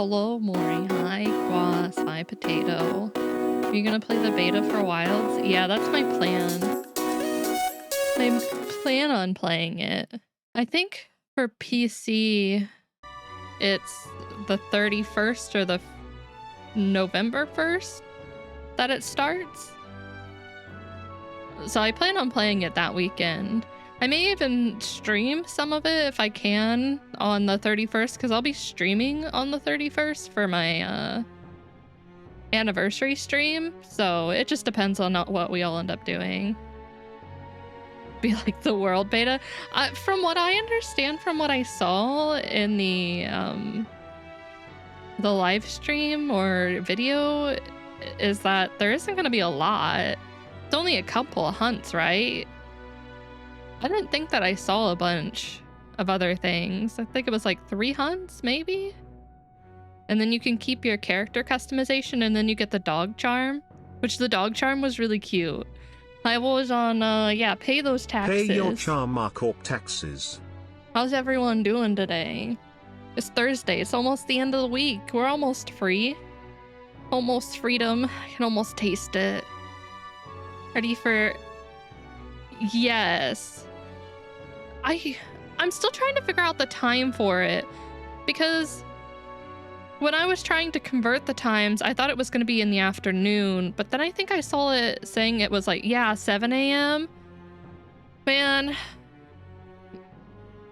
Hello, Mori. Hi, Guas. Hi, Potato. Are you gonna play the beta for Wilds? Yeah, that's my plan. I plan on playing it. I think for PC, it's the 31st or the November 1st that it starts. So I plan on playing it that weekend. I may even stream some of it if I can on the 31st, because I'll be streaming on the 31st for my anniversary stream, so it just depends on what we all end up doing. Be like the world beta. From what I understand, from what I saw in the live stream or video, is that there isn't going to be a lot. It's only a couple of hunts, right? I didn't think that I saw a bunch of other things. I think it was like 3 hunts, maybe? And then you can keep your character customization, and then you get the dog charm, which the dog charm was really cute. I was on, yeah, pay those taxes. Pay your charm markup taxes. How's everyone doing today? It's Thursday. It's almost the end of the week. We're almost free. Almost freedom. I can almost taste it. Ready for... Yes. I'm still trying to figure out the time for it, because when I was trying to convert the times, I thought it was going to be in the afternoon, but then I think I saw it saying it was like, yeah, 7 a.m. Man,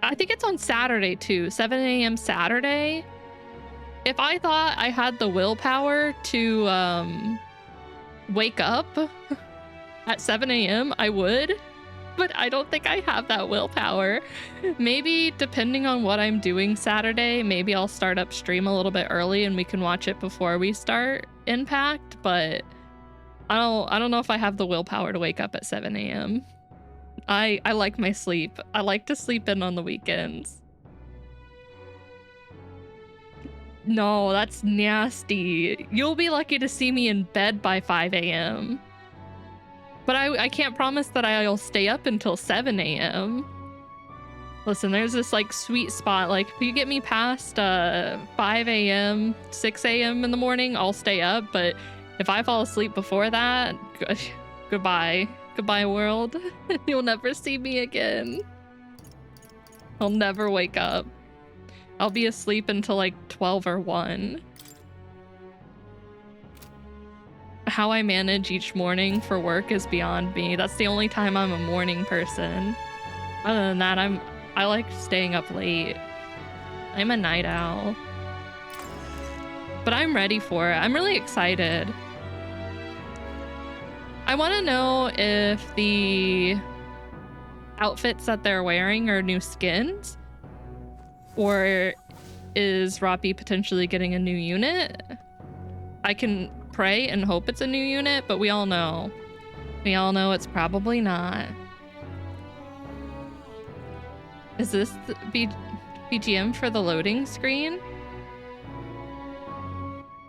I think it's on Saturday too, 7 a.m. Saturday. If I thought I had the willpower to wake up at 7 a.m., I would. But I don't think I have that willpower. Maybe depending on what I'm doing Saturday, maybe I'll start up stream a little bit early and we can watch it before we start Impact, but I don't know if I have the willpower to wake up at 7 a.m. I like my sleep. I like to sleep in on the weekends. No, that's nasty. You'll be lucky to see me in bed by 5 a.m. But I can't promise that I'll stay up until 7 a.m. Listen, there's this like sweet spot. Like if you get me past 5 a.m., 6 a.m. in the morning, I'll stay up. But if I fall asleep before that, goodbye. Goodbye, world. You'll never see me again. I'll never wake up. I'll be asleep until like 12 or 1. How I manage each morning for work is beyond me. That's the only time I'm a morning person. Other than that, I like staying up late. I'm a night owl. But I'm ready for it. I'm really excited. I want to know if the outfits that they're wearing are new skins, or is Roppy potentially getting a new unit? I can pray and hope it's a new unit, but we all know. We all know it's probably not. Is this the BGM for the loading screen?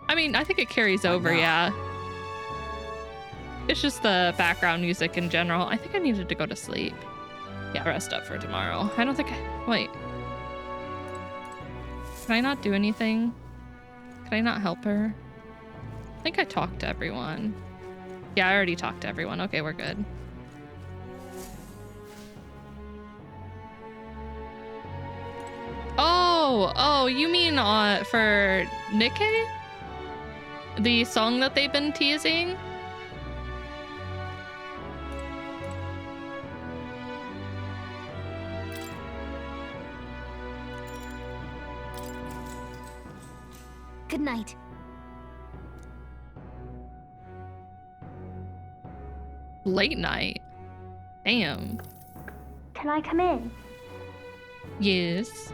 I mean, I think it carries over, yeah. It's just the background music in general. I think I needed to go to sleep. Yeah, rest up for tomorrow. I don't think wait. Can I not do anything? Can I not help her? I think I talked to everyone. Yeah, I already talked to everyone. Okay, we're good. Oh, you mean for Nikkei? The song that they've been teasing? Good night. Late night? Damn. Can I come in? Yes.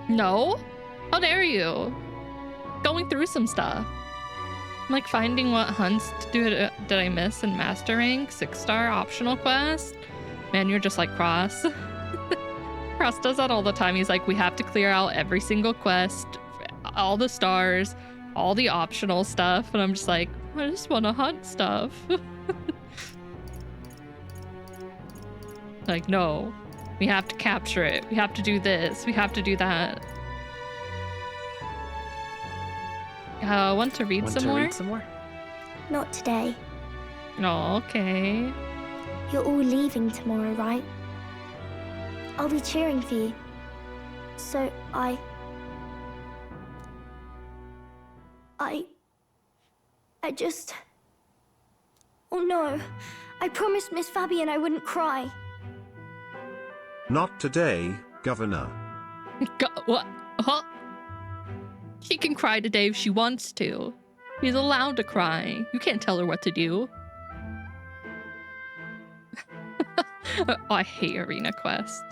No? How dare you? Going through some stuff. I'm like finding what hunts to do did I miss in Master Rank, 6-star optional quest. Man, you're just like Cross. Cross does that all the time. He's like, we have to clear out every single quest, all the stars, all the optional stuff. And I'm just like, I just want to hunt stuff. Like, no, we have to capture it. We have to do this. We have to do that. Want to read some more? Not today. Oh, okay. You're all leaving tomorrow, right? I'll be cheering for you. So I just... Oh no. I promised Miss Fabian I wouldn't cry. Not today, Governor. What? Huh? She can cry today if she wants to. She's allowed to cry. You can't tell her what to do. Oh, I hate arena quests.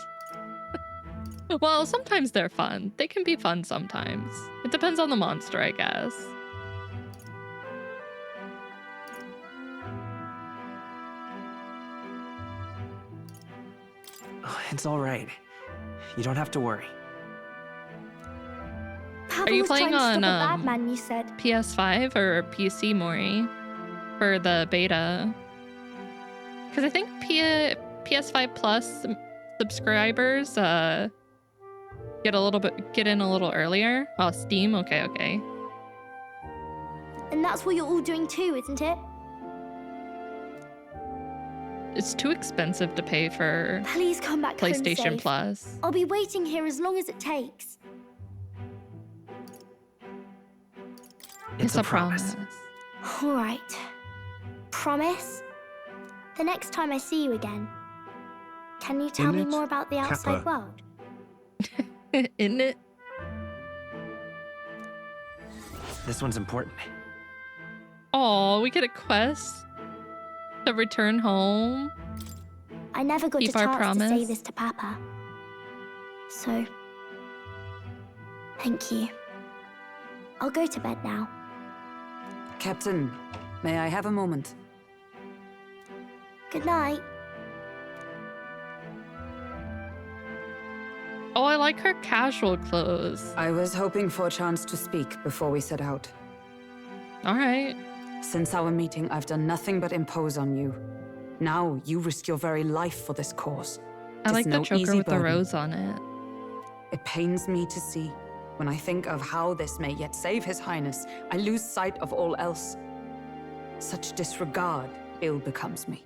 Well, sometimes they're fun. They can be fun sometimes. It depends on the monster, I guess. Oh, it's all right. You don't have to worry. Papa Are you was playing trying to on stop a bad man, you said. PS5 or PC, Maury, for the beta? Because I think PS5 Plus subscribers get in a little earlier. Oh, Steam. Okay. And that's what you're all doing too, isn't it? It's too expensive to pay for Please come back home PlayStation safe. Plus. I'll be waiting here as long as it takes. It's a promise. All right. Promise? The next time I see you again, can you tell me Innit, more about the outside Kappa? world? Isn't it? This one's important. Oh, we get a quest to return home. I never got Keep a our chance to promise. say this to Papa. So, thank you. I'll go to bed now. Captain, may I have a moment? Good night. Oh, I like her casual clothes. I was hoping for a chance to speak before we set out. All right. Since our meeting, I've done nothing but impose on you. Now you risk your very life for this cause. I like the no choker easy with the burden. rose on it. It pains me to see. When I think of how this may yet save His Highness, I lose sight of all else. Such disregard ill becomes me.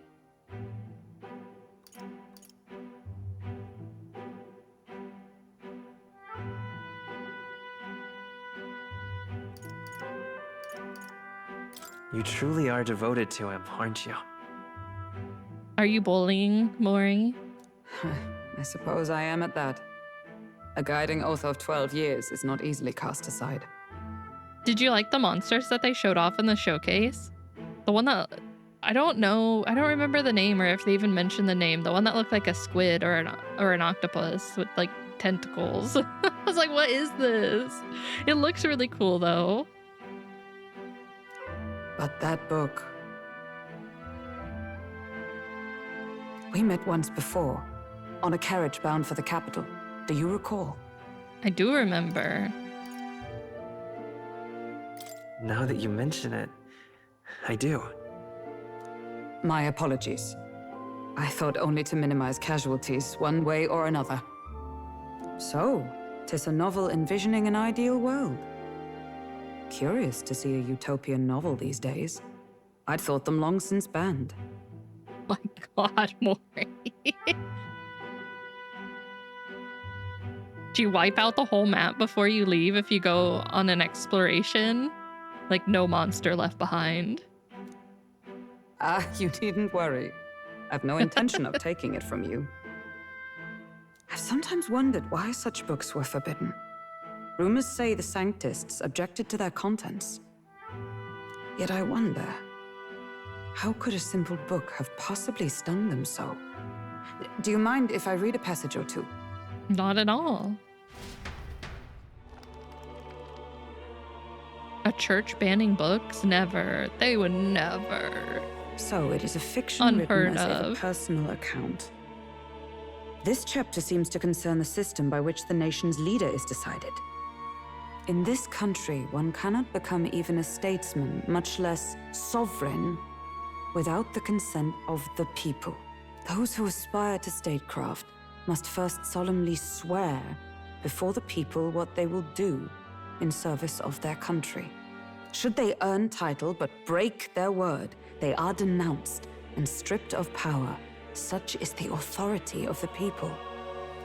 You truly are devoted to him, aren't you? Are you bullying, Maury? I suppose I am at that. A guiding oath of 12 years is not easily cast aside. Did you like the monsters that they showed off in the showcase? The one that... I don't know. I don't remember the name or if they even mentioned the name. The one that looked like a squid or an octopus with like tentacles. I was like, what is this? It looks really cool though. But that book... We met once before, on a carriage bound for the capital. Do you recall? I do remember. Now that you mention it, I do. My apologies. I thought only to minimize casualties, one way or another. So, 'tis a novel envisioning an ideal world. Curious to see a utopian novel these days. I'd thought them long since banned. My God, Maury. Do you wipe out the whole map before you leave if you go on an exploration? Like no monster left behind. Ah, you needn't worry. I've no intention of taking it from you. I've sometimes wondered why such books were forbidden. Rumors say the Sanctists objected to their contents. Yet I wonder, how could a simple book have possibly stung them so? Do you mind if I read a passage or two? Not at all. A church banning books? Never. They would never. So it is a fiction Unheard written as if a of. personal account. This chapter seems to concern the system by which the nation's leader is decided. In this country, one cannot become even a statesman, much less sovereign, without the consent of the people. Those who aspire to statecraft must first solemnly swear before the people what they will do in service of their country. Should they earn title but break their word, they are denounced and stripped of power. Such is the authority of the people.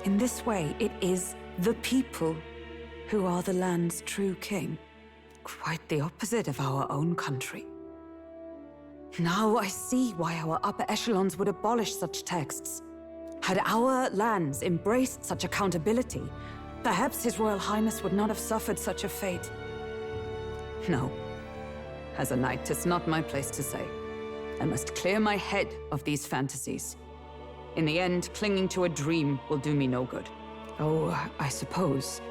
In this way, it is the people who are the land's true king. Quite the opposite of our own country. Now I see why our upper echelons would abolish such texts. Had our lands embraced such accountability, perhaps His Royal Highness would not have suffered such a fate. No. As a knight, 'tis not my place to say. I must clear my head of these fantasies. In the end, clinging to a dream will do me no good. Oh, I suppose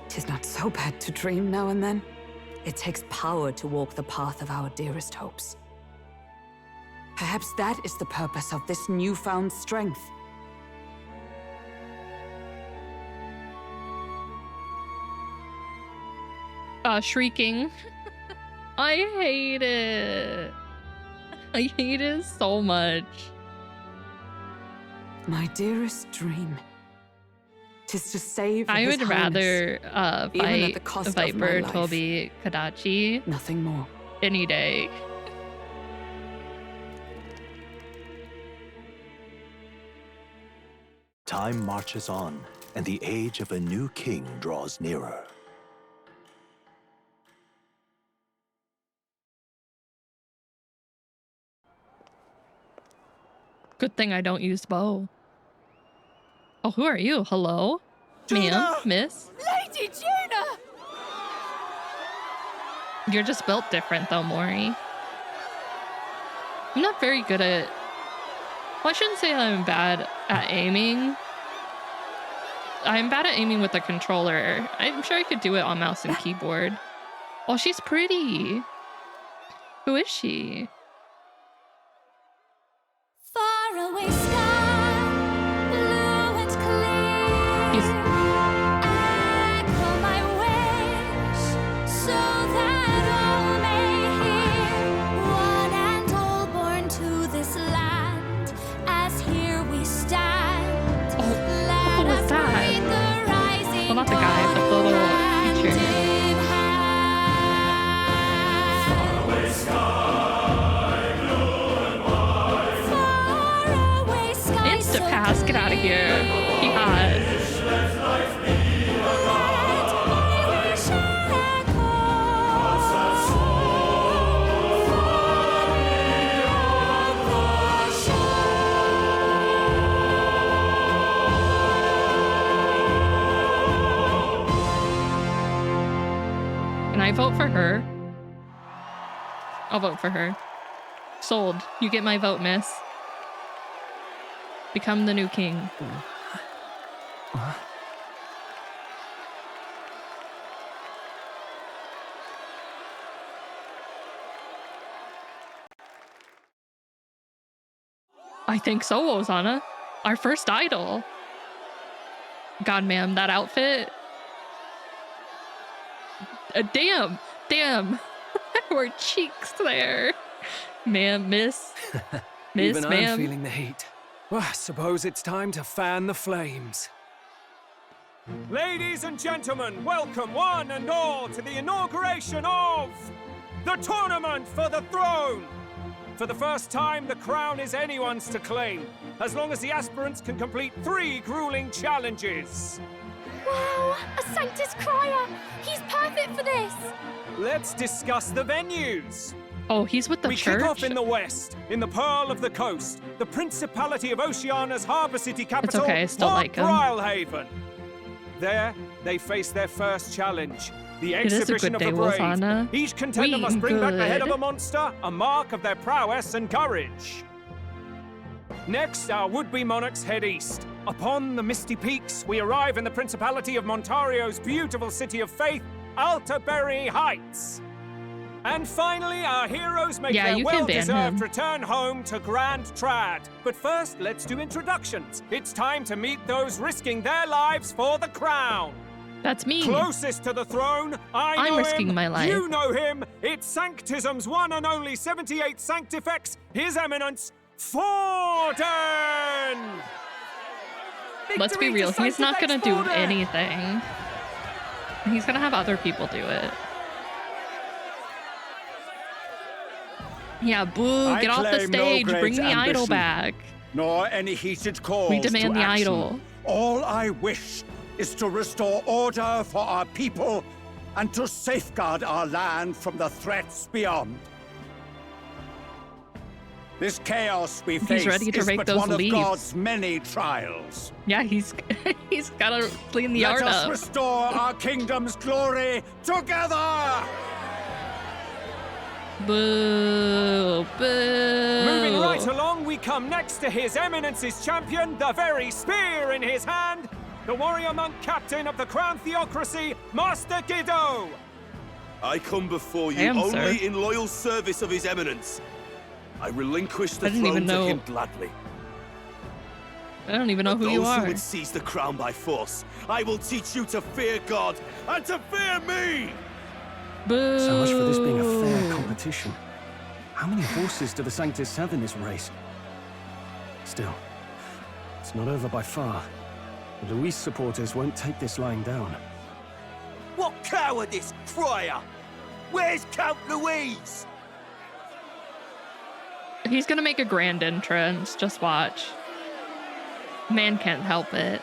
'tis not so bad to dream now and then. It takes power to walk the path of our dearest hopes. Perhaps that is the purpose of this newfound strength. Shrieking. I hate it. I hate it so much. My dearest dream. 'Tis to save I His would Highness, rather even at fight the cost of Viper, my life. Toby, Kadachi Nothing more. any day. Time marches on, and the age of a new king draws nearer. Good thing I don't use bow. Oh, who are you? Hello? Ma'am? Miss? Lady Juna! You're just built different though, Mori. I'm not very good at... Well, I shouldn't say I'm bad at aiming. I'm bad at aiming with a controller. I'm sure I could do it on mouse and keyboard. Oh, she's pretty. Who is she? Far away sky, blue and clear. He's- Echo my wish, so that all may hear. One and all born to this land, as here we stand. Oh, Let what was us that? greet the rising Well, not the guy, the dawn, little hand creature. in hand. Far away sky, Insta so pass, get out of here. He hot. let my wish echo. Can I vote for her? I'll vote for her. Sold. You get my vote, miss. Become the new king. I think so, Ozana. Our first idol. God, ma'am, that outfit. Damn. There were cheeks there. Ma'am, miss. Miss, Even I'm ma'am. feeling the heat. Well, I suppose it's time to fan the flames. Ladies and gentlemen, welcome one and all to the inauguration of the Tournament for the Throne! For the first time, the crown is anyone's to claim, as long as the aspirants can complete 3 grueling challenges. Wow, a Sanctus Crier! He's perfect for this! Let's discuss the venues. Oh, he's with the We church? kick off in the west, in the Pearl of the Coast, the Principality of Oceania's harbour city capital, okay, I still Port like him. Brylehaven. There, they face their first challenge, the It is a exhibition good of the day, brave. Wolzana. Each contender We must bring back the head of good. a monster, a mark of their prowess and courage. Next, our would-be monarchs head east. Upon the misty peaks, we arrive in the Principality of Montario's beautiful city of faith, Altaberry Heights. And finally, our heroes make Yeah, their you can ban well-deserved him. return home to Grand Trad. But first, let's do introductions. It's time to meet those risking their lives for the crown. That's me. Closest to the throne, I know risking him, my life. you know him. It's Sanctism's one and only 78 Sanctifex, His Eminence, Forden! Let's be Victory real, to he's not gonna Sanctifex do Forden! anything. He's gonna have other people do it. Yeah, boo, I get off the claim no stage, great bring the idol ambition. back. Nor any heated calls We demand to the action. idol. All I wish is to restore order for our people and to safeguard our land from the threats beyond. This chaos we He's face ready to is rake but those one leaves. of God's many trials. Yeah, he's gotta clean the Let art us up. restore our kingdom's glory together! Boo! Boo! Moving right along, we come next to His Eminence's champion, the very spear in his hand, the warrior monk captain of the Crown Theocracy, Master Guido! I come before you Damn, only sir. in loyal service of His Eminence. I relinquish the I didn't even throne to know- him gladly. I don't even know But who you those are. who would seize the crown by force, I will teach you to fear God and to fear me! Boo! So much for this being a fair competition. How many horses do the Sanctus have in this race? Still, it's not over by far. The Luis supporters won't take this lying down. What cowardice, crier! Where's Count Louise? He's gonna make a grand entrance. Just watch. Man can't help it.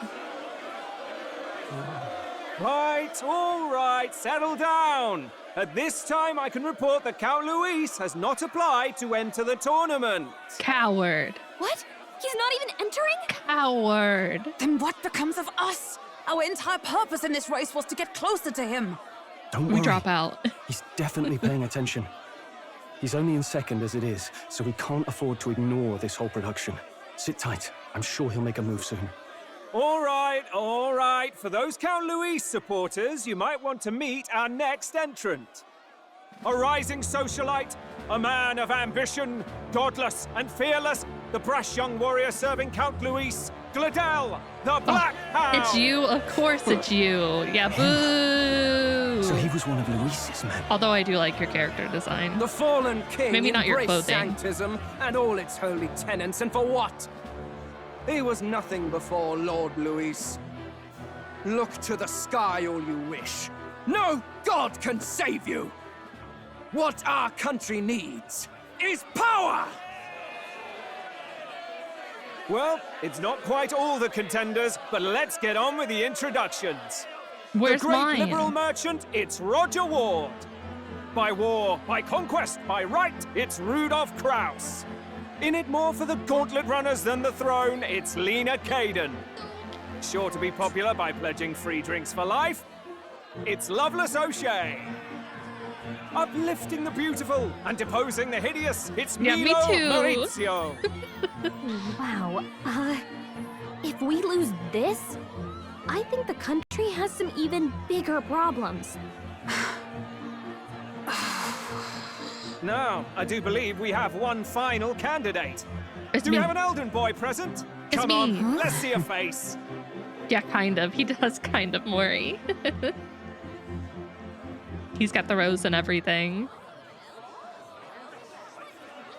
Right, all right, settle down. At this time, I can report that Count Luis has not applied to enter the tournament. Coward. What? He's not even entering? Coward. Then what becomes of us? Our entire purpose in this race was to get closer to him. Don't We worry. drop out. He's definitely paying attention. He's only in second as it is, so we can't afford to ignore this whole production. Sit tight. I'm sure he'll make a move soon. All right, all right. For those Count Luis supporters, you might want to meet our next entrant. A rising socialite, a man of ambition, godless and fearless, the brash young warrior serving Count Luis, Gladel, the Black Hound. It's you. Of course it's you. Yeah, boo! So he was one of Luis's men. Although I do like your character design. The fallen king Maybe not your embraced clothing. sanctism and all its holy tenets, and for what? He was nothing before Lord Luis. Look to the sky all you wish. No god can save you! What our country needs is power! Well, it's not quite all the contenders, but let's get on with the introductions. Where's the great mine? liberal merchant, it's Roger Ward. By war, by conquest, by right, it's Rudolph Kraus. In it more for the gauntlet runners than the throne, it's Lena Caden. Sure to be popular by pledging free drinks for life, it's Loveless O'Shea. Uplifting the beautiful and deposing the hideous, it's Yeah, me Milo too. Maurizio. Wow. If we lose this, I think the country has some even bigger problems. Now, I do believe we have one final candidate. It's Do me. we have an Elden boy present? It's Come me. on, let's see a face. Yeah, kind of. He does kind of, Maury. He's got the rose and everything.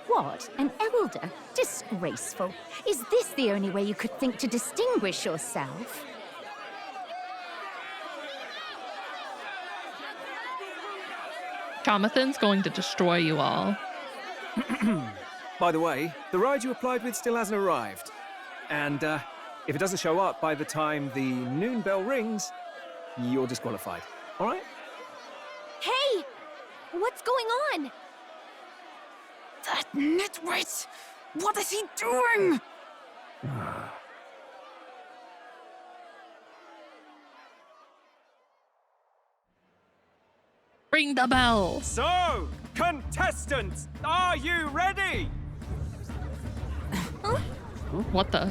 What? An elder? Disgraceful. Is this the only way you could think to distinguish yourself? Chamathan's going to destroy you all. By the way, the ride you applied with still hasn't arrived. And if it doesn't show up by the time the noon bell rings, you're disqualified. All right? Hey! What's going on? That nitwit! What is he doing? Ring the bell. So, contestants, are you ready? What the?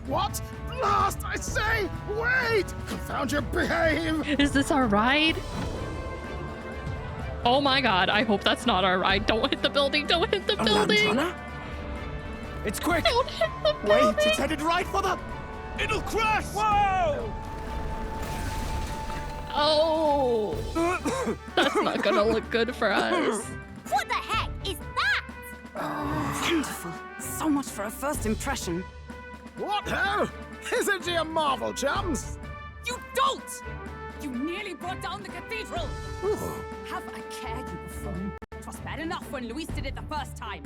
What? Last, I say! Wait! Confound your behave! Is this our ride? Oh my god, I hope that's not our ride. Don't hit the building. Don't hit the building. It's quick! Don't hit the Wait, building. it's headed right for the... It'll crash! Whoa! Oh. That's not gonna look good for us. What the heck is that? Wonderful. So much for a first impression. What hell? Isn't she a marvel, chums? You dolt! You nearly brought down the cathedral! Have a care, you buffoon. 'Twas bad enough when Luis did it the first time.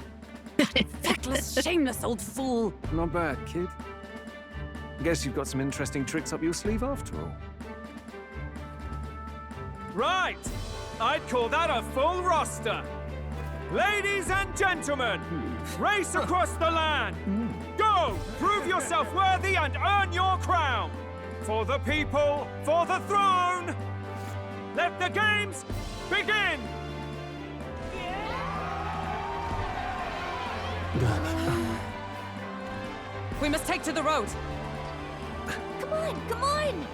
That feckless, shameless old fool. Not bad, kid. Guess you've got some interesting tricks up your sleeve after all. Right! I'd call that a full roster. Ladies and gentlemen, race across the land. Go, prove yourself worthy and earn your crown. For the people, for the throne. Let the games begin. We must take to the road. Come on, come on!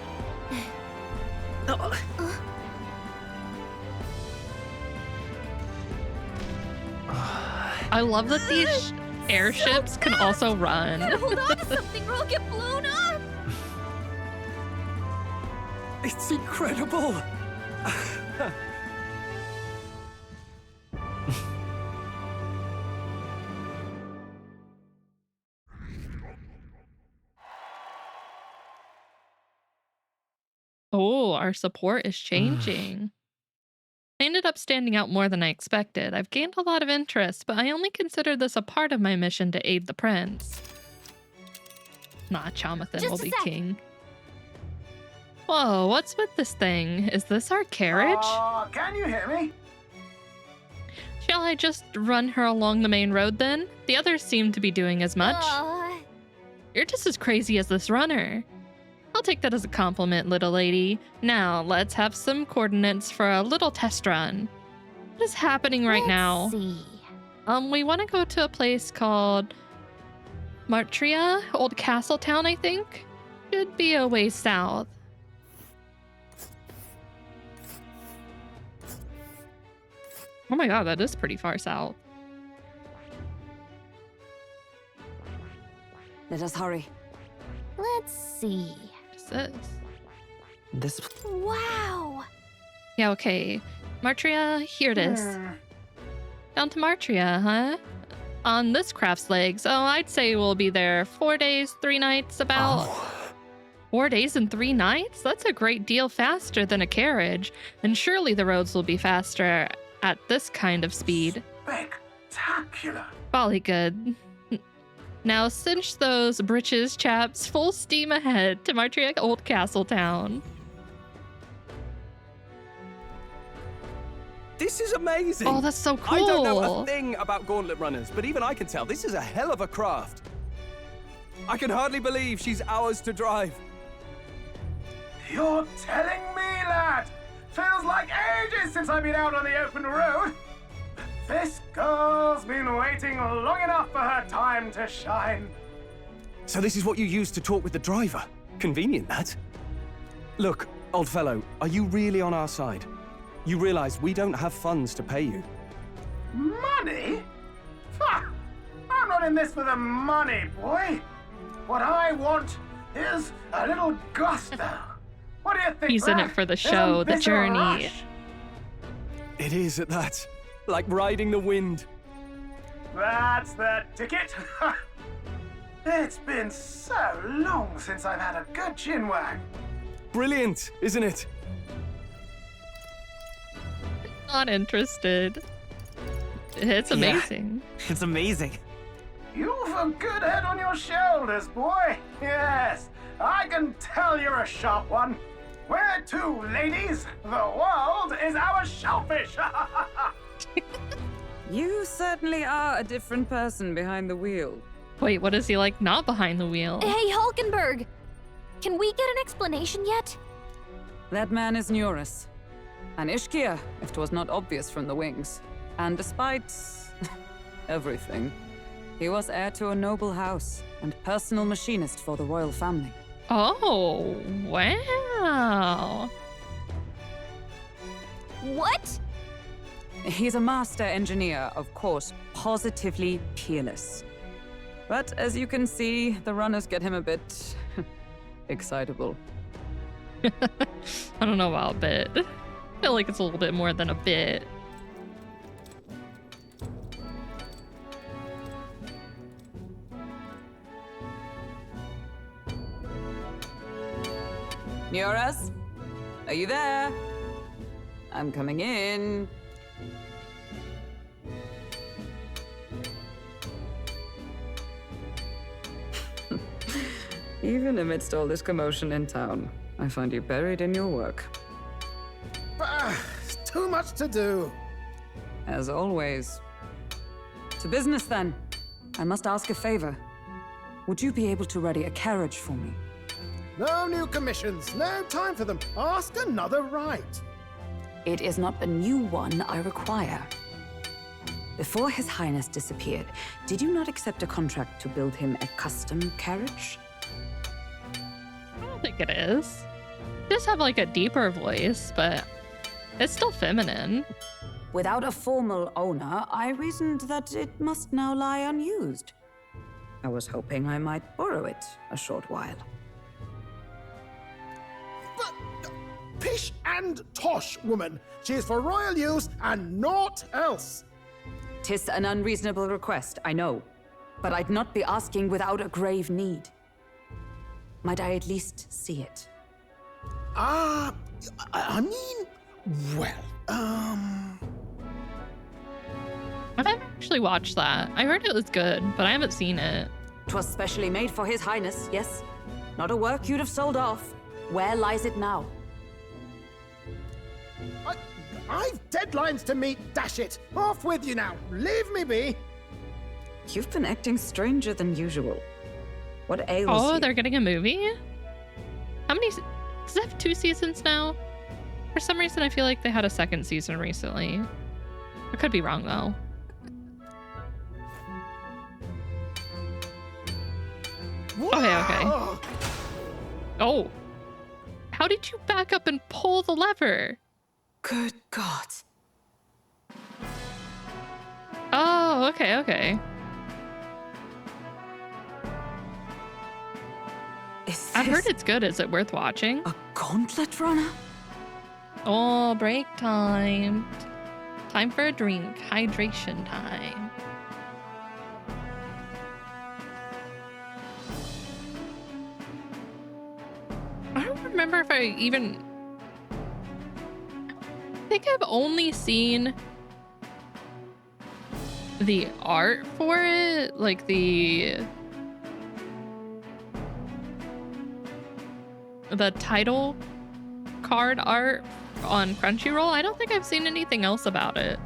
I love that these airships can also run. Gotta hold on to something or I'll get blown up! It's incredible! Oh, our support is changing. I ended up standing out more than I expected. I've gained a lot of interest, but I only consider this a part of my mission to aid the prince. Nah, Chamathan will be king. Whoa, what's with this thing? Is this our carriage? Can you hear me? Shall I just run her along the main road then? The others seem to be doing as much. You're just as crazy as this runner. I'll take that as a compliment, little lady. Now, let's have some coordinates for a little test run. What is happening right now? See. We want to go to a place called Martria, Old Castle Town, I think. Should be a way south. Oh my god, that is pretty far south. Let us hurry. Let's see. This. Wow! Yeah, okay. Martria, here it is. Down to Martria, huh? On this craft's legs. Oh, I'd say we'll be there 4 days, 3 nights about. 4 days and 3 nights? That's a great deal faster than a carriage. And surely the roads will be faster at this kind of speed. Spectacular. Folly good. Now cinch those britches, chaps. Full steam ahead to Martria Old Castle Town. This is amazing! Oh, that's so cool! I don't know a thing about gauntlet runners, but even I can tell this is a hell of a craft. I can hardly believe she's ours to drive. You're telling me, lad? Feels like ages since I've been out on the open road. This girl's been waiting long enough for her time to shine. So this is what you use to talk with the driver? Convenient, that. Look, old fellow, are you really on our side? You realize we don't have funds to pay you. Money? Ha! I'm not in this for the money, boy. What I want is a little gusto. What do you think? He's in it for the show, the journey. It is at that. Like riding the wind. That's the ticket. It's been so long since I've had a good chinwag. Brilliant, isn't it? Not interested. It's amazing. Yeah, it's amazing. You've a good head on your shoulders, boy. Yes, I can tell you're a sharp one. Where to, ladies? The world is our shellfish. You certainly are a different person behind the wheel. Wait, what is he like not behind the wheel? Hey, Hulkenberg! Can we get an explanation yet? That man is Neurus. An Ishkia, if 'twas not obvious from the wings. And despite everything, he was heir to a noble house and personal machinist for the royal family. Oh, wow. What? He's a master engineer, of course, positively peerless. But as you can see, the runners get him a bit excitable. I don't know about a bit. I feel like it's a little bit more than a bit. Neurus? Are you there? I'm coming in. Even amidst all this commotion in town, I find you buried in your work. Too much to do. As always. To business, then. I must ask a favor. Would you be able to ready a carriage for me? No new commissions. No time for them. Ask another right. It is not a new one I require. Before His Highness disappeared, did you not accept a contract to build him a custom carriage? I don't think it is. It does have like a deeper voice, but it's still feminine. Without a formal owner, I reasoned that it must now lie unused. I was hoping I might borrow it a short while. But pish and tosh, woman. She is for royal use and naught else. 'Tis an unreasonable request, I know, but I'd not be asking without a grave need. Might I at least see it? I mean, well, I've never actually watched that. I heard it was good, but I haven't seen it. 'Twas specially made for His Highness, yes. Not a work you'd have sold off. Where lies it now? I've deadlines to meet, dash it. Off with you now. Leave me be. You've been acting stranger than usual. What ails you? Oh, they're getting a movie? How many? Does it have 2 seasons now? For some reason, I feel like they had a 2nd season recently. I could be wrong, though. Okay. Oh. How did you back up and pull the lever? Good God. Oh, okay. I've heard it's good. Is it worth watching? A gauntlet runner? Oh, break time. Time for a drink. Hydration time. I don't remember if I even... I think I've only seen the art for it, like the title card art on Crunchyroll. I don't think I've seen anything else about it.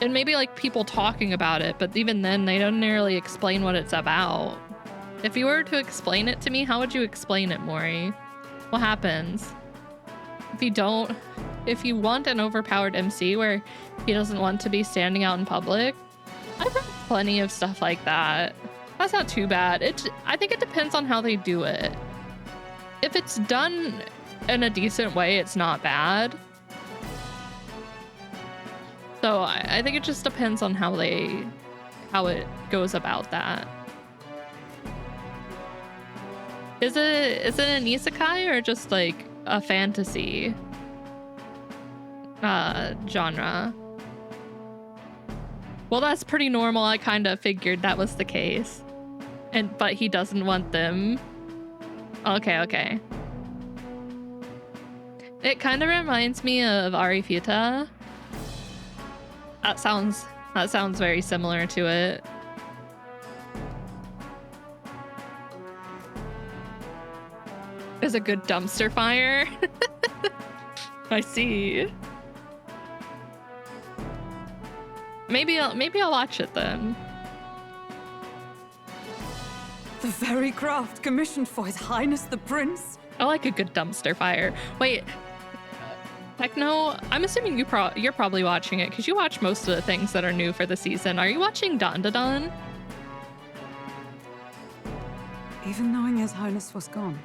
And maybe like people talking about it, but even then they don't really explain what it's about. If you were to explain it to me, how would you explain it, Mori? What happens? If you want an overpowered MC where he doesn't want to be standing out in public, I've read plenty of stuff like that. That's not too bad. I think it depends on how they do it. If it's done in a decent way, it's not bad. So I think it just depends on how it goes about that. Is it an isekai or just like a fantasy genre? Well, that's pretty normal. I kind of figured that was the case. But he doesn't want them. Okay. It kind of reminds me of Arifita. That sounds very similar to it. Is a good dumpster fire. I see. Maybe I'll watch it then. The very craft commissioned for His Highness the Prince? I like a good dumpster fire. Wait, Techno, I'm assuming you're probably watching it because you watch most of the things that are new for the season. Are you watching Dandadan? Even knowing His Highness was gone,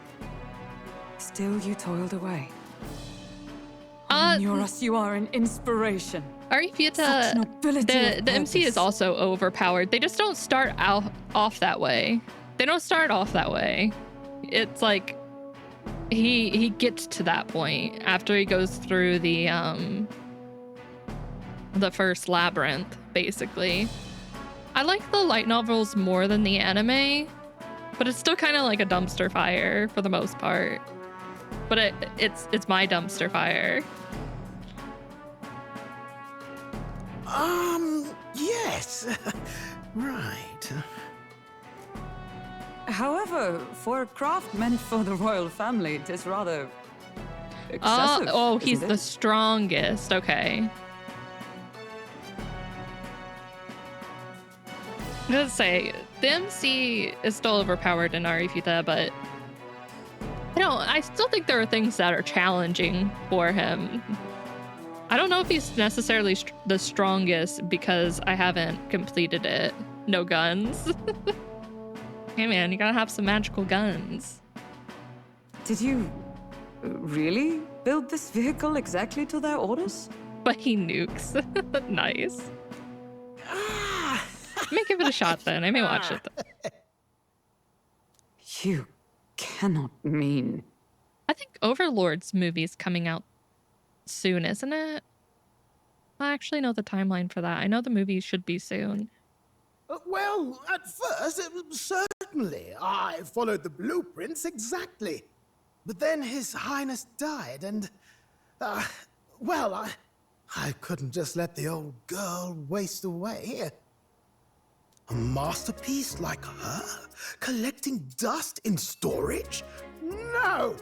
still you toiled away. Yoras, you are an inspiration. Arifita, the MC is also overpowered. They just don't start off that way. They don't start off that way. It's like he gets to that point after he goes through the first labyrinth, basically. I like the light novels more than the anime, but it's still kind of like a dumpster fire for the most part. But it's my dumpster fire. Yes. Right. However, for a craft meant for the royal family, it is rather excessive. Oh, he's the strongest. Okay. I was gonna say, the MC is still overpowered in Arifita, but I still think there are things that are challenging for him. I don't know if he's necessarily the strongest because I haven't completed it. No guns. Hey man, you gotta have some magical guns. Did you really build this vehicle exactly to their orders? But he nukes. Nice. I may give it a shot then. I may watch it then. You cannot mean... I think Overlord's movie's coming out soon, isn't it? I actually know the timeline for that. I know the movie should be soon. Well, at first, certainly. I followed the blueprints exactly. But then His Highness died, and... well, I couldn't just let the old girl waste away. A masterpiece like her? Collecting dust in storage? No!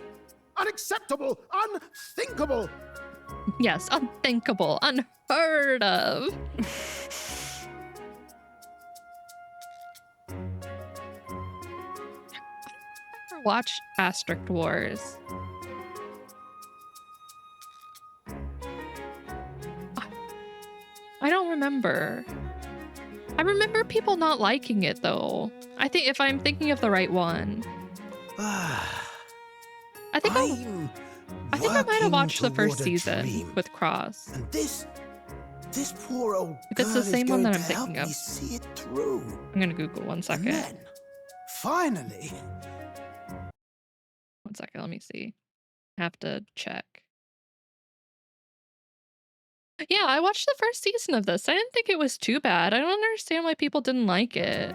Unacceptable! Unthinkable! Yes, unthinkable, unheard of. Watch Asterisk Wars. I don't remember. I remember people not liking it though. I think if I'm thinking of the right one. I think I might have watched the first season with Cross. And this poor old if it's the same one that I'm thinking of. See it through. I'm gonna Google 1 second. And then, finally. 1 second, let me see. I have to check. Yeah, I watched the first season of this. I didn't think it was too bad. I don't understand why people didn't like it.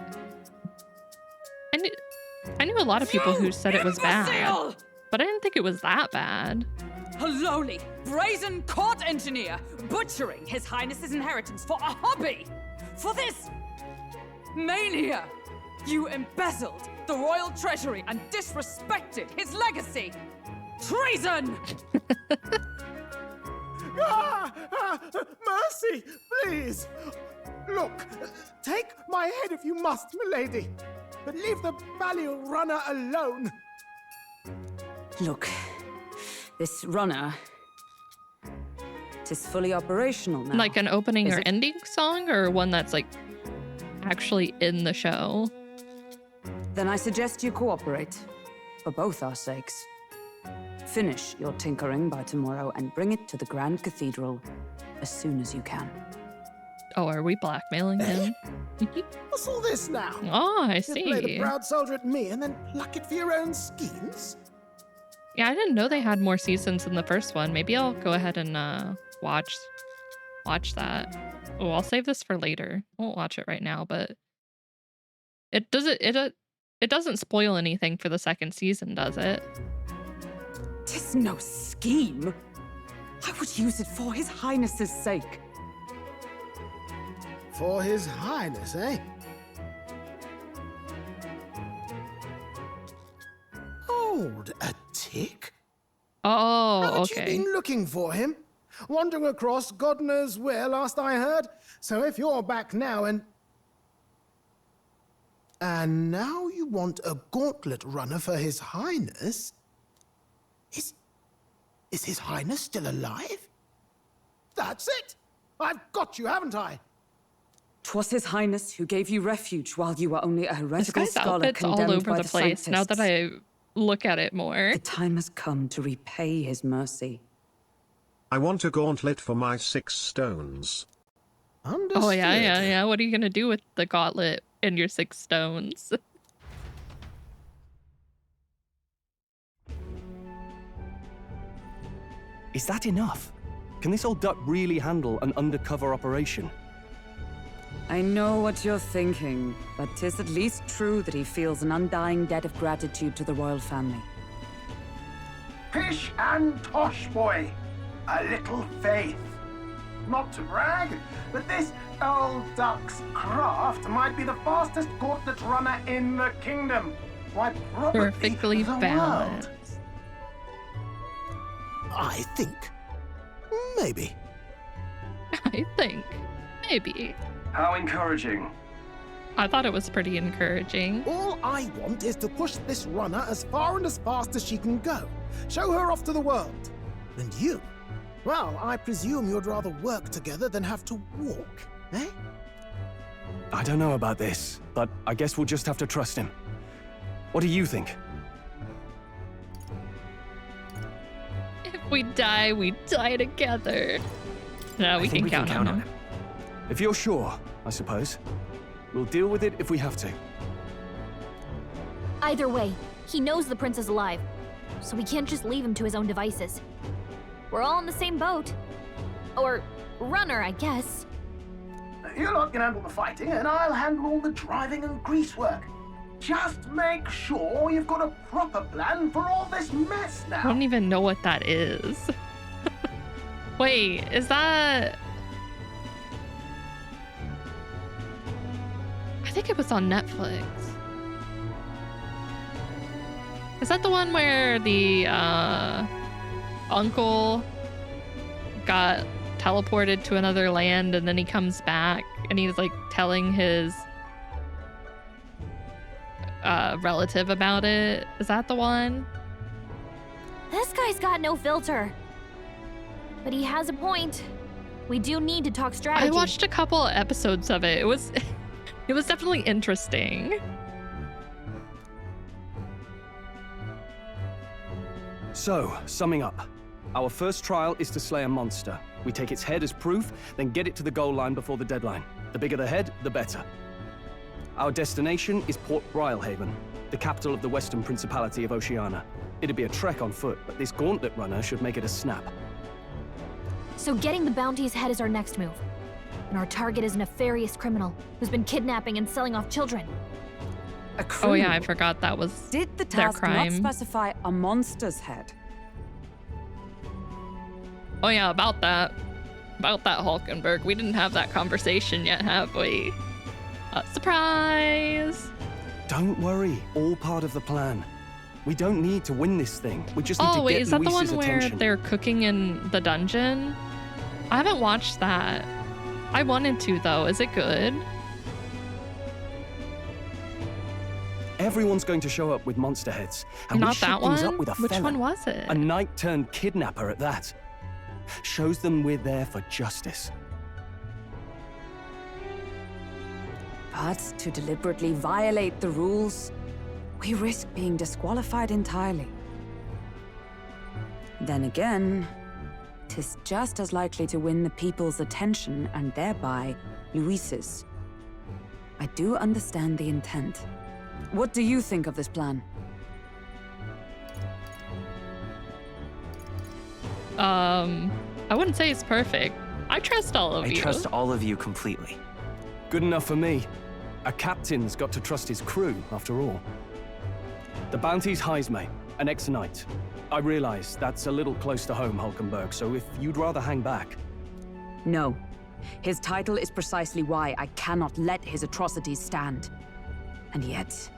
I knew a lot of people who said it was bad, but I didn't think it was that bad. A lowly, brazen court engineer butchering His Highness's inheritance for a hobby! For this mania! You embezzled the royal treasury and disrespected his legacy! Treason! Mercy, please! Look, take my head if you must, milady, but leave the Balliol runner alone. Look, this runner... Tis fully operational now. Like an opening or ending song, or one that's like actually in the show? Then I suggest you cooperate, for both our sakes. Finish your tinkering by tomorrow and bring it to the Grand Cathedral as soon as you can. Oh, are we blackmailing him? What's all this now? Oh, I You see. play the proud soldier at me and then pluck it for your own schemes? Yeah, I didn't know they had more seasons than the first one. Maybe I'll go ahead and watch that. Oh, I'll save this for later. I won't watch it right now, but it doesn't spoil anything for the second season, does it? 'Tis no scheme. I would use it for His Highness's sake. For His Highness, eh? Hold a tick. Oh, Haven't okay. you been looking for him? Wandering across God knows where, last I heard. So if you're back now and now you want a gauntlet runner for His Highness? Is His Highness still alive? That's it! I've got you, haven't I? 'Twas His Highness who gave you refuge while you were only a This heretical guy's scholar outfit's all condemned over by the place now that scientists. I look at it more. The time has come to repay his mercy. I want a gauntlet for my 6 stones. Oh yeah. What are you gonna do with the gauntlet and your 6 stones? Is that enough? Can this old duck really handle an undercover operation? I know what you're thinking, but 'tis at least true that he feels an undying debt of gratitude to the royal family. Pish and tosh, boy. A little faith. Not to brag, but this old duck's craft might be the fastest gauntlet runner in the kingdom. Why, probably Perfectly the balanced. world. I think. Maybe. I think. Maybe. How encouraging. I thought it was pretty encouraging. All I want is to push this runner as far and as fast as she can go. Show her off to the world. And you? Well, I presume you'd rather work together than have to walk, eh? I don't know about this, but I guess we'll just have to trust him. What do you think? If we die together. No, we can count on him. If you're sure, I suppose. We'll deal with it if we have to. Either way, he knows the prince is alive, so we can't just leave him to his own devices. We're all in the same boat. Or runner, I guess. You lot can handle the fighting, and I'll handle all the driving and grease work. Just make sure you've got a proper plan for all this mess now. I don't even know what that is. Wait, is that... I think it was on Netflix. Is that the one where the uncle got teleported to another land and then he comes back and he's like telling his relative about it? Is that the one? This guy's got no filter. But he has a point. We do need to talk strategy. I watched a couple episodes of it. It was it was definitely interesting. So, summing up. Our first trial is to slay a monster. We take its head as proof, then get it to the goal line before the deadline. The bigger the head, the better. Our destination is Port Brylehaven, the capital of the Western Principality of Oceania. It'd be a trek on foot, but this gauntlet runner should make it a snap. So getting the bounty's head is our next move. And our target is a nefarious criminal who's been kidnapping and selling off children. A criminal? Oh yeah, I forgot that was Did the their task crime. not specify a monster's head? Oh yeah, about that Hulkenberg. We didn't have that conversation yet, have we? Surprise! Don't worry, all part of the plan. We don't need to win this thing. We just need to Oh wait, get is that the Luis's one where attention. they're cooking in the dungeon? I haven't watched that. I wanted to though. Is it good? Everyone's going to show up with monster heads. And Not we shoot that things one? up with a Which felon. one was it? A knight-turned-kidnapper at that. Shows them we're there for justice. But to deliberately violate the rules, we risk being disqualified entirely. Then again, 'tis just as likely to win the people's attention and thereby Luis's. I do understand the intent. What do you think of this plan? I wouldn't say it's perfect. I trust all of you. I trust all of you completely. Good enough for me. A captain's got to trust his crew, after all. The bounty's Heisme, an ex-knight. I realize that's a little close to home, Hulkenberg, so if you'd rather hang back... No. His title is precisely why I cannot let his atrocities stand. And yet,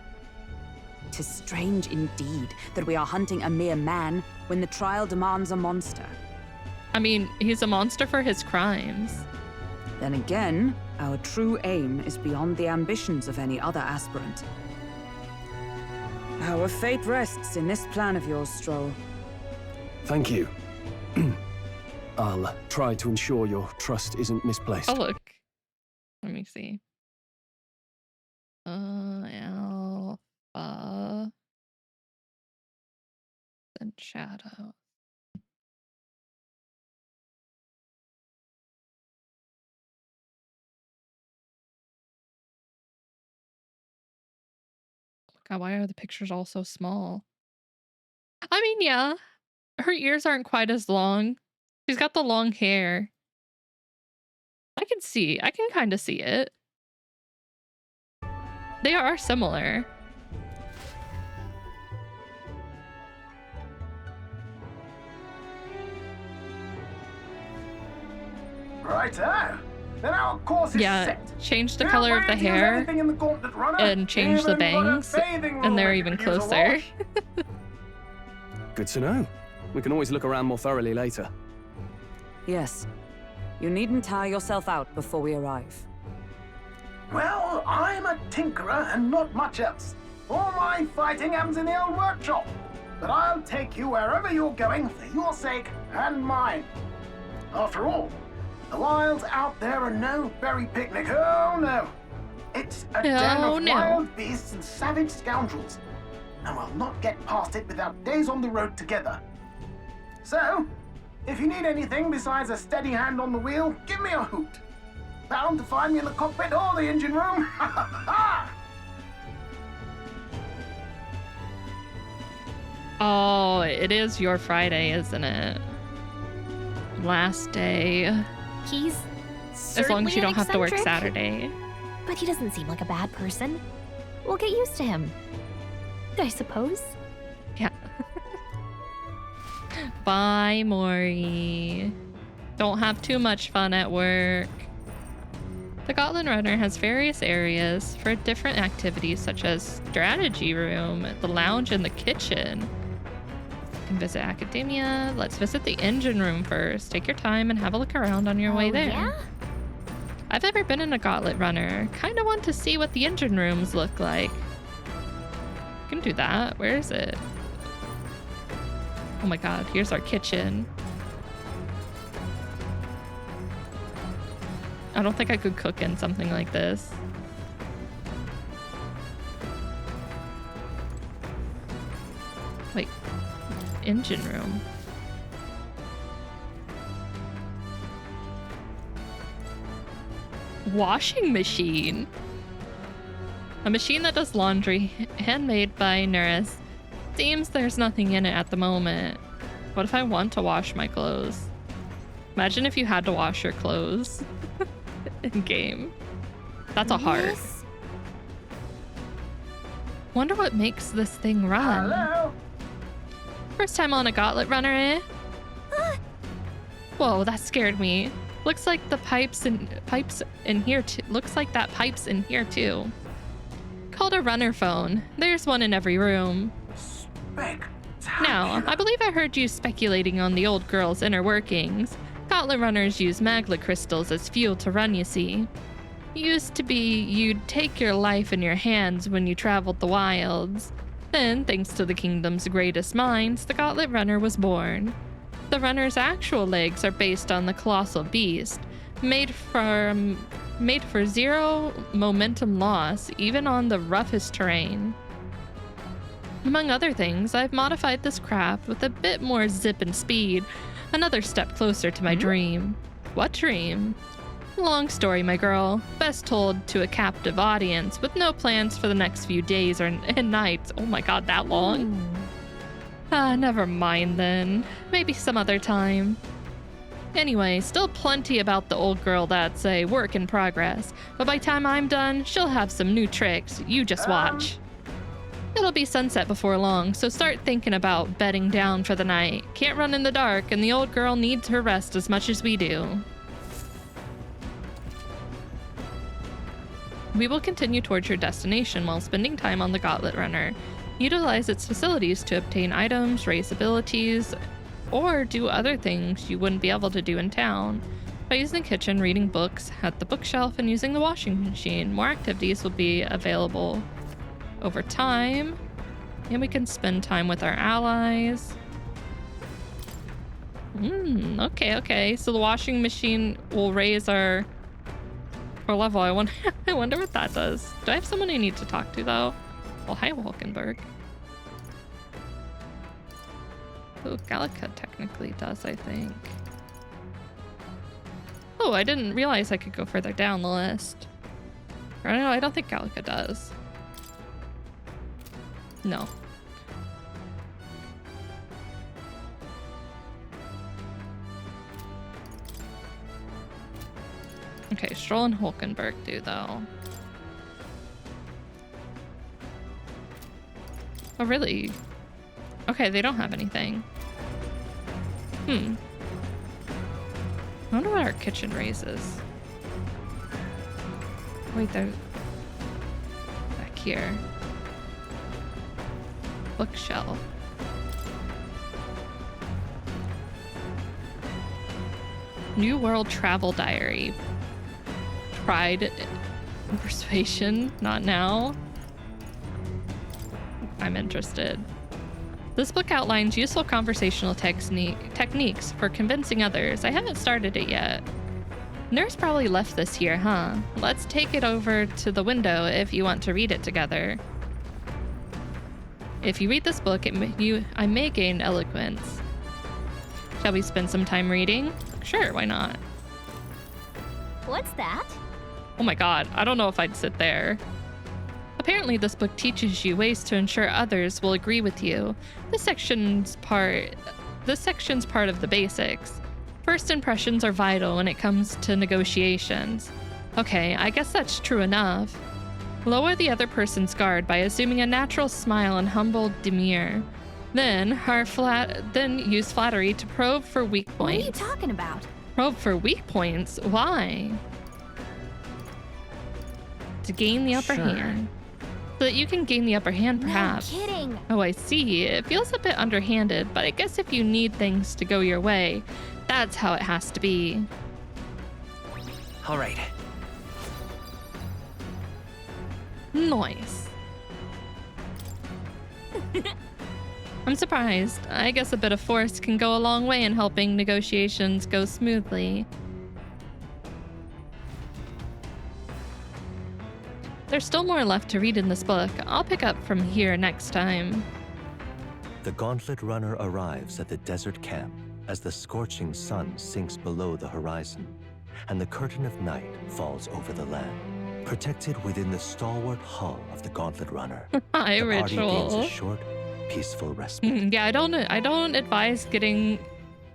'tis strange indeed that we are hunting a mere man when the trial demands a monster. I mean, he's a monster for his crimes. Then again, our true aim is beyond the ambitions of any other aspirant. Our fate rests in this plan of yours, Stroll. Thank you. I'll try to ensure your trust isn't misplaced. Oh look. Let me see. Alpha and shadow. God, why are the pictures all so small? I mean, yeah, her ears aren't quite as long. She's got the long hair. I can kind of see it. They are similar. Righto. Then our course is set. Change the Feel color of free the to use hair anything in the gauntlet runner, and change the even got a bangs, bathing room and they're we even could use a closer. wash. Good to know. We can always look around more thoroughly later. Yes. You needn't tire yourself out before we arrive. Well, I'm a tinkerer and not much else. All my fighting happens in the old workshop. But I'll take you wherever you're going for your sake and mine. After all, the wilds out there are no berry picnic. Oh no. It's a den of wild beasts and savage scoundrels. And we'll not get past it without days on the road together. So, if you need anything besides a steady hand on the wheel, give me a hoot. Bound to find me in the cockpit or the engine room. Ha ha ha! Oh, it is your Friday, isn't it? Last day. He's as long as you don't have to work eccentric, Saturday. But he doesn't seem like a bad person. We'll get used to him, I suppose. Yeah. Bye, Maury. Don't have too much fun at work. The Gauntlet Runner has various areas for different activities such as strategy room, the lounge, and the kitchen. You can visit academia. Let's visit the engine room first. Take your time and have a look around on your way there. Yeah? I've never been in a Gauntlet Runner. Kind of want to see what the engine rooms look like. You can do that. Where is it? Oh my god, here's our kitchen. I don't think I could cook in something like this. Wait, engine room. Washing machine. A machine that does laundry, handmade by Nuris. Seems there's nothing in it at the moment. What if I want to wash my clothes? Imagine if you had to wash your clothes in game. That's a heart. Yes. Wonder what makes this thing run. Hello? First time on a Gauntlet Runner, eh? Whoa, that scared me. Looks like the pipes in here too. Looks like that pipe's in here too. Called a runner phone. There's one in every room. Now, I believe I heard you speculating on the old girl's inner workings. Gauntlet runners use magla crystals as fuel to run, you see. Used to be you'd take your life in your hands when you traveled the wilds. Then, thanks to the kingdom's greatest minds, the Gauntlet Runner was born. The runner's actual legs are based on the colossal beast, made for zero momentum loss, even on the roughest terrain. Among other things, I've modified this craft with a bit more zip and speed, another step closer to my dream. What dream? Long story, my girl. Best told to a captive audience with no plans for the next few days and nights. Oh my god, that long? Never mind then. Maybe some other time. Anyway, still plenty about the old girl that's a work in progress, but by the time I'm done, she'll have some new tricks. You just watch. It'll be sunset before long, so start thinking about bedding down for the night. Can't run in the dark, and the old girl needs her rest as much as we do. We will continue towards your destination while spending time on the Gauntlet Runner. Utilize its facilities to obtain items, raise abilities, or do other things you wouldn't be able to do in town. By using the kitchen, reading books at the bookshelf, and using the washing machine, more activities will be available over time, and we can spend time with our allies. Okay. So the washing machine will raise our level. I wonder what that does. Do I have someone I need to talk to though? Well, hi, Walkenberg. Oh, Gallica technically does, I think. Oh, I didn't realize I could go further down the list. Or no, I don't think Gallica does. No. Okay, Stroll and Hulkenberg do though. Oh, really? Okay, they don't have anything. I wonder what our kitchen raises. Wait, they're back here. Bookshelf. New World Travel Diary. Persuasion? Not now. I'm interested. This book outlines useful conversational techniques for convincing others. I haven't started it yet. Nurse probably left this here, huh? Let's take it over to the window if you want to read it together. If you read this book, I may gain eloquence. Shall we spend some time reading? Sure, why not? What's that? Oh my god, I don't know if I'd sit there. Apparently this book teaches you ways to ensure others will agree with you. This section's part of the basics. First impressions are vital when it comes to negotiations. Okay, I guess that's true enough. Lower the other person's guard by assuming a natural smile and humble demeanor. Then use flattery to probe for weak points. What are you talking about? Probe for weak points? Why? To gain the upper hand. So that you can gain the upper hand, perhaps. No kidding. Oh, I see. It feels a bit underhanded, but I guess if you need things to go your way, that's how it has to be. All right. Nice. I'm surprised. I guess a bit of force can go a long way in helping negotiations go smoothly. There's still more left to read in this book. I'll pick up from here next time. The Gauntlet Runner arrives at the desert camp as the scorching sun sinks below the horizon, and the curtain of night falls over the land. Protected within the stalwart hull of the Gauntlet Runner, Hi, the party gains Rachel. a short, peaceful respite. Yeah, I don't advise getting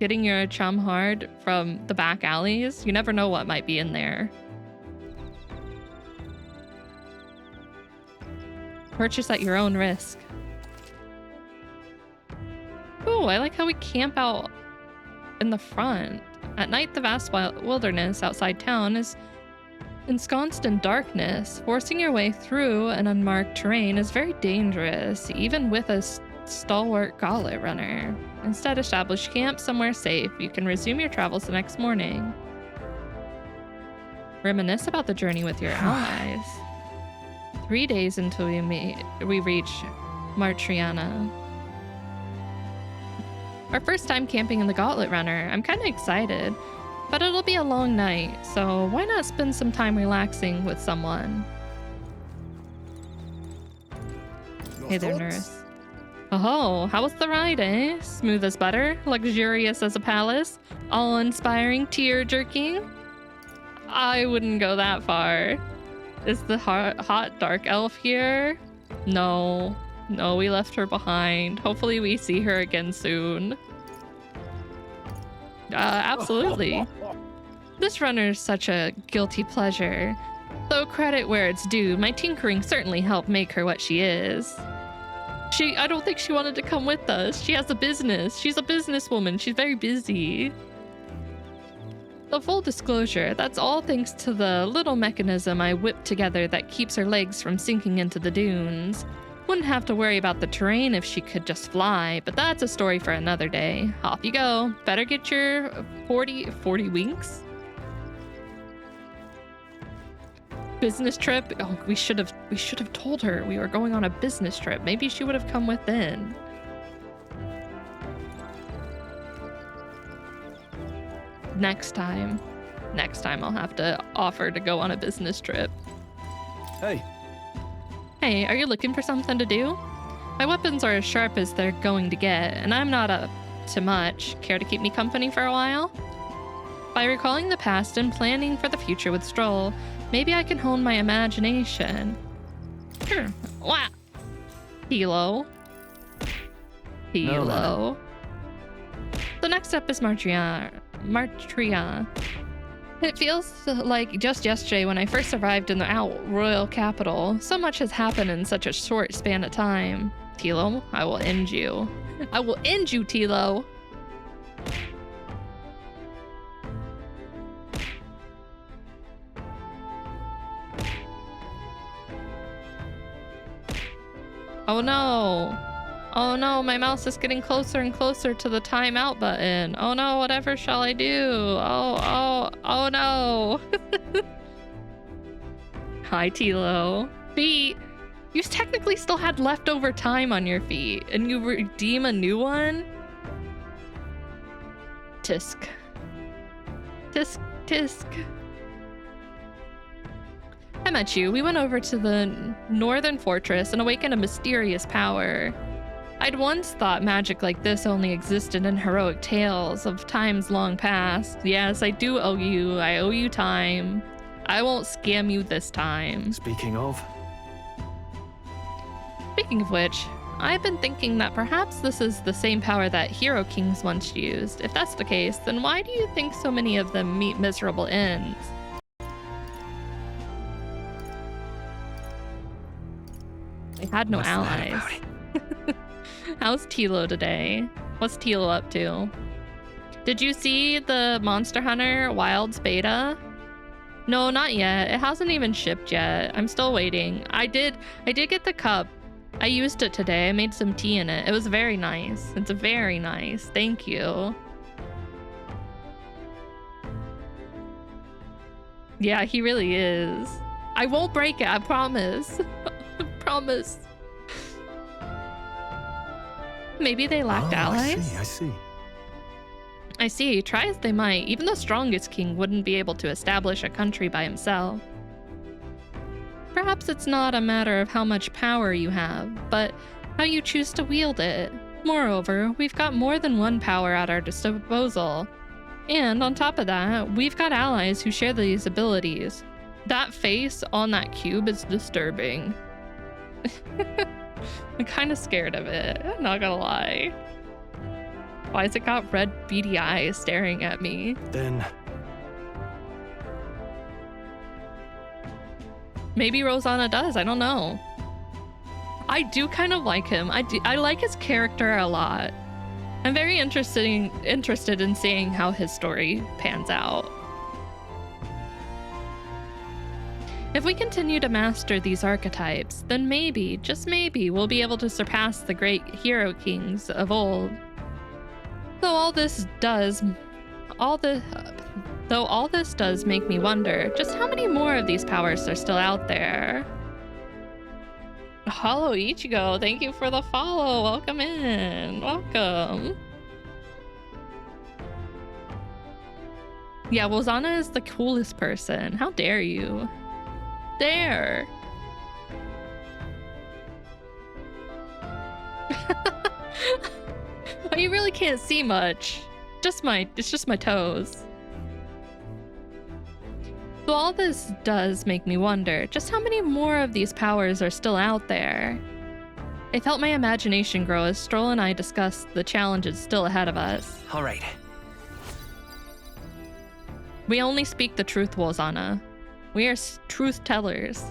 your chum hard from the back alleys. You never know what might be in there. Purchase at your own risk. Ooh, I like how we camp out in the front. At night, the vast wilderness outside town is ensconced in darkness. Forcing your way through an unmarked terrain is very dangerous, even with a stalwart gauntlet runner. Instead, establish camp somewhere safe. You can resume your travels the next morning. Reminisce about the journey with your allies. 3 days until we reach Martriana. Our first time camping in the Gauntlet Runner. I'm kind of excited, but it'll be a long night, so why not spend some time relaxing with someone? Hey there, nurse. Oh, how was the ride, eh? Smooth as butter, luxurious as a palace, awe-inspiring, tear-jerking? I wouldn't go that far. Is the hot dark elf here? No. No, we left her behind. Hopefully we see her again soon. Absolutely. This runner's such a guilty pleasure. Though credit where it's due, my tinkering certainly helped make her what she is. I don't think she wanted to come with us. She has a business. She's a businesswoman. She's very busy. The full disclosure, that's all thanks to the little mechanism I whipped together that keeps her legs from sinking into the dunes. Wouldn't have to worry about the terrain if she could just fly, but that's a story for another day. Off you go. Better get your 40 winks? Business trip? Oh, we should have told her we were going on a business trip. Maybe she would have come within. Next time I'll have to offer to go on a business trip. Hey. Hey, are you looking for something to do? My weapons are as sharp as they're going to get, and I'm not up to much. Care to keep me company for a while? By recalling the past and planning for the future with Stroll, maybe I can hone my imagination. Sure. Wow. Hilo. No. The next step is Martria. It feels like just yesterday when I first arrived in the royal capital. So much has happened in such a short span of time. Tilo, I will end you. I will end you, Tilo. Oh no. Oh no, my mouse is getting closer and closer to the timeout button. Oh no, whatever shall I do? Oh no. Hi, Tilo. Feet. You technically still had leftover time on your feet, and you redeem a new one? Tisk. Tisk, tisk. I met you. We went over to the northern fortress and awakened a mysterious power. I'd once thought magic like this only existed in heroic tales of times long past. Yes, I do owe you. I owe you time. I won't scam you this time. Speaking of which, I've been thinking that perhaps this is the same power that hero kings once used. If that's the case, then why do you think so many of them meet miserable ends? They had no What's that allies. How's Tilo today? What's Tilo up to? Did you see the Monster Hunter Wilds beta? No, not yet. It hasn't even shipped yet. I'm still waiting. I did get the cup. I used it today. I made some tea in it. It was very nice. It's very nice. Thank you. Yeah, he really is. I won't break it. I promise. I promise. Maybe they lacked allies? I see. I see. Try as they might, even the strongest king wouldn't be able to establish a country by himself. Perhaps it's not a matter of how much power you have, but how you choose to wield it. Moreover, we've got more than one power at our disposal. And on top of that, we've got allies who share these abilities. That face on that cube is disturbing. I'm kind of scared of it, I'm not gonna lie. Why has it got red beady eyes staring at me? Then maybe Rosanna does, I don't know. I do kind of like him. I like his character a lot. I'm very interested in seeing how his story pans out. If we continue to master these archetypes, then maybe, just maybe, we'll be able to surpass the great hero kings of old. Though all this does make me wonder just how many more of these powers are still out there. Hello, Ichigo. Thank you for the follow. Welcome in. Welcome. Yeah, Rosanna is the coolest person. How dare you? There. Well, you really can't see much. It's just my toes. So all this does make me wonder just how many more of these powers are still out there. I felt my imagination grow as Stroll and I discussed the challenges still ahead of us. All right. We only speak the truth, Wozana. We are truth tellers.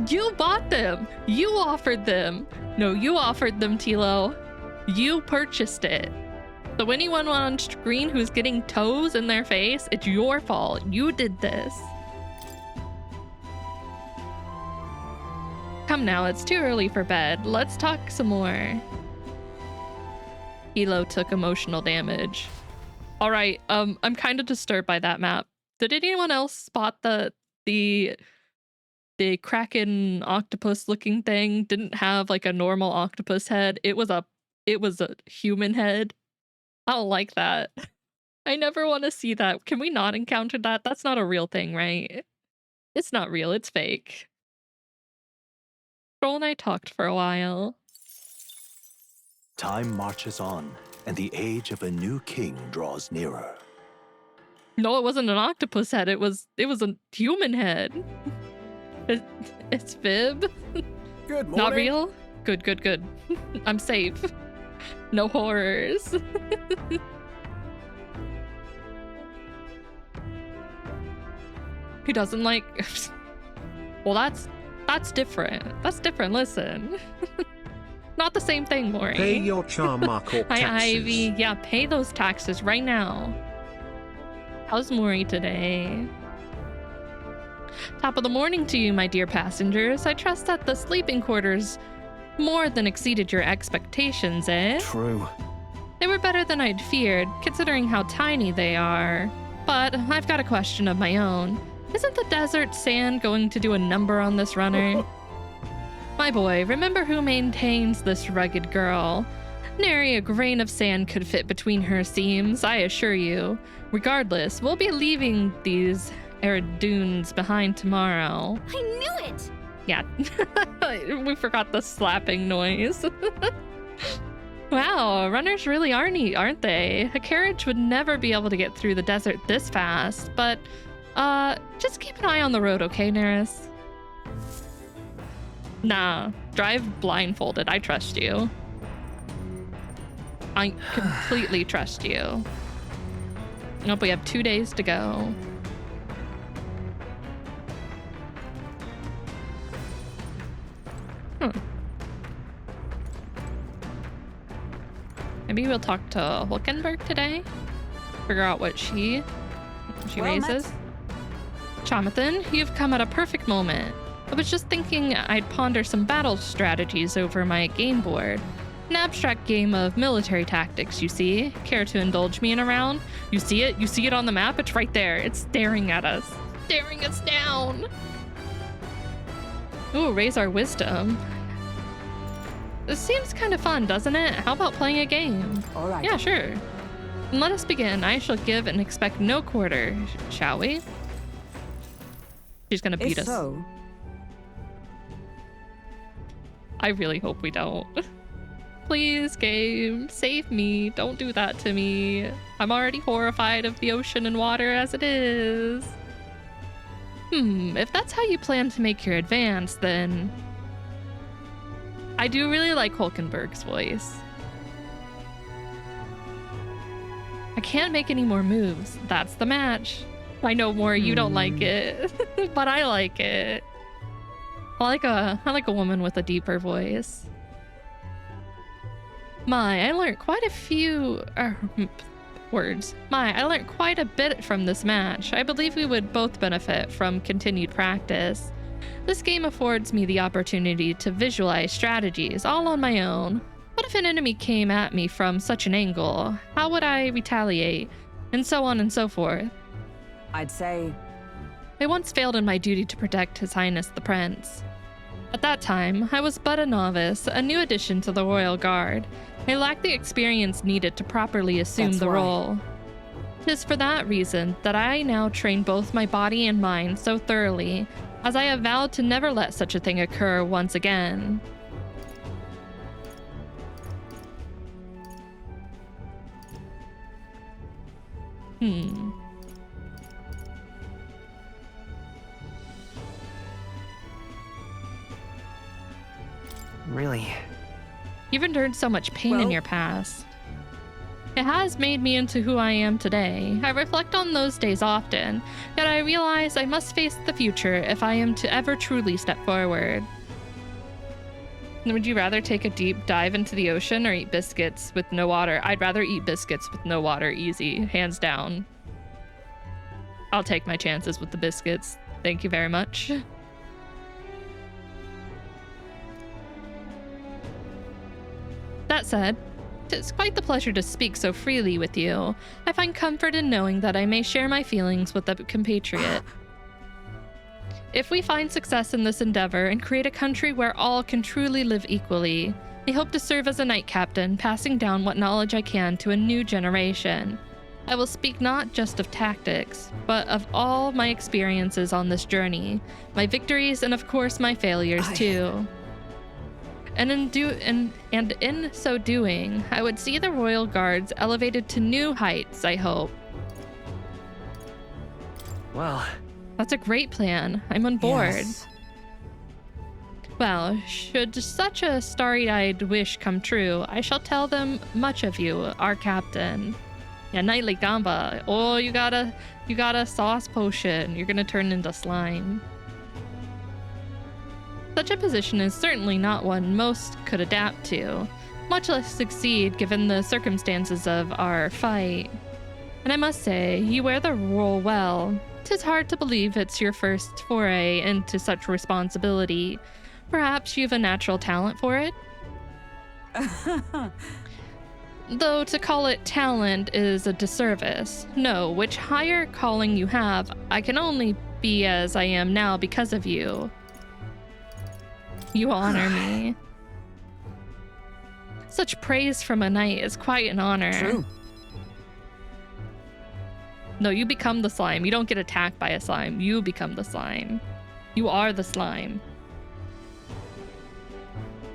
You bought them. You offered them. No, you offered them, Tilo. You purchased it. So anyone on screen who's getting toes in their face, it's your fault. You did this. Come now, it's too early for bed. Let's talk some more. Tilo took emotional damage. All right, I'm kind of disturbed by that map. Did anyone else spot the Kraken octopus looking thing didn't have like a normal octopus head? It was a human head. I don't like that. I never want to see that. Can we not encounter that? That's not a real thing, right? It's not real, it's fake. Troll and I talked for a while. Time marches on, and the age of a new king draws nearer. No, it wasn't an octopus head. It was a human head. It's Fib. Good morning. Not real? Good. I'm safe. No horrors. He doesn't like... Well, that's different. That's different. Listen. Not the same thing, Maury. Pay your charm mark or taxes. Hi, Ivy. Yeah, pay those taxes right now. How's Maury today? Top of the morning to you, my dear passengers. I trust that the sleeping quarters more than exceeded your expectations, eh? True. They were better than I'd feared, considering how tiny they are. But I've got a question of my own. Isn't the desert sand going to do a number on this runner? My boy, remember who maintains this rugged girl. Nary a grain of sand could fit between her seams, I assure you. Regardless, we'll be leaving these arid dunes behind tomorrow. I knew it! Yeah, we forgot the slapping noise. Wow, runners really are neat, aren't they? A carriage would never be able to get through the desert this fast, but just keep an eye on the road, okay, Neris? Nah, drive blindfolded. I trust you. I completely trust you. Nope, we have 2 days to go. Maybe we'll talk to Hulkenberg today. Figure out what she raises. Chamathan, you've come at a perfect moment. I was just thinking I'd ponder some battle strategies over my game board. An abstract game of military tactics, you see. Care to indulge me in a round? You see it? You see it on the map? It's right there. It's staring at us. Staring us down. Ooh, raise our wisdom. This seems kind of fun, doesn't it? How about playing a game? All right. Yeah, sure. And let us begin. I shall give and expect no quarter, shall we? She's gonna beat us. So. I really hope we don't. Please, game, save me. Don't do that to me. I'm already horrified of the ocean and water as it is. If that's how you plan to make your advance, then... I do really like Hulkenberg's voice. I can't make any more moves. That's the match. I know more you don't like it, but I like it. I like a woman with a deeper voice. I learned quite a few words. I learned quite a bit from this match. I believe we would both benefit from continued practice. This game affords me the opportunity to visualize strategies all on my own. What if an enemy came at me from such an angle? How would I retaliate? And so on and so forth. I'd say... I once failed in my duty to protect His Highness the Prince. At that time, I was but a novice, a new addition to the Royal Guard. I lacked the experience needed to properly assume the role. It is for that reason that I now train both my body and mind so thoroughly, as I have vowed to never let such a thing occur once again. Really? You've endured so much pain in your past. It has made me into who I am today. I reflect on those days often, yet I realize I must face the future if I am to ever truly step forward. Would you rather take a deep dive into the ocean or eat biscuits with no water? I'd rather eat biscuits with no water, easy, hands down. I'll take my chances with the biscuits. Thank you very much. That said, it's quite the pleasure to speak so freely with you. I find comfort in knowing that I may share my feelings with a compatriot. If we find success in this endeavor and create a country where all can truly live equally, I hope to serve as a knight captain, passing down what knowledge I can to a new generation. I will speak not just of tactics, but of all my experiences on this journey, my victories and of course my failures too. And in so doing, I would see the Royal Guards elevated to new heights, I hope. Well... That's a great plan. I'm on board. Yes. Well, should such a starry-eyed wish come true, I shall tell them much of you, our captain. Yeah, Knightly Gamba. Oh, you got a sauce potion. You're gonna turn into slime. Such a position is certainly not one most could adapt to, much less succeed given the circumstances of our fight. And I must say, you wear the role well. 'Tis hard to believe it's your first foray into such responsibility. Perhaps you've a natural talent for it? Though to call it talent is a disservice. No, which higher calling you have, I can only be as I am now because of you. You honor me. Such praise from a knight is quite an honor. True. No, you become the slime. You don't get attacked by a slime. You become the slime. You are the slime.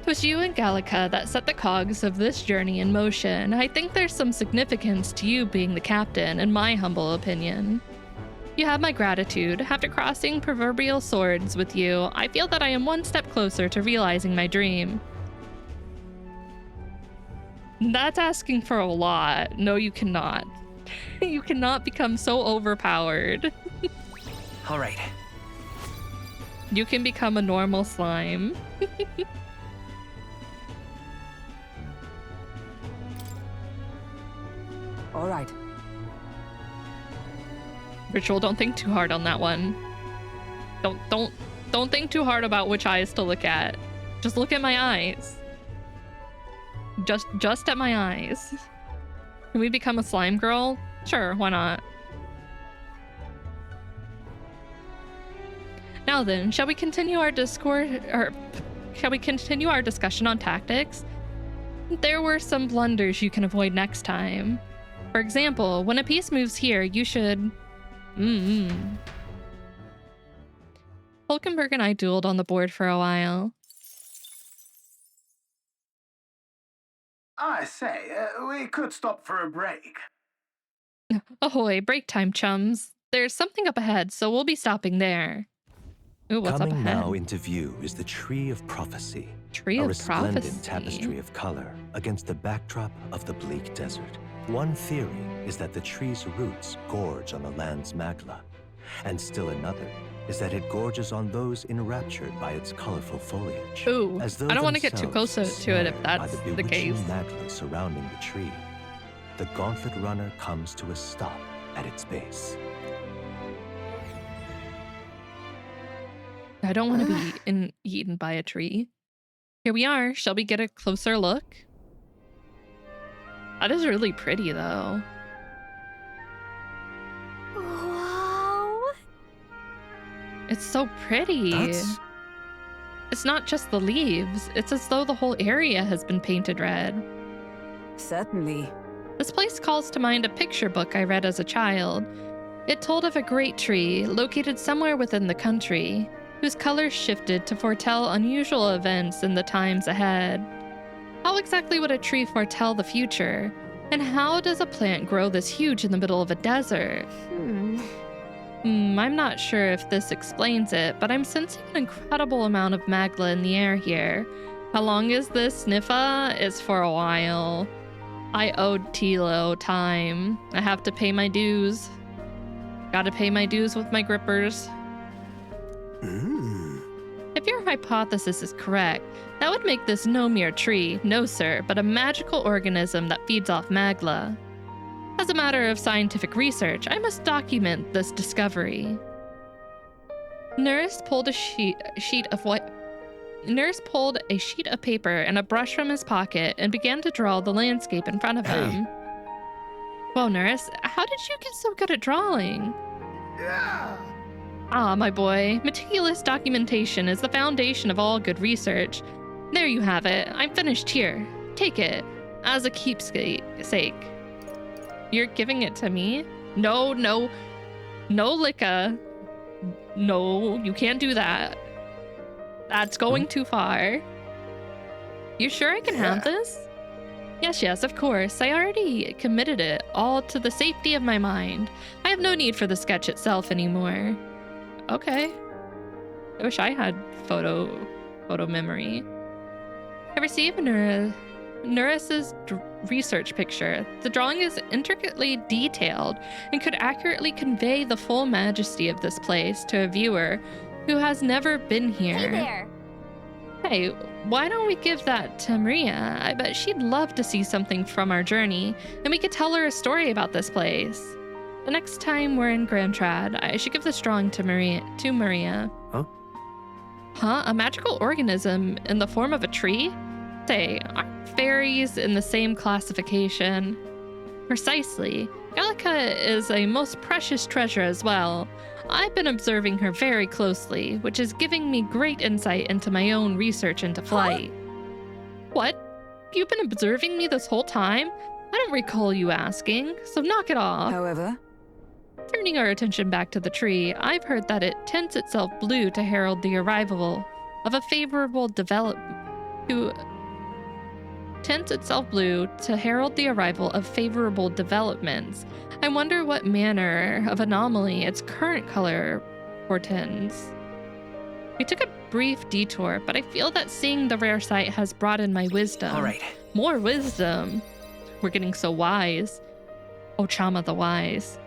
It was you and Gallica that set the cogs of this journey in motion. I think there's some significance to you being the captain, in my humble opinion. You have my gratitude. After crossing proverbial swords with you, I feel that I am one step closer to realizing my dream. That's asking for a lot. No, you cannot. You cannot become so overpowered. All right. You can become a normal slime. All right. Ritual, don't think too hard on that one. Don't think too hard about which eyes to look at. Just look at my eyes. Just at my eyes. Can we become a slime girl? Sure, why not? Now then, shall we continue our discourse, or shall we continue our discussion on tactics? There were some blunders you can avoid next time. For example, when a piece moves here, you should... Hulkenberg and I dueled on the board for a while. I say, we could stop for a break. Ahoy, break time, chums. There's something up ahead, so we'll be stopping there. Ooh, what's Coming up ahead? now into view is the Tree of Prophecy. Tree a of resplendent Prophecy. tapestry of color against the backdrop of the bleak desert. One theory is that the tree's roots gorge on the land's magla, and still another is that it gorges on those enraptured by its colorful foliage. Ooh, as though I don't want to get too close themselves to it if snared that's by the the case. bewitching magla surrounding the tree. The Gauntlet Runner comes to a stop at its base. I don't want to be eaten by a tree. Here we are. Shall we get a closer look? That is really pretty, though. Wow. It's so pretty. It's not just the leaves. It's as though the whole area has been painted red. Certainly. This place calls to mind a picture book I read as a child. It told of a great tree located somewhere within the country, whose colors shifted to foretell unusual events in the times ahead. How exactly would a tree foretell the future? And how does a plant grow this huge in the middle of a desert? I'm not sure if this explains it, but I'm sensing an incredible amount of magla in the air here. How long is this, Sniffa? It's for a while. I owed Tilo time. I have to pay my dues. Gotta pay my dues with my grippers. If your hypothesis is correct, that would make this no mere tree, no sir, but a magical organism that feeds off magla. As a matter of scientific research, I must document this discovery. Nurse pulled a sheet of paper and a brush from his pocket and began to draw the landscape in front of him. Whoa, Nurse, how did you get so good at drawing? Ah, my boy, meticulous documentation is the foundation of all good research. There you have it. I'm finished here. Take it, as a keepsake. You're giving it to me? No, Licka. No, you can't do that. That's going too far. You sure I can have this? Yes, of course. I already committed it, all to the safety of my mind. I have no need for the sketch itself anymore. Okay. I wish I had photo memory. I received Nuris's research picture. The drawing is intricately detailed and could accurately convey the full majesty of this place to a viewer who has never been here. Hey there. Hey, why don't we give that to Maria? I bet she'd love to see something from our journey, and we could tell her a story about this place. The next time we're in Grand Trad, I should give this drawing to Maria. Huh? Huh? A magical organism in the form of a tree? say, aren't fairies in the same classification? Precisely. Gallica is a most precious treasure as well. I've been observing her very closely, which is giving me great insight into my own research into flight. What? You've been observing me this whole time? I don't recall you asking, so knock it off. However, turning our attention back to the tree, I've heard that it tints itself blue to herald the arrival of a favorable development. Tints itself blue to herald the arrival of favorable developments. I wonder what manner of anomaly its current color portends. We took a brief detour, but I feel that seeing the rare sight has broadened my wisdom. All right. More wisdom. We're getting so wise. Oh, Chama the wise.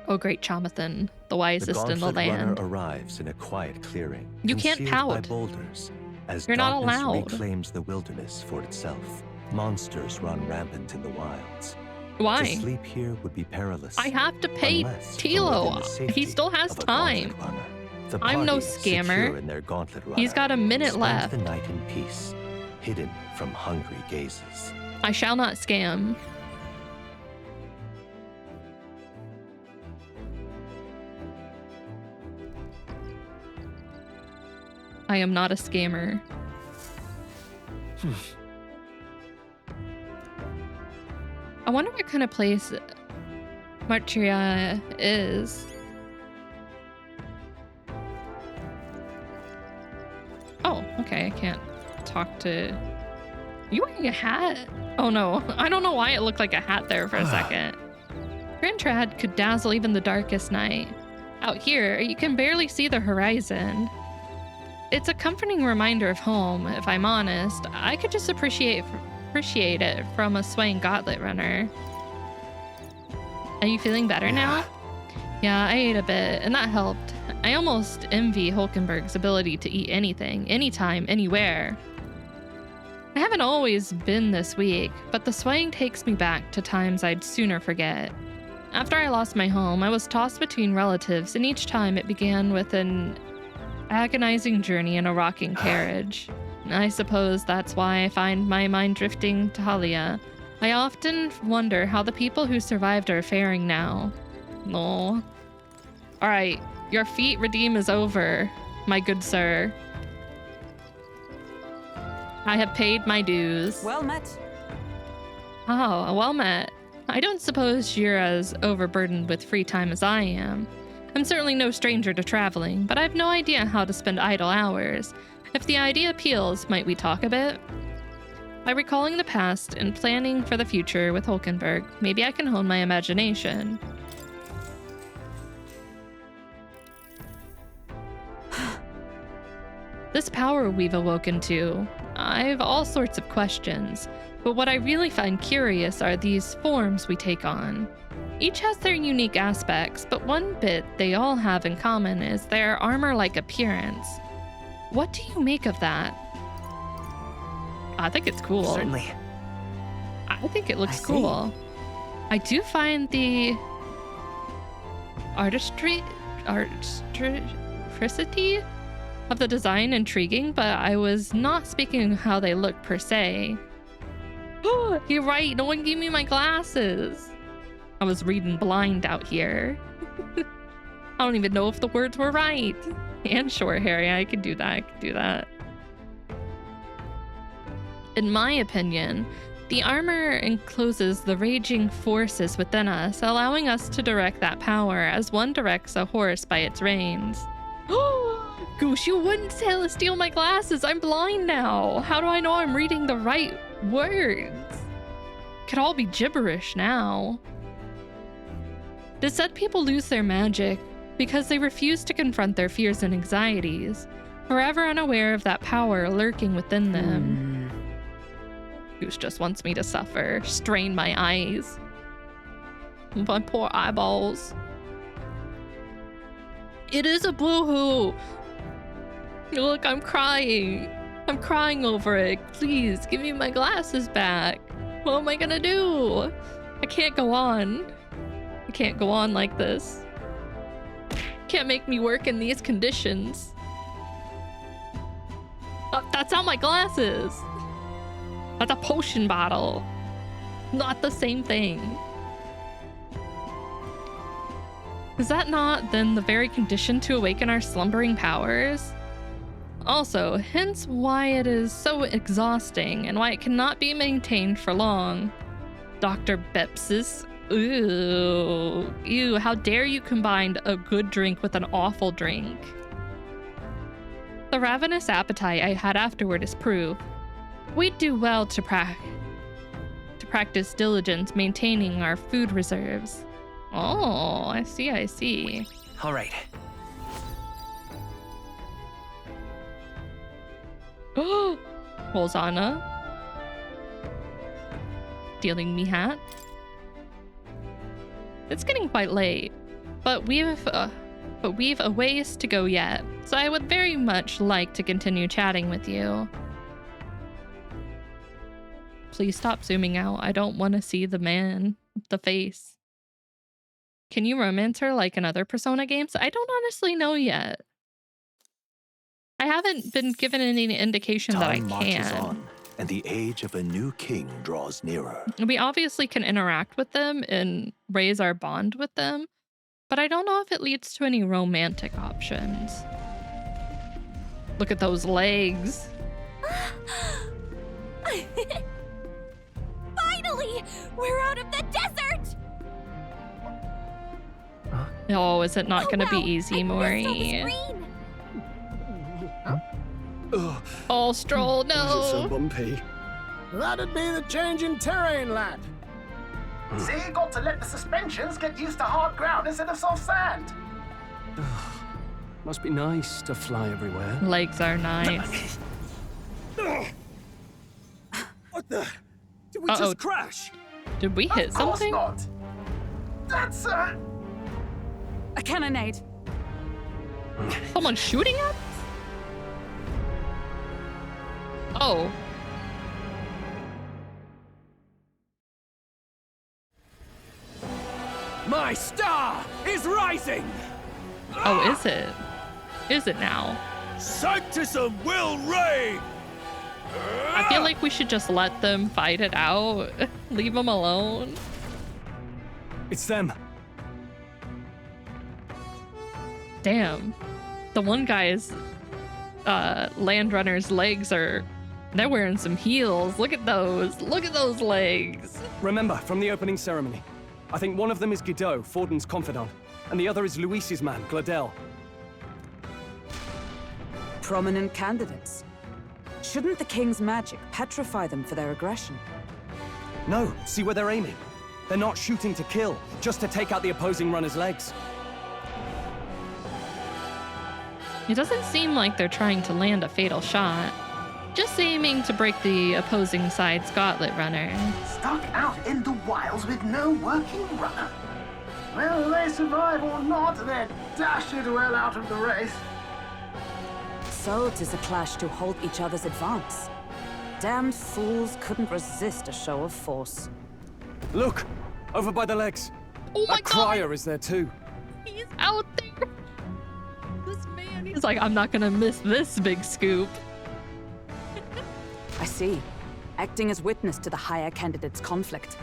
Oh, great Chamathan, the wisest in the land. Runner arrives in a quiet clearing. You can't concealed by pout. boulders, as You're not darkness allowed. reclaims the wilderness for itself. Monsters run rampant in the wilds. Why? To sleep here would be perilous. I have to pay unless from Tilo. within the safety He still has of a time. gauntlet runner. The I'm no party, secure scammer. in their gauntlet He's runner, got a minute spends left. the night in peace, hidden from hungry gazes. I shall not scam. I am not a scammer. I wonder what kind of place Martria is. Oh, okay, I can't talk to... You wearing a hat? Oh no, I don't know why it looked like a hat there for a second. Grand Trad could dazzle even the darkest night. Out here, you can barely see the horizon. It's a comforting reminder of home, if I'm honest. I could just appreciate it from a swaying gauntlet runner. Are you feeling better now? Yeah, I ate a bit, and that helped. I almost envy Hulkenberg's ability to eat anything, anytime, anywhere. I haven't always been this weak, but the swaying takes me back to times I'd sooner forget. After I lost my home, I was tossed between relatives, and each time it began with an agonizing journey in a rocking carriage. I suppose that's why I find my mind drifting to Halia. I often wonder how the people who survived are faring now. No. Alright, your feat redeem is over, my good sir. I have paid my dues. Well met. Oh, well met. I don't suppose you're as overburdened with free time as I am. I'm certainly no stranger to traveling, but I have no idea how to spend idle hours. If the idea appeals, might we talk a bit? By recalling the past and planning for the future with Hulkenberg, maybe I can hone my imagination. This power we've awoken to, I've all sorts of questions, but what I really find curious are these forms we take on. Each has their unique aspects, but one bit they all have in common is their armor-like appearance. What do you make of that? I think it's cool. Certainly. I think it looks cool. I do find the artistry of the design intriguing, but I was not speaking how they look per se. Oh, you're right. No one gave me my glasses. I was reading blind out here. I don't even know if the words were right. And sure, Harry, I could do that. I could do that. In my opinion, the armor encloses the raging forces within us, allowing us to direct that power as one directs a horse by its reins. Goose, you wouldn't steal my glasses. I'm blind now. How do I know I'm reading the right words? Could all be gibberish now. It said people lose their magic because they refuse to confront their fears and anxieties, forever unaware of that power lurking within them. Goose just wants me to suffer, strain my eyes. My poor eyeballs. It is a boohoo. Look, I'm crying. I'm crying over it. Please, give me my glasses back. What am I gonna do? I can't go on. I can't go on like this. Can't make me work in these conditions. That's not my glasses. That's a potion bottle. Not the same thing. Is that not then the very condition to awaken our slumbering powers? Also, hence why it is so exhausting and why it cannot be maintained for long. Dr. Bepsis. Ooh. Ew, how dare you combine a good drink with an awful drink. The ravenous appetite I had afterward is proof. We'd do well to practice diligence maintaining our food reserves. Oh, I see, I see. All right. Hosanna. Dealing me hat. It's getting quite late, but we've a ways to go yet, so I would very much like to continue chatting with you. Please stop zooming out. I don't want to see the face. Can you romance her like in other Persona games? I don't honestly know yet. I haven't been given any indication that I Time marches can. on, and the age of a new king draws nearer. We obviously can interact with them and raise our bond with them, but I don't know if it leads to any romantic options. Look at those legs. Finally! We're out of the desert! Oh, is it not going to be easy, Mori? Oh, Stroll, no! Why is it so bumpy? That'd be the change in terrain, lad. See, got to let the suspensions get used to hard ground instead of soft sand. Must be nice to fly everywhere. Legs are nice. What the? Did we just crash? Did we hit something? Of course not. That's a cannonade. Someone shooting at us? Oh. My star is rising! Oh, is it? Is it now? Sanctism will reign! I feel like we should just let them fight it out. Leave them alone. It's them. Damn. The one guy's land runner's legs they're wearing some heels. Look at those. Look at those legs. Remember, from the opening ceremony, I think one of them is Guido, Forden's confidant, and the other is Luis's man, Gladel. Prominent candidates. Shouldn't the king's magic petrify them for their aggression? No, see where they're aiming. They're not shooting to kill, just to take out the opposing runner's legs. It doesn't seem like they're trying to land a fatal shot. Just aiming to break the opposing side's gauntlet runner. stuck out in the wilds with no working runner. Whether they survive or not, they're dashed well out of the race. So it is a clash to halt each other's advance. Damned fools couldn't resist a show of force. Look! Over by the legs. Oh my God! Crier is there too. He's out there. This man, he's like, I'm not gonna miss this big scoop. I see. Acting as witness to the higher candidate's conflict.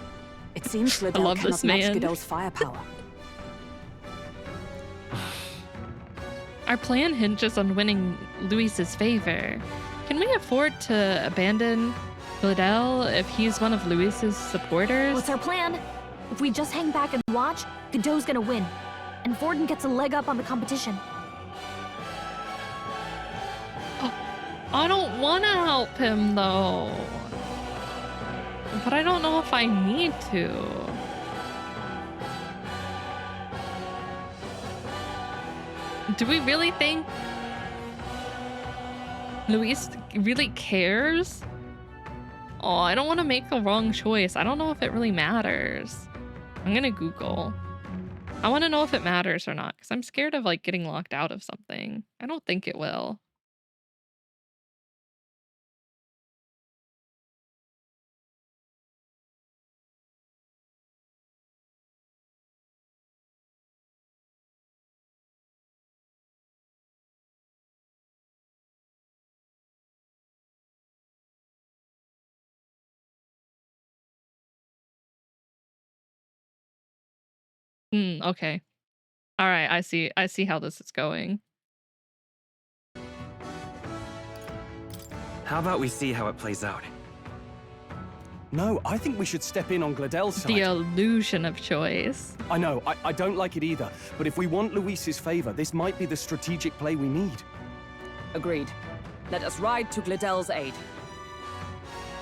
It seems I Gladel love cannot this match man. Guido's firepower. Our plan hinges on winning Luis's favor. Can we afford to abandon Gladel if he's one of Luis's supporters? What's our plan? If we just hang back and watch, Godot's gonna win. And Forden gets a leg up on the competition. I don't want to help him though. But I don't know if I need to. Do we really think Luis really cares? Oh, I don't want to make the wrong choice. I don't know if it really matters. I'm gonna Google. I want to know if it matters or not, because I'm scared of like getting locked out of something. I don't think it will. Okay. All right, I see how this is going. How about we see how it plays out? No, I think we should step in on Gladel's side. The illusion of choice. I know, I don't like it either, but if we want Luis's favor, this might be the strategic play we need. Agreed. Let us ride to Gladel's aid.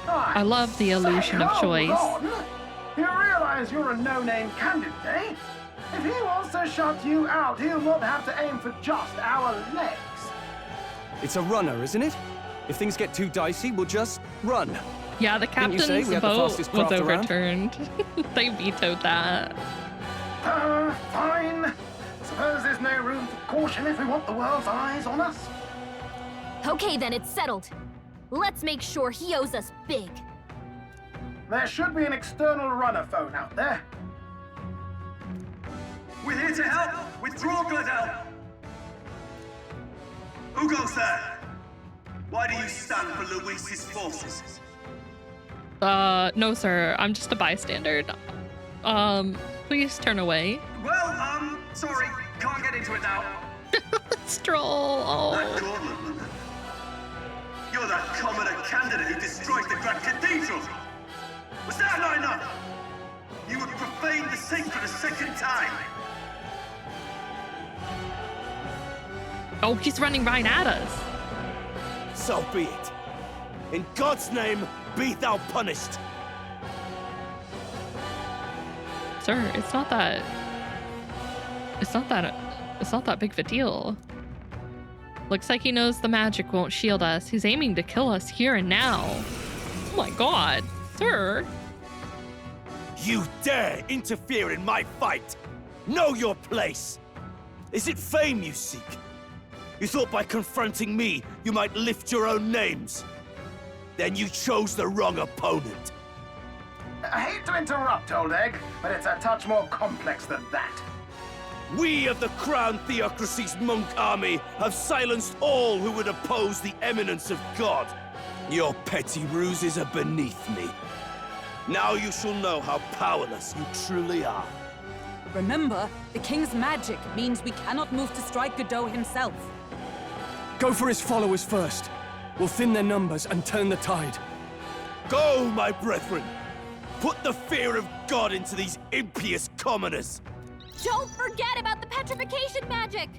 I love the illusion of choice. Hold on. You realize you're a no-name candidate, eh? If he wants to shut you out, he'll not have to aim for just our legs. It's a runner, isn't it? If things get too dicey, we'll just run. Yeah, the Didn't you say captain's we had the vote fastest was craft around? overturned. They vetoed that. Fine. Suppose there's no room for caution if we want the world's eyes on us. Okay, then it's settled. Let's make sure he owes us big. There should be an external runner phone out there. We're here to help! Withdraw, Gladel! Who goes there? Why do you stand for Luis's forces? No, sir. I'm just a bystander. Please turn away. Well, sorry. Can't get into it now. Stroll. That Gauntlet. You're that commoner candidate who destroyed the Grand Cathedral! Was that not enough? You would profane the sacred a second time! Oh, he's running right at us. So be it. In God's name, be thou punished! Sir, it's not that big of a deal. Looks like he knows the magic won't shield us. He's aiming to kill us here and now. Oh my god, sir. You dare interfere in my fight! Know your place! Is it fame you seek? You thought by confronting me, you might lift your own names? Then you chose the wrong opponent. I hate to interrupt, old egg, but it's a touch more complex than that. We of the Crown Theocracy's monk army have silenced all who would oppose the eminence of God. Your petty ruses are beneath me. Now you shall know how powerless you truly are. Remember, the king's magic means we cannot move to strike Godot himself. Go for his followers first. We'll thin their numbers and turn the tide. Go, my brethren! Put the fear of God into these impious commoners! Don't forget about the petrification magic!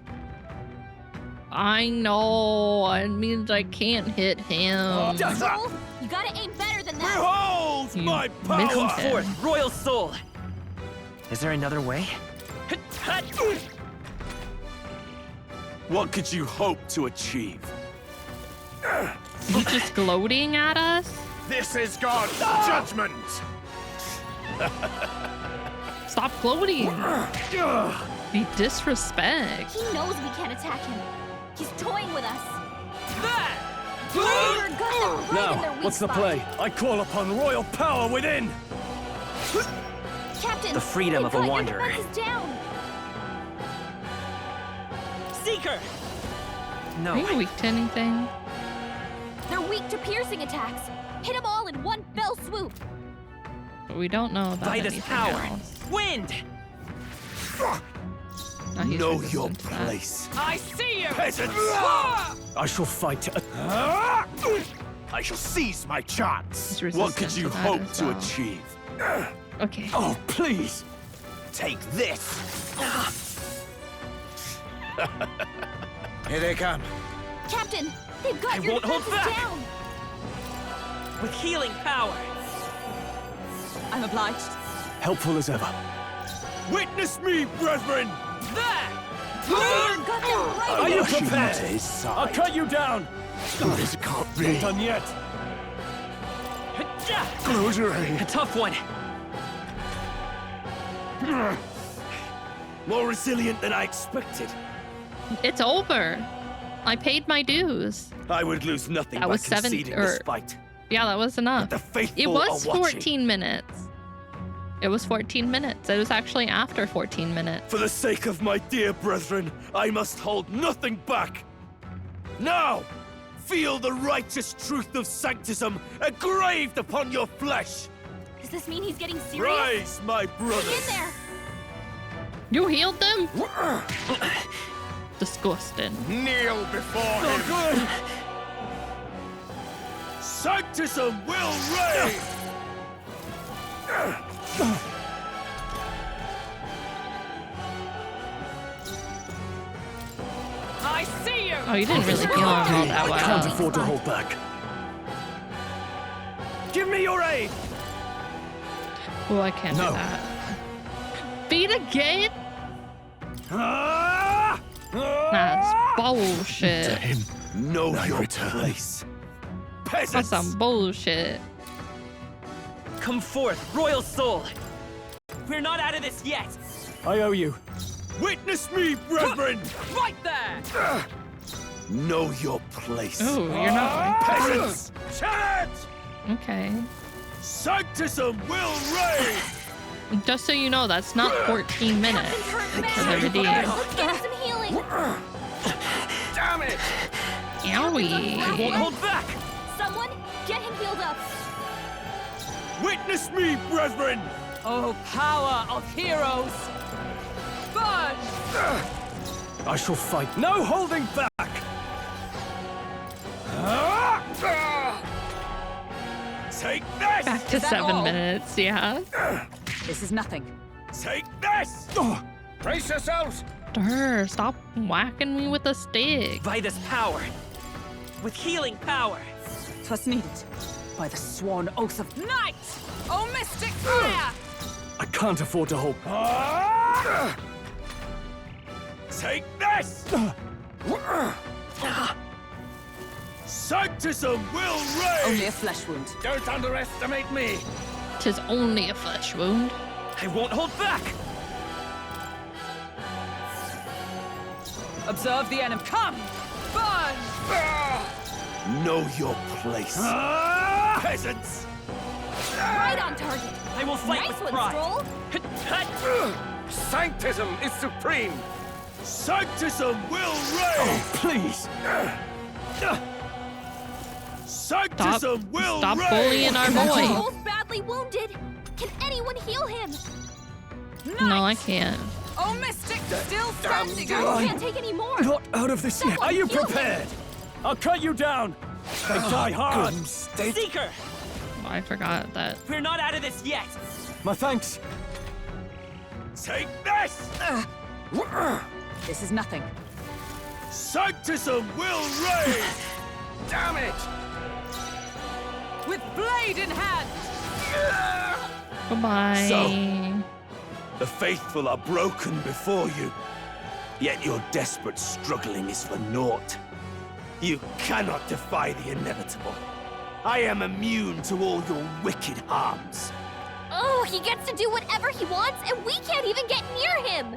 I know. It means I can't hit him. Joel, you gotta aim better than that. Behold You my missed power! him. Forth, royal soul! Is there another way? What could you hope to achieve? You just gloating at us? This is God's judgment! Stop gloating. The disrespect. He knows we can't attack him. He's toying with us. There! We're got them right in their Now, weak what's the spot. play? I call upon royal power within! Captain, The freedom they've of a got your wanderer. defenses down. Seeker! No. Are you weak to anything? They're weak to piercing attacks. Hit them all in one fell swoop. But we don't know about Vitus anything power! else. Wind! Oh, he's Know your resistant to that. place. I see you! Peasants! I shall fight. I shall seize my chance. He's What could resistant you to that hope as to well. achieve? Okay. Oh, please! Take this! Here they come. Captain, they've got I your won't hold defenses back. down. With healing power! I'm obliged. Helpful as ever. Witness me, brethren! They've got them right Are in you their prepared? To his side. I'll cut you down! This can't be. Not done yet. Close your aim. A tough one! More resilient than I expected. It's over. I paid my dues. I would lose nothing That by was seven- conceding or- this fight. Yeah, that was enough. The faithful It was are watching. 14 minutes. It was 14 minutes. It was actually after 14 minutes. For the sake of my dear brethren, I must hold nothing back. Now, feel the righteous truth of sanctism engraved upon your flesh. Does this mean he's getting serious? Rise, my Hang in brothers. there. You healed them? Disgusting. Kneel before him. Good. Sanctism will reign. I see you! Oh, you didn't really heal him all that I can't well. afford to hold back. Give me your aid! Oh, I can't do that. Beat again? That's bullshit. Know your place. That's Peasants! some bullshit. Come forth, royal soul! We're not out of this yet! I owe you. Witness me, brethren! Right there! Know your place. Oh, you're not. Peasants! Chant! Okay. Sanctism will reign! Just so you know, that's not 14 minutes for the redeem. Let's get him some healing. Damn it! Owie. Won't hold back! Someone, get him healed up. Witness me, brethren! Oh, power of heroes! Burn! I shall fight. No holding back! Take this! Back to Is that 7 all? minutes, yeah. This is nothing. Take this! Brace yourselves! Durr, stop whacking me with a stick. By this power! With healing power! 'Twas needed. By the sworn oath of night! Oh, mystic fire! I can't afford to hold. Take this! Sanctism will reign! Only a flesh wound. Don't underestimate me! 'Tis only a flesh wound. I won't hold back! Observe the enemy. Come! Burn! Know your place. Peasants! Right on target. I will fight Nice with one, pride! Stroll. Sanctism is supreme! Sanctism will reign! Please! Sanctism will Stop reign! bullying our We're boy. both badly wounded. Can anyone heal him? No, I can't. Oh, mystic, still standing. I can't take any more. Not out of this yet. Someone Are you heal him. prepared? I'll cut you down. They die hard. Seeker! Oh, I forgot that. We're not out of this yet! My thanks. Take this! This is nothing. Sanctism will reign! Damn it! With blade in hand! Goodbye. So, the faithful are broken before you, yet your desperate struggling is for naught. You cannot defy the inevitable. I am immune to all your wicked harms. Oh, he gets to do whatever he wants, and we can't even get near him.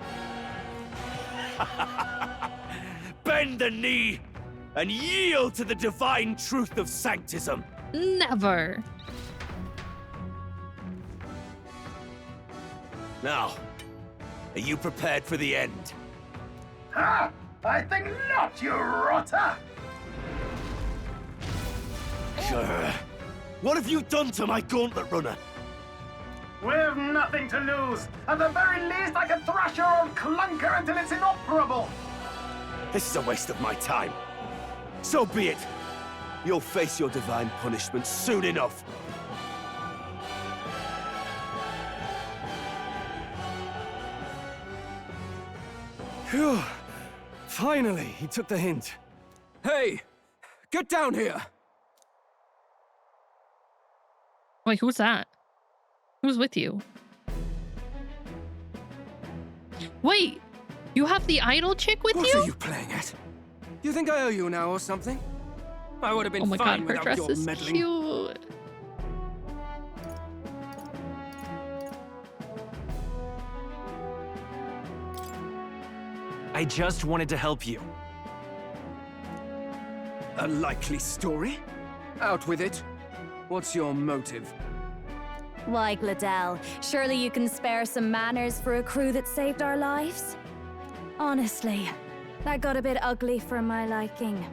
Bend the knee and yield to the divine truth of sanctism. Never. Now, are you prepared for the end? Ha! I think not, you rotter! What have you done to my gauntlet runner? We've nothing to lose. At the very least, I can thrash your old clunker until it's inoperable. This is a waste of my time. So be it. You'll face your divine punishment soon enough. Phew. Finally, he took the hint. Hey! Get down here! Wait, who's that? Who's with you? Wait, you have the idol chick with What you? are you playing at? You think I owe you now or something? I would have been Oh my fine god, her without dress your is meddling. cute. I just wanted to help you. A likely story? Out with it. What's your motive? Why, Gladell, surely you can spare some manners for a crew that saved our lives? Honestly, that got a bit ugly for my liking.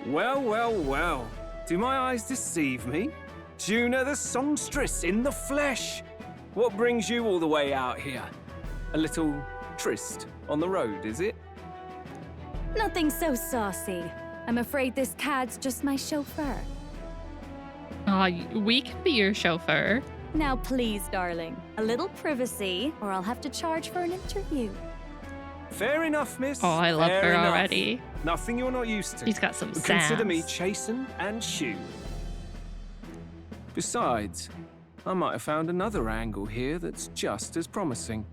Well, well, well. Do my eyes deceive me? Juna the songstress in the flesh. What brings you all the way out here? A little tryst on the road, is it? Nothing so saucy. I'm afraid this cad's just my chauffeur. We can be your chauffeur. Now please, darling, a little privacy, or I'll have to charge for an interview. Fair enough, miss. Oh, I love Fair her enough. already. Nothing you're not used to. She's got some Consider me sass. chastened and shoe. Besides, I might have found another angle here that's just as promising.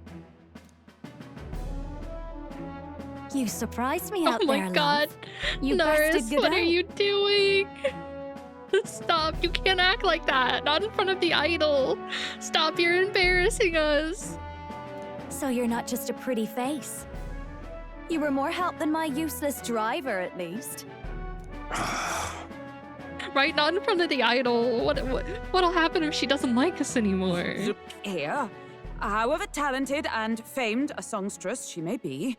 You surprised me out Oh my there, god. love. You Norris, bested what are Godot. you doing? Stop, you can't act like that. Not in front of the idol. Stop, you're embarrassing us. So you're not just a pretty face. You were more help than my useless driver, at least. Right, not in front of the idol. What'll happen if she doesn't like us anymore? Look here. However talented and famed a songstress she may be,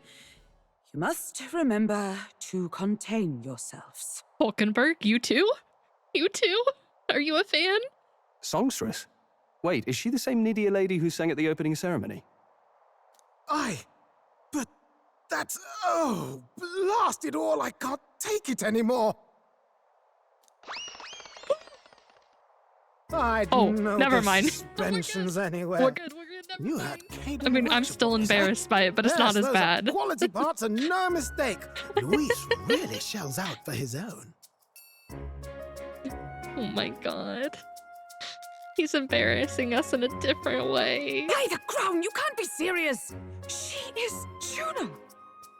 you must remember to contain yourselves. Hulkenberg, you too? You too? Are you a fan? Songstress? Wait, is she the same Nydia lady who sang at the opening ceremony? But that's... Oh, blast it all, I can't take it anymore. I know never the mind. suspensions anywhere. We're good, never You had Kate I mean, I'm still embarrassed by it, but it's not as those are bad. Quality parts are no mistake. Luis really shells out for his own. Oh my god. He's embarrassing us in a different way. By the crown, you can't be serious! She is Juno,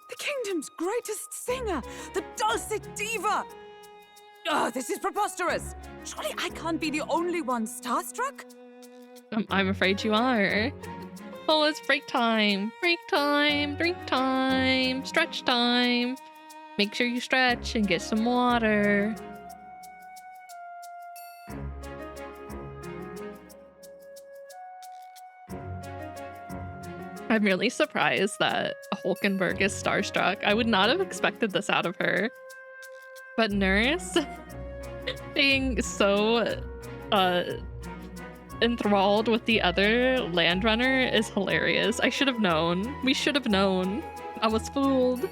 the kingdom's greatest singer, the dulcet diva! Oh, this is preposterous! Surely I can't be the only one starstruck? I'm afraid you are. Oh, it's break time. Break time, drink time, stretch time. Make sure you stretch and get some water. I'm really surprised that Hulkenberg is starstruck. I would not have expected this out of her. But Nurse being so enthralled with the other Landrunner is hilarious. I should have known. We should have known. I was fooled.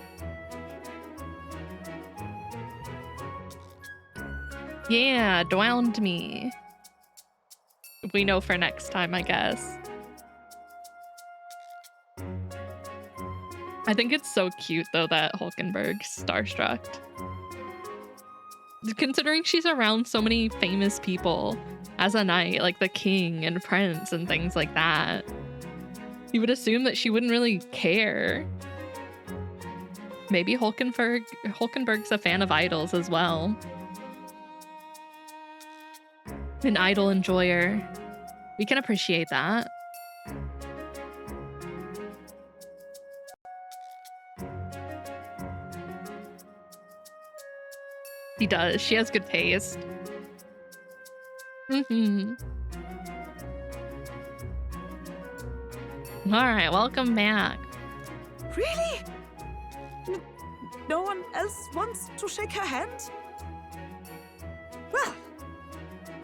Yeah, drowned me. We know for next time, I guess. I think it's so cute, though, that Hulkenberg's starstruck. Considering she's around so many famous people as a knight, like the king and prince and things like that, you would assume that she wouldn't really care. Maybe Hulkenberg's a fan of idols as well. An idol enjoyer. We can appreciate that. He does. She has good taste. Mm-hmm. All right, welcome back. Really? No one else wants to shake her hand? Well,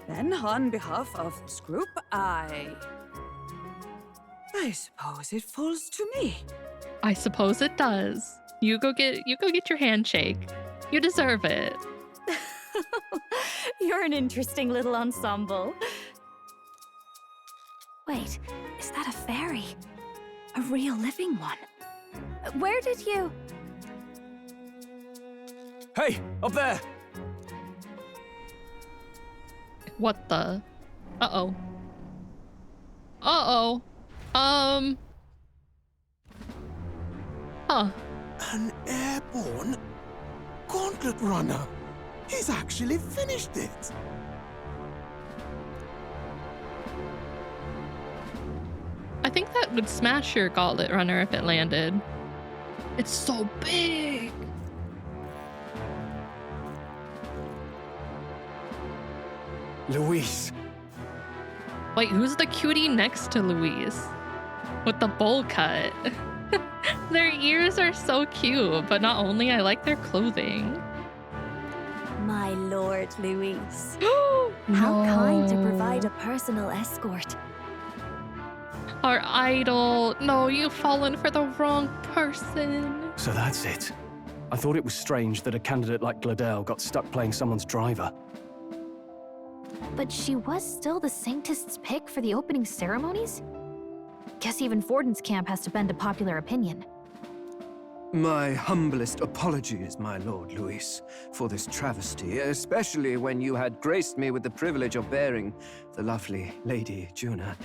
then on behalf of this group, I suppose it falls to me. I suppose it does. You go get your handshake. You deserve it. You're an interesting little ensemble. Wait, is that a fairy? A real living one? Where did you... Hey, up there! What the? Uh-oh. Uh-oh. Huh. An airborne gauntlet runner. He's actually finished it. I think that would smash your gauntlet runner if it landed. It's so big. Luis. Wait, who's the cutie next to Louise? With the bowl cut. Their ears are so cute, but not only I like their clothing. My lord, Louise. How kind to provide a personal escort. Our idol. No, you've fallen for the wrong person. So that's it. I thought it was strange that a candidate like Gladel got stuck playing someone's driver. But she was still the Sanctist's pick for the opening ceremonies? Guess even Forden's camp has to bend to popular opinion. My humblest apologies, my lord Luis, for this travesty, especially when you had graced me with the privilege of bearing the lovely Lady Juna.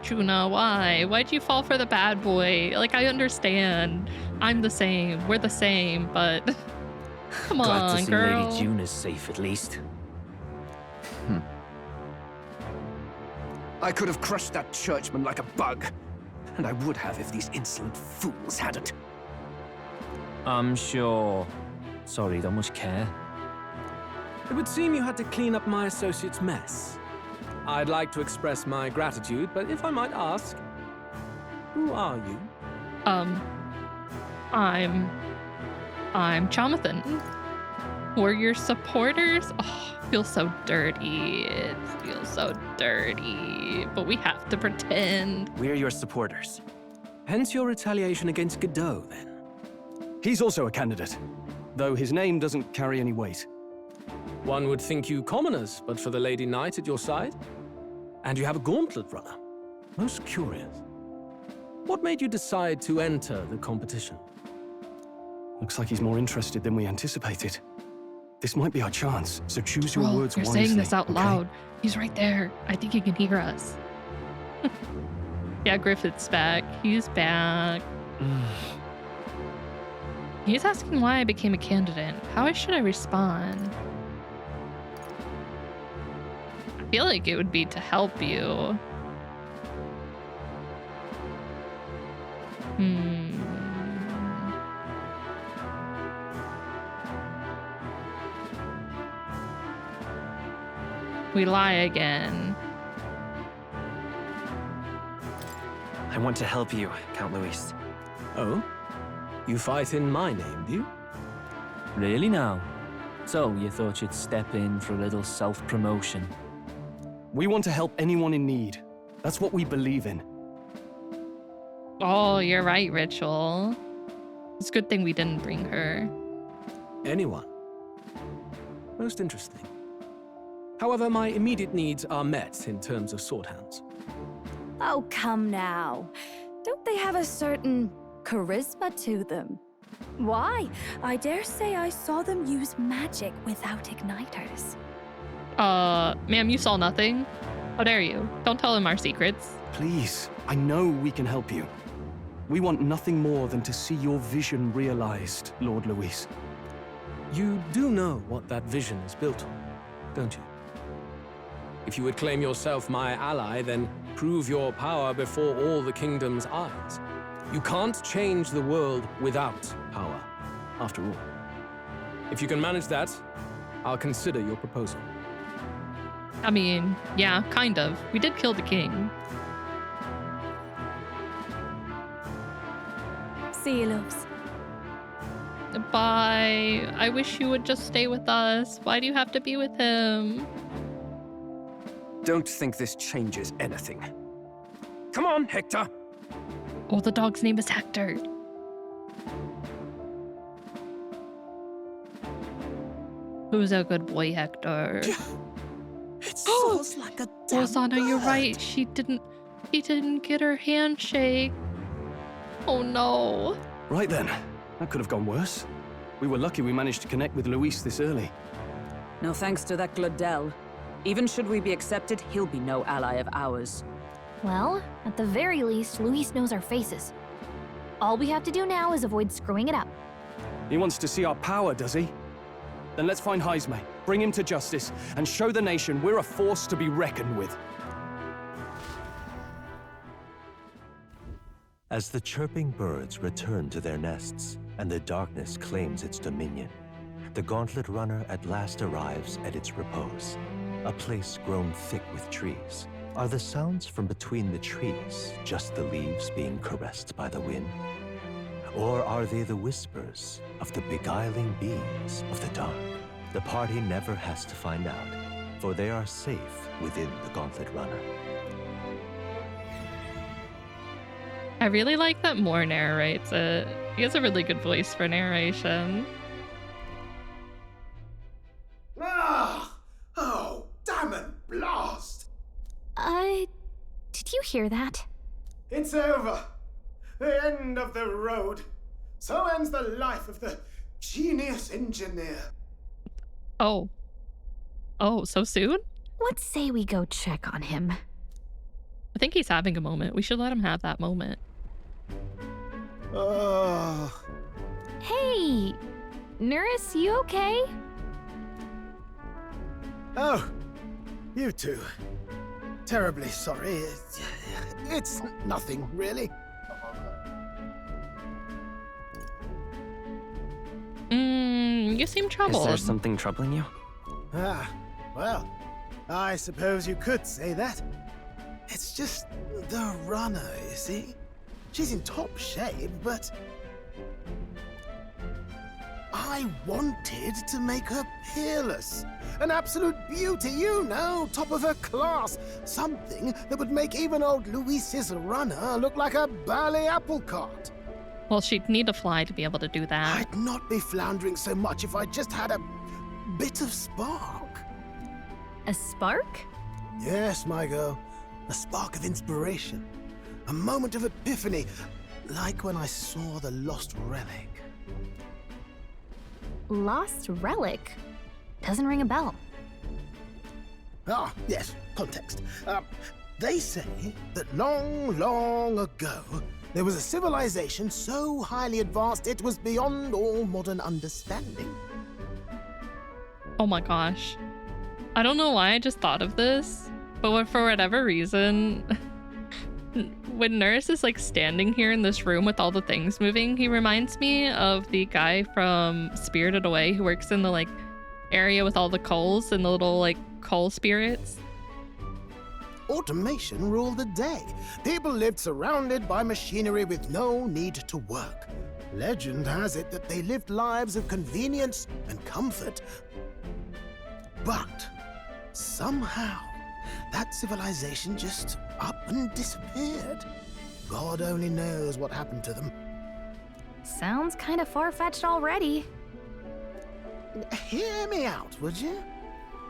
Juna, why? Why'd you fall for the bad boy? Like, I understand. I'm the same. We're the same, but... Come Glad on, to see girl. Lady Juna's safe, at least. I could have crushed that churchman like a bug. And I would have if these insolent fools hadn't. I'm sure. Sorry, don't much care. It would seem you had to clean up my associate's mess. I'd like to express my gratitude, but if I might ask, who are you? I'm Chamathan. We're your supporters. Oh, it feels so dirty. It feels so dirty. But we have to pretend. We're your supporters. Hence your retaliation against Godot, then. He's also a candidate, though his name doesn't carry any weight. One would think you commoners, but for the Lady Knight at your side. And you have a gauntlet runner. Most curious. What made you decide to enter the competition? Looks like he's more interested than we anticipated. This might be our chance, so choose your words you're wisely. saying this out okay? loud. He's right there. I think he can hear us. Yeah, Griffith's back. He's back. He's asking why I became a candidate. How should I respond? I feel like it would be to help you. We lie again. I want to help you, Count Luis. Oh? You fight in my name, do you? Really now? So, you thought you'd step in for a little self-promotion? We want to help anyone in need. That's what we believe in. Oh, you're right, Ritual. It's a good thing we didn't bring her. Anyone? Most interesting. However, my immediate needs are met in terms of sword hands. Oh, come now. Don't they have a certain charisma to them? Why? I dare say I saw them use magic without igniters. Ma'am, you saw nothing? How dare you? Don't tell them our secrets. Please, I know we can help you. We want nothing more than to see your vision realized, Lord Luis. You do know what that vision is built on, don't you? If you would claim yourself my ally, then prove your power before all the kingdom's eyes. You can't change the world without power, after all. If you can manage that, I'll consider your proposal. I mean, yeah, kind of. We did kill the king. See you, loves. Bye. I wish you would just stay with us. Why do you have to be with him? Don't think this changes anything. Come on, Hector. Oh, the dog's name is Hector. Who's a good boy, Hector? It sounds like a damn Rosanna, you're bird. right. He didn't get her handshake. Oh no. Right then, that could have gone worse. We were lucky we managed to connect with Luis this early. No thanks to that Gladel. Even should we be accepted, he'll be no ally of ours. Well, at the very least, Luis knows our faces. All we have to do now is avoid screwing it up. He wants to see our power, does he? Then let's find Heisme, bring him to justice, and show the nation we're a force to be reckoned with. As the chirping birds return to their nests and the darkness claims its dominion, the Gauntlet Runner at last arrives at its repose, a place grown thick with trees. Are the sounds from between the trees just the leaves being caressed by the wind? Or are they the whispers of the beguiling beings of the dark? The party never has to find out, for they are safe within the Gauntlet Runner. I really like that Moore narrates it. He has a really good voice for narration. Ah! Oh, damn it, blast! Did you hear that? It's over. The end of the road. So ends the life of the genius engineer. Oh. Oh, so soon? Let's say we go check on him. I think he's having a moment. We should let him have that moment. Oh. Hey! Nurse, you okay? Oh, you two. Terribly sorry. It's nothing, really. You seem troubled. Is there something troubling you? Ah, well, I suppose you could say that. It's just the runner, you see? She's in top shape, but I wanted to make her peerless. An absolute beauty, you know, top of her class. Something that would make even old Luis's runner look like a bally apple cart. Well, she'd need to fly to be able to do that. I'd not be floundering so much if I just had a bit of spark. A spark? Yes, my girl. A spark of inspiration. A moment of epiphany, like when I saw the lost relic. Lost relic? Doesn't ring a bell. Ah, yes, context. They say that long, long ago, there was a civilization so highly advanced it was beyond all modern understanding. Oh my gosh. I don't know why I just thought of this, but for whatever reason, when Nurse is like standing here in this room with all the things moving, he reminds me of the guy from Spirited Away who works in the like area with all the coals and the little like coal spirits. Automation ruled the day. People lived surrounded by machinery with no need to work. Legend has it that they lived lives of convenience and comfort. But somehow, that civilization just up and disappeared. God only knows what happened to them. Sounds kind of far-fetched already. Hear me out, would you?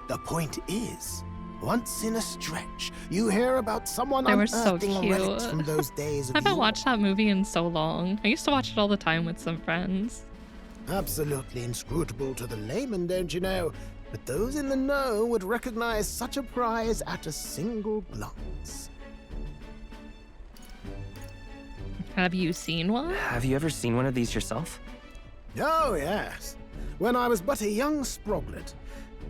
The point is, once in a stretch, you hear about someone They were so unearthing relics cute. from those days of I haven't yore. watched that movie in so long. I used to watch it all the time with some friends. Absolutely inscrutable to the layman, don't you know? But those in the know would recognize such a prize at a single glance. Have you seen one? Have you ever seen one of these yourself? Oh, yes. When I was but a young sproglet.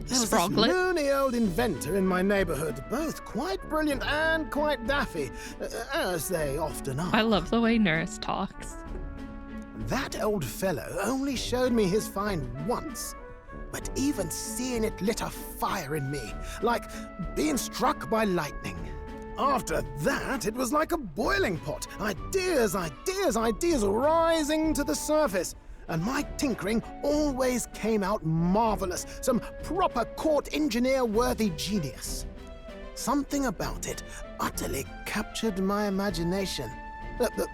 There was this Sproglet? loony old inventor in my neighborhood, both quite brilliant and quite daffy, as they often are. I love the way Nurse talks. That old fellow only showed me his find once, but even seeing it lit a fire in me, like being struck by lightning. After that, it was like a boiling pot. Ideas, ideas, ideas rising to the surface. And my tinkering always came out marvelous, some proper court engineer-worthy genius. Something about it utterly captured my imagination.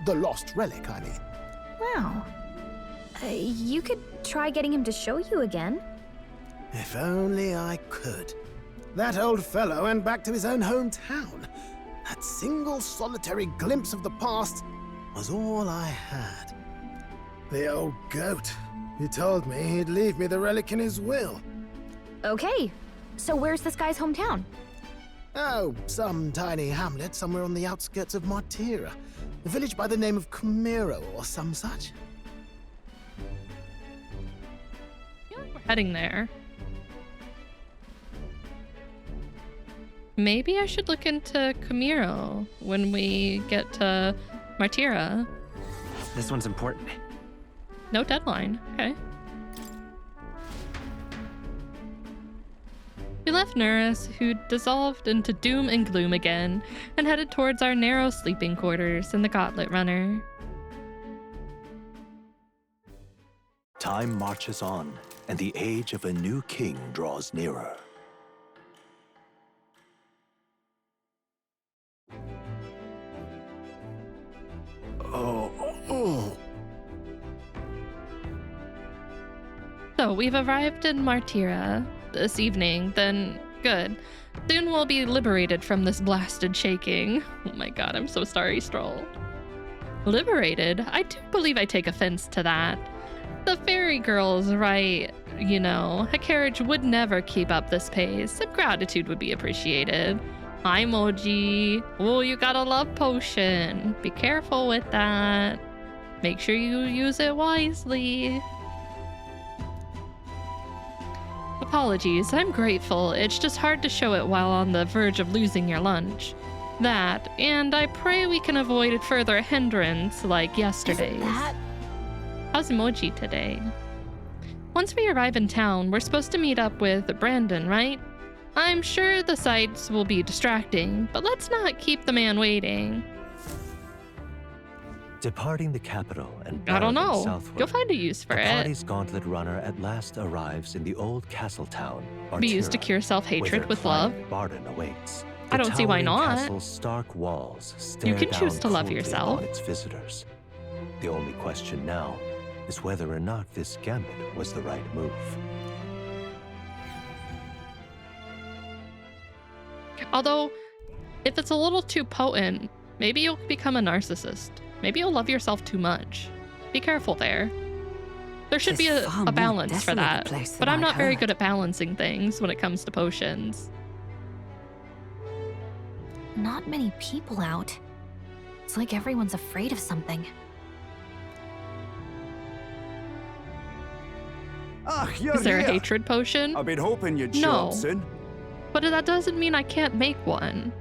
The lost relic, I mean. Wow. You could try getting him to show you again. If only I could. That old fellow went back to his own hometown. That single solitary glimpse of the past was all I had. The old goat. He told me he'd leave me the relic in his will. Okay, so where's this guy's hometown? Oh, some tiny hamlet somewhere on the outskirts of Martira. A village by the name of Camiro or some such. We're heading there. Maybe I should look into Camiro when we get to Martira. This one's important. No deadline. Okay. We left Nurse, who dissolved into doom and gloom again, and headed towards our narrow sleeping quarters in the Gauntlet Runner. Time marches on, and the age of a new king draws nearer. So we've arrived in Martira this evening, then good. Soon we'll be liberated from this blasted shaking. Oh my god, I'm so sorry, Stroll. Liberated? I do believe I take offense to that. The fairy girl's right, you know. A carriage would never keep up this pace. Some gratitude would be appreciated. Hi, Moji. Oh, you got a love potion. Be careful with that. Make sure you use it wisely. Apologies, I'm grateful. It's just hard to show it while on the verge of losing your lunch. That, and I pray we can avoid further hindrance like yesterday's. How's Emoji today? Once we arrive in town, we're supposed to meet up with Brandon, right? I'm sure the sights will be distracting, but let's not keep the man waiting. Departing the capital and I don't barreling know. southward, You'll find a use for the it. party's gauntlet runner at last arrives in the old castle town, Be used to Martira, cure self-hatred where with their love. client Barden awaits. I don't see why towering not. Castle's stark walls stare You can choose down to love coldly yourself. on its visitors. The only question now is whether or not this gambit was the right move. Although, if it's a little too potent, maybe you'll become a narcissist. Maybe you'll love yourself too much. Be careful there. There should be a balance for that. But I'm not very good at balancing things when it comes to potions. Not many people out. It's like everyone's afraid of something. Ah, you're Is there a here. hatred potion? I've been hoping you'd show No. up soon. But that doesn't mean I can't make one.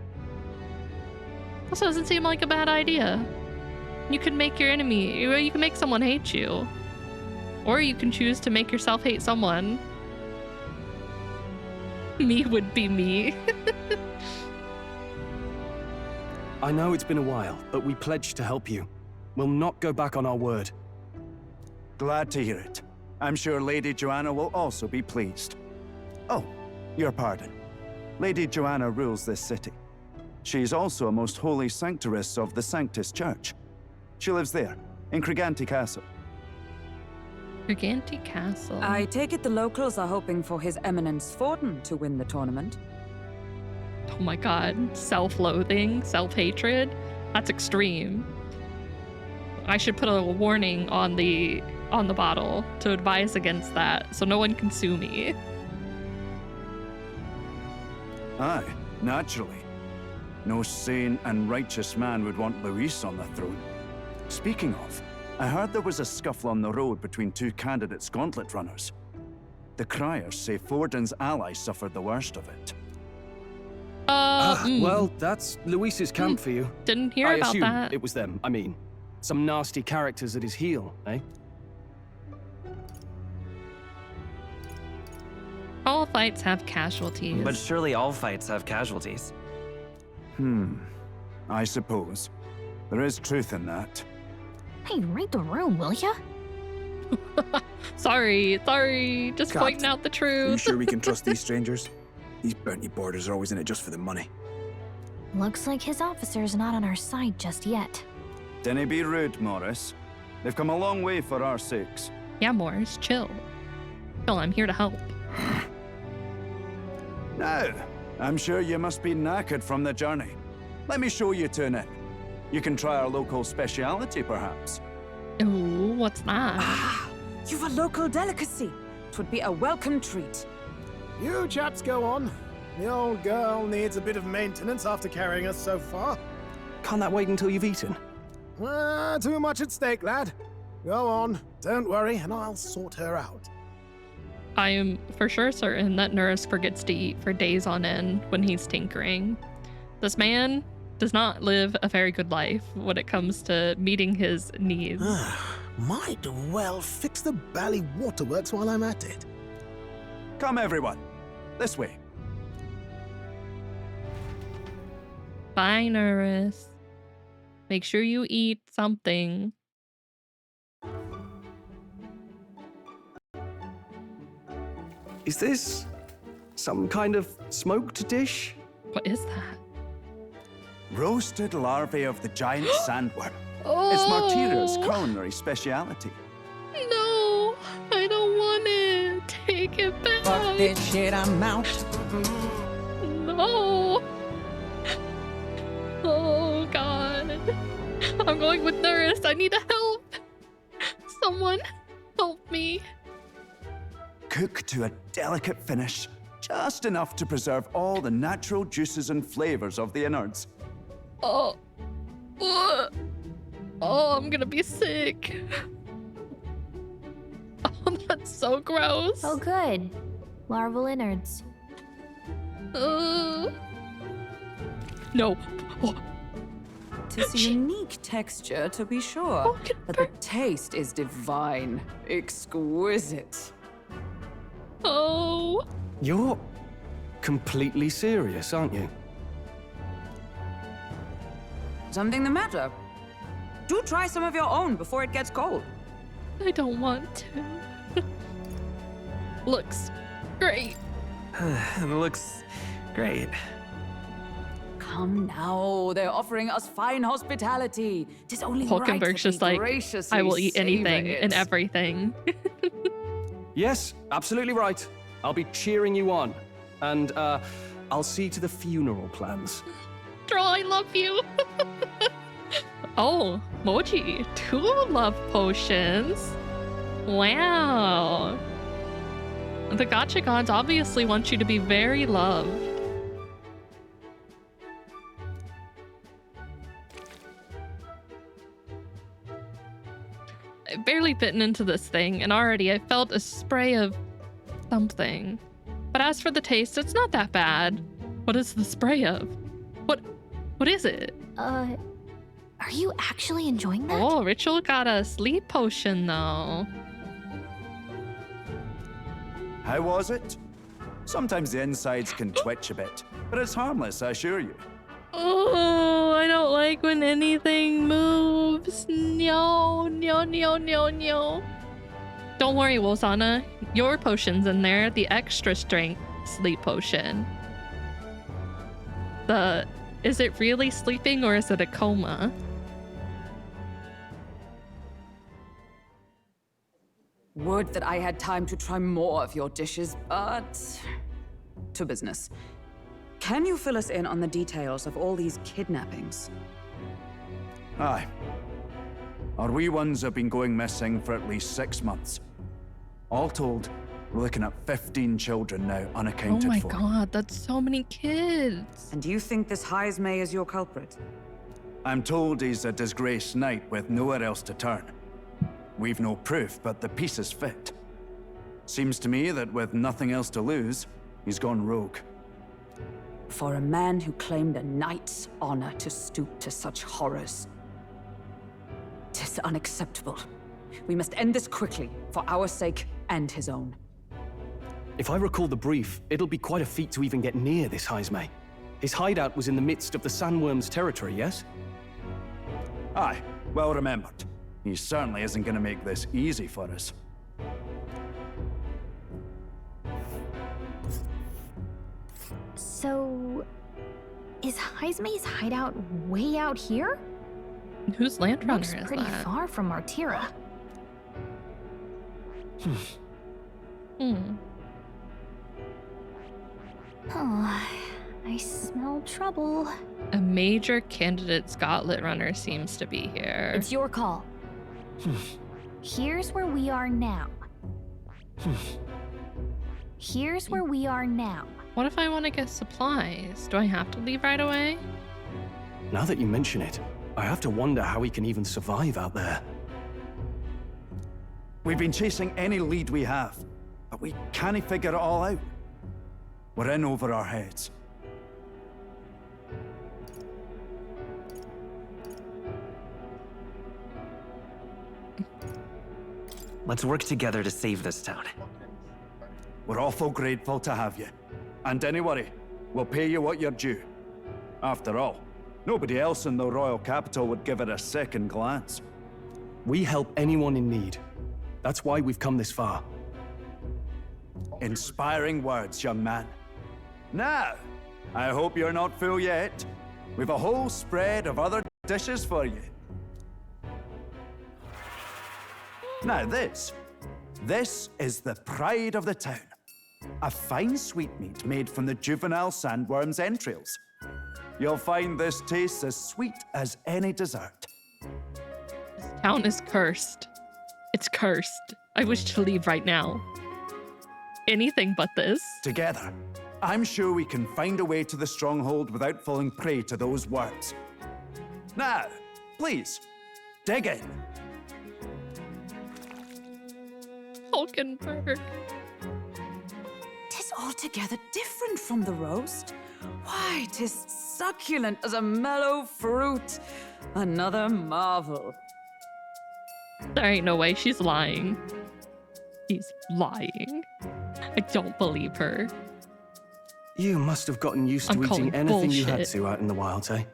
This doesn't seem like a bad idea. You can make your enemy, you can make someone hate you. Or you can choose to make yourself hate someone. Me would be me. I know it's been a while, but we pledged to help you. We'll not go back on our word. Glad to hear it. I'm sure Lady Joanna will also be pleased. Oh, your pardon. Lady Joanna rules this city. She's also a most holy sanctoress of the Sanctus Church. She lives there, in Criganti Castle. Criganti Castle. I take it the locals are hoping for His Eminence Forden to win the tournament. Oh my god. Self-loathing, self-hatred. That's extreme. I should put a warning on the bottle to advise against that so no one can sue me. Aye, naturally. No sane and righteous man would want Luis on the throne. Speaking of, I heard there was a scuffle on the road between two candidates' gauntlet runners. The criers say Forden's ally suffered the worst of it. Well, that's Luis's camp for you. Didn't hear I about assume that. it was them. I mean, some nasty characters at his heel, eh? All fights have casualties. But surely all fights have casualties. I suppose. There is truth in that. Hey, read the room, will ya? Sorry. Just Cat, pointing out the truth. Are you sure we can trust these strangers? These bounty boarders are always in it just for the money. Looks like his officer's not on our side just yet. Dinna be rude, Morris. They've come a long way for our sakes. Yeah, Morris, chill. Chill, I'm here to help. Now, I'm sure you must be knackered from the journey. Let me show you to an inn. You can try our local speciality, perhaps. Ooh, what's that? You've a local delicacy. It would be a welcome treat. You chaps go on. The old girl needs a bit of maintenance after carrying us so far. Can't that wait until you've eaten? Too much at stake, lad. Go on, don't worry, and I'll sort her out. I am for sure certain that Nurse forgets to eat for days on end when he's tinkering. This man does not live a very good life when it comes to meeting his needs. Might well fix the bally waterworks while I'm at it. Come, everyone. This way. Bye, Nurse. Make sure you eat something. Is this some kind of smoked dish? What is that? Roasted larvae of the giant sandworm. Oh. It's Martira's culinary speciality. No, I don't want it. take it back. Fuck this shit, I'm out. No. Oh God. I'm going with Nurse. I need help. Someone help me. Cook to a delicate finish, just enough to preserve all the natural juices and flavors of the innards. Oh. Ugh. Oh, I'm gonna be sick. Oh, that's so gross. Oh, good. Larval innards. No. Oh. Tis a unique texture, to be sure, but the taste is divine, exquisite. Oh. You're completely serious, aren't you? Something the matter? Do try some of your own before it gets cold. I don't want to. Looks great. Looks great. Come now, they're offering us fine hospitality. 'Tis only right Hulkenberg's that just we like, graciously I will eat anything savor and it. everything. Yes, absolutely right. I'll be cheering you on. And, I'll see to the funeral plans. Draw, I love you. Oh, Moji, 2 love potions. Wow. The gacha gods obviously want you to be very loved. I've barely bitten into this thing, and already I felt a spray of something. But as for the taste, it's not that bad. What is the spray of? What is it? Are you actually enjoying that? Oh, Ritual got a sleep potion, though. How was it? Sometimes the insides can twitch a bit, but it's harmless, I assure you. Oh, I don't like when anything moves. No. Don't worry, Wozana. Your potion's in there, the extra strength sleep potion. Is it really sleeping or is it a coma? Would that I had time to try more of your dishes, but... to business. Can you fill us in on the details of all these kidnappings? Aye. Our wee ones have been going missing for at least 6 months. All told, we're looking at 15 children now unaccounted Oh my for. God, that's so many kids. And you think this Heismay is your culprit? I'm told he's a disgraced knight with nowhere else to turn. We've no proof, but the pieces fit. Seems to me that with nothing else to lose, he's gone rogue. For a man who claimed a knight's honor to stoop to such horrors. 'Tis unacceptable. We must end this quickly, for our sake and his own. If I recall the brief, it'll be quite a feat to even get near this Heismay. His hideout was in the midst of the Sandworm's territory, yes? Aye, well remembered. He certainly isn't going to make this easy for us. So, is Heismay's hideout way out here? Whose land runner Looks is pretty that? far from Martira. Oh, I smell trouble. A major candidate Scotland runner seems to be here. It's your call. Here's where we are now. Here's where we are now. What if I want to get supplies? Do I have to leave right away? Now that you mention it, I have to wonder how he can even survive out there. We've been chasing any lead we have, but we can't figure it all out. We're in over our heads. Let's work together to save this town. We're awful grateful to have you. And don't worry, we'll pay you what you're due. After all, nobody else in the royal capital would give it a second glance. We help anyone in need. That's why we've come this far. Inspiring words, young man. Now, I hope you're not full yet. We've a whole spread of other dishes for you. Now this is the pride of the town. A fine sweetmeat made from the juvenile sandworm's entrails. You'll find this tastes as sweet as any dessert. This town is cursed. It's cursed. I wish to leave right now. Anything but this. Together, I'm sure we can find a way to the stronghold without falling prey to those worms. Now, please, dig in. Hulkenberg. Tis altogether different from the roast. Why, tis succulent as a mellow fruit. Another marvel. There ain't no way she's lying. She's lying. I don't believe her. You must have gotten used to eating anything you had to out in the wilds, eh?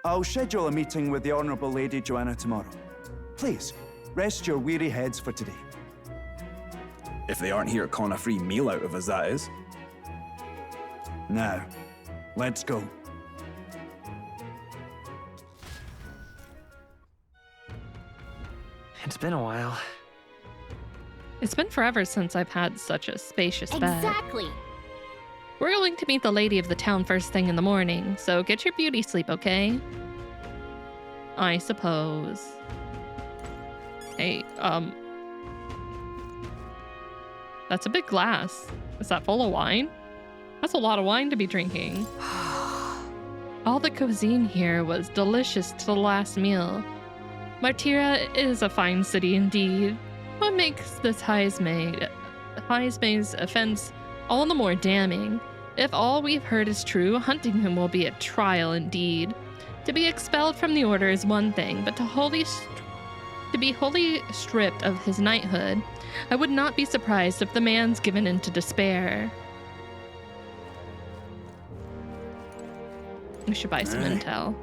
I'll schedule a meeting with the Honorable Lady Joanna tomorrow. Please, rest your weary heads for today. If they aren't here calling a free meal out of us, that is. Now, let's go. It's been a while. It's been forever since I've had such a spacious bed. Exactly. We're going to meet the lady of the town first thing in the morning, so get your beauty sleep, okay? I suppose. Hey, that's a big glass. Is that full of wine? That's a lot of wine to be drinking. All the cuisine here was delicious to the last meal. Martira is a fine city indeed. What makes this Heismay's offense all the more damning? If all we've heard is true, hunting him will be a trial indeed. To be expelled from the order is one thing, but to be wholly stripped of his knighthood, I would not be surprised if the man's given in to despair. We should buy some intel.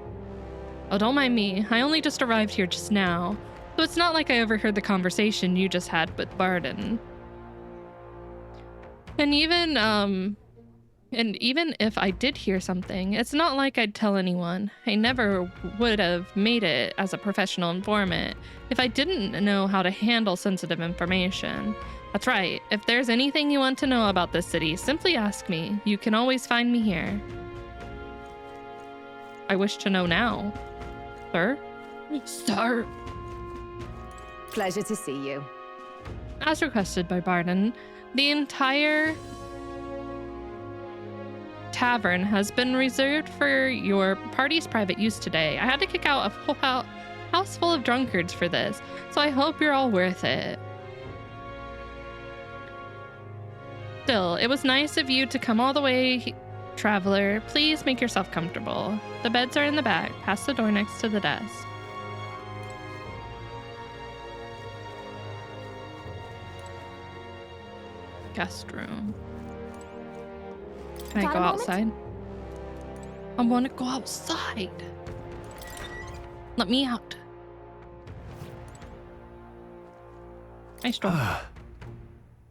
Oh, don't mind me. I only just arrived here just now, so it's not like I overheard the conversation you just had with Barden. And even if I did hear something, it's not like I'd tell anyone. I never would have made it as a professional informant if I didn't know how to handle sensitive information. That's right. If there's anything you want to know about this city, simply ask me. You can always find me here. I wish to know now. Sir? Sir? Pleasure to see you. As requested by Barden, the entire tavern has been reserved for your party's private use today. I had to kick out a whole house full of drunkards for this, so I hope you're all worth it. Still, it was nice of you to come all the way, traveler. Please make yourself comfortable. The beds are in the back, past the door next to the desk. Guest room. Can I go outside? I want to go outside. Let me out. Nice job.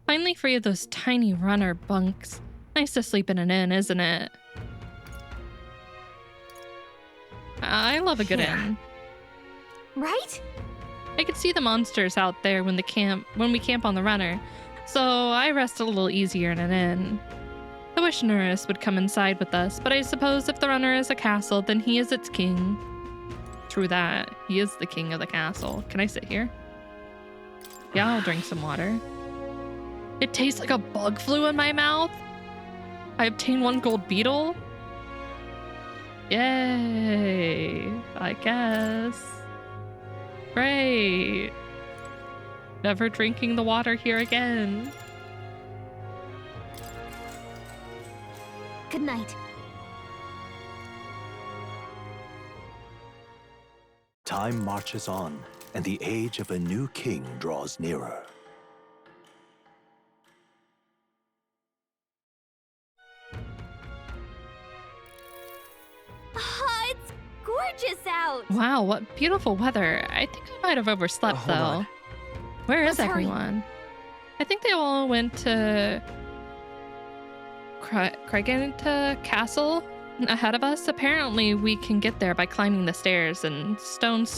Finally free of those tiny runner bunks. Nice to sleep in an inn, isn't it? I love a good inn. Right? I could see the monsters out there when we camp on the runner, so I rest a little easier in an inn. I wish Norris would come inside with us, but I suppose if the runner is a castle, then he is its king. True that. He is the king of the castle. Can I sit here? Yeah, I'll drink some water. It tastes like a bug flew in my mouth. I obtained 1 gold beetle. Yay, I guess. Great. Never drinking the water here again. Good night. Time marches on, and the age of a new king draws nearer. Oh, it's gorgeous out. Wow, what beautiful weather. I think I might have overslept though. On. Where is Let's hurry. everyone? I think they all went to Craigenita Castle ahead of us. Apparently we can get there by climbing the stairs and stairs,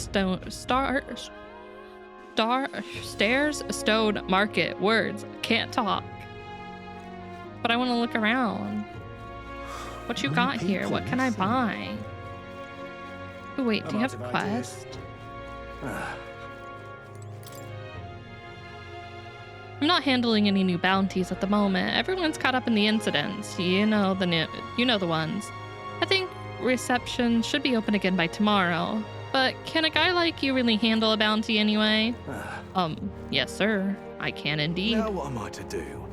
stone market. Words, can't talk. but I want to look around. What you got here? What can I buy? Oh, wait, do you have a quest? I'm not handling any new bounties at the moment. Everyone's caught up in the incidents. You know the ones. I think reception should be open again by tomorrow. But can a guy like you really handle a bounty anyway? Yes, sir. I can indeed. Now what am I to do?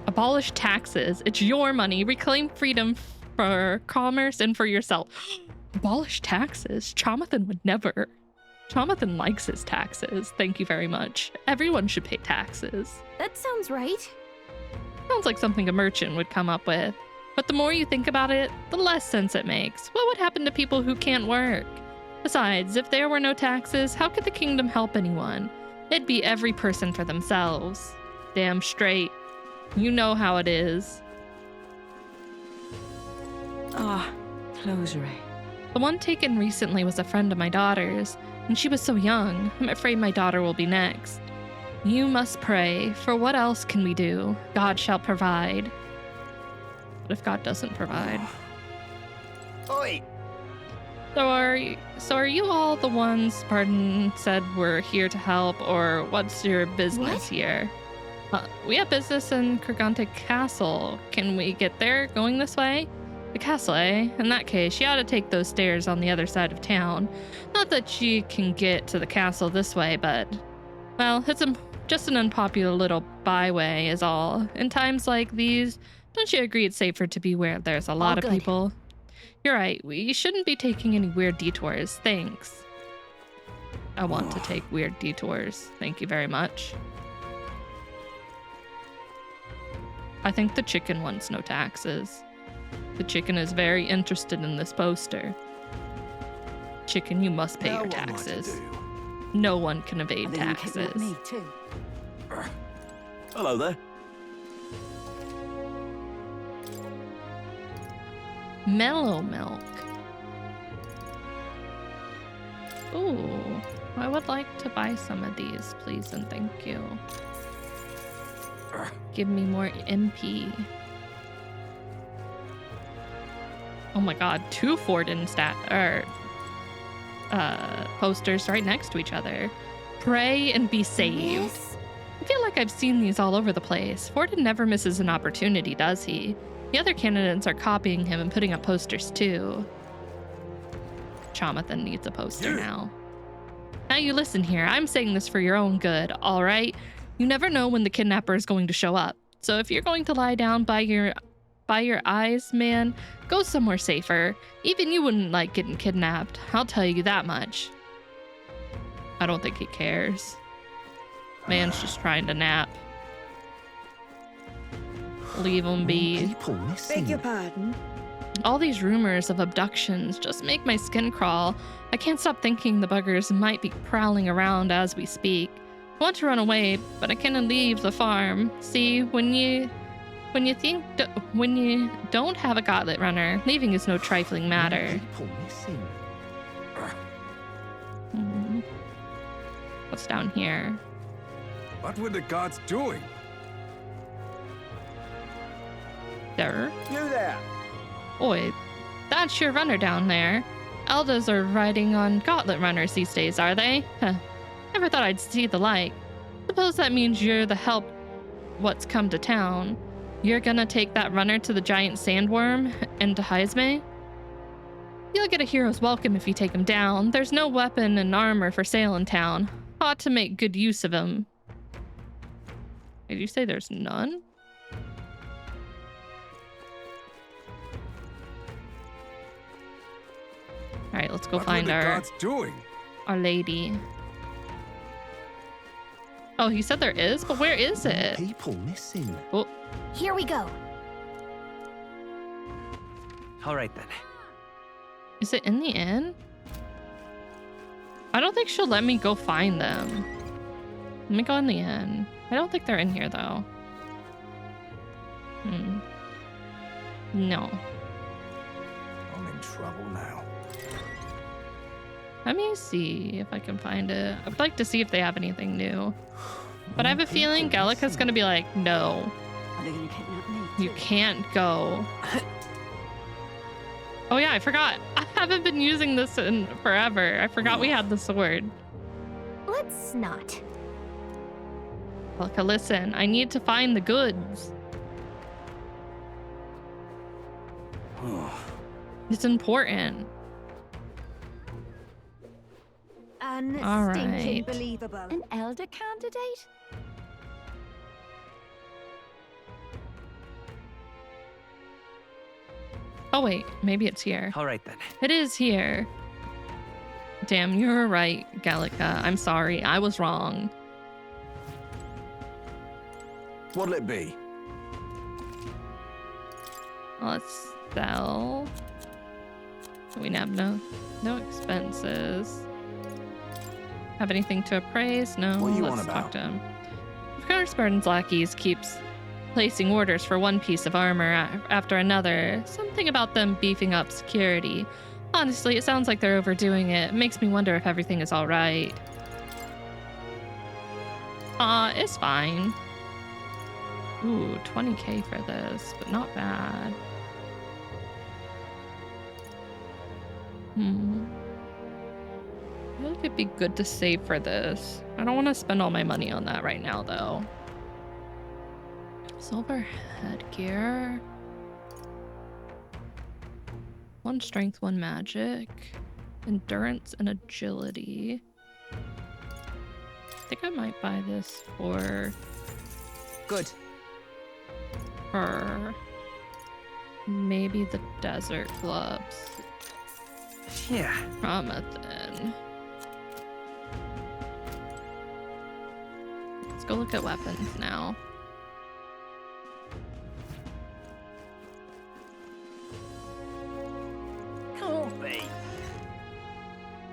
Abolish taxes. It's your money. Reclaim freedom for commerce and for yourself. Abolish taxes? Chamathan would never. Chamathan likes his taxes. Thank you very much. Everyone should pay taxes. That sounds right. Sounds like something a merchant would come up with. But the more you think about it, the less sense it makes. What would happen to people who can't work? Besides, if there were no taxes, how could the kingdom help anyone? It'd be every person for themselves. Damn straight. You know how it is. Ah, closure. The one taken recently was a friend of my daughter's, and she was so young. I'm afraid my daughter will be next. You must pray, for what else can we do? God shall provide. What if God doesn't provide? Oi! So are you all the ones Spartan said were here to help, or what's your business here? We have business in Kurgantic Castle. Can we get there going this way? The castle, eh? In that case, you ought to take those stairs on the other side of town. Not that you can get to the castle this way, but... well, it's just an unpopular little byway is all. In times like these, don't you agree it's safer to be where there's a lot of people? You're right, we shouldn't be taking any weird detours. Thanks. I want to take weird detours. Thank you very much. I think the chicken wants no taxes. The chicken is very interested in this poster. Chicken, you must pay your taxes. No one can evade taxes. Me too. Hello there. Mellow milk. Ooh, I would like to buy some of these, please and thank you. Give me more MP. Oh my god, 2 Forden posters right next to each other. Pray and be saved. I feel like I've seen these all over the place. Forden never misses an opportunity, does he? The other candidates are copying him and putting up posters too. Chamathan needs a poster now. Now you listen here, I'm saying this for your own good, alright? You never know when the kidnapper is going to show up. So if you're going to lie down by your eyes, man, go somewhere safer. Even you wouldn't like getting kidnapped, I'll tell you that much. I don't think he cares. Man's just trying to nap. Leave him be. Beg your pardon? All these rumors of abductions just make my skin crawl. I can't stop thinking the buggers might be prowling around as we speak. I want to run away, but I cannot leave the farm. See, when you don't have a gauntlet runner, leaving is no trifling matter. What's down here? What were the gods doing? There. You there. Oi, that's your runner down there. Eldas are riding on gauntlet runners these days, are they? Huh. Never thought I'd see the like. Suppose that means you're the help what's come to town. You're gonna take that runner to the giant sandworm and to Heisme? You'll get a hero's welcome if you take him down. There's no weapon and armor for sale in town. Ought to make good use of him. Did you say there's none? Alright, let's go find our lady. Oh, he said there is? But where is it? People missing. Oh. Here we go. All right then. Is it in the inn? I don't think she'll let me go find them. Let me go in the inn. I don't think they're in here though. No. I'm in trouble now. Let me see if I can find it. I would like to see if they have anything new. But I have a feeling Gallica's gonna be like, no. Are they gonna kidnap me? You can't go. Oh yeah, I forgot. I haven't been using this in forever. I forgot we had the sword. Let's not. Gallica, listen. I need to find the goods. It's important. All right. Believable. An elder candidate? Oh wait, maybe it's here. All right then. It is here. Damn, you're right, Gallica. I'm sorry. I was wrong. What'll it be? Let's sell. We have no expenses. Have anything to appraise? No. What are you Let's on talk about? to him. Of course, Burden's lackeys keeps placing orders for one piece of armor after another. Something about them beefing up security. Honestly, it sounds like they're overdoing it. Makes me wonder if everything is all right. It's fine. Ooh, 20k for this, but not bad. I feel like it'd be good to save for this. I don't want to spend all my money on that right now, though. Silver headgear. 1 strength, 1 magic. Endurance and agility. I think I might buy this for... Good. Her. Maybe the desert gloves. Yeah. Chamathan. Let's go look at weapons now. Can't be.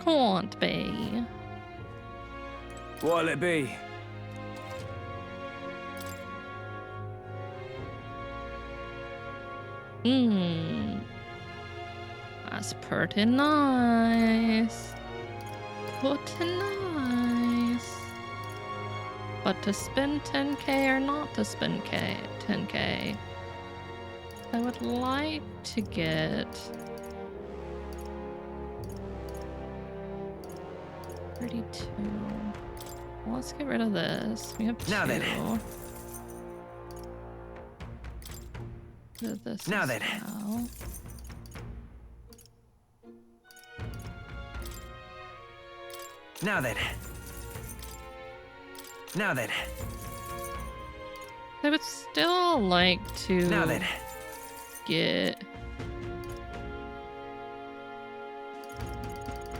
Can't be. What'll it be? That's pretty nice. Pretty nice. But to spend 10k or not to spend 10k, I would like to get 32. Well, let's get rid of this. We have 2. Now then. Do this Now as then. well. Now then. Now then. I would still like to Now then. get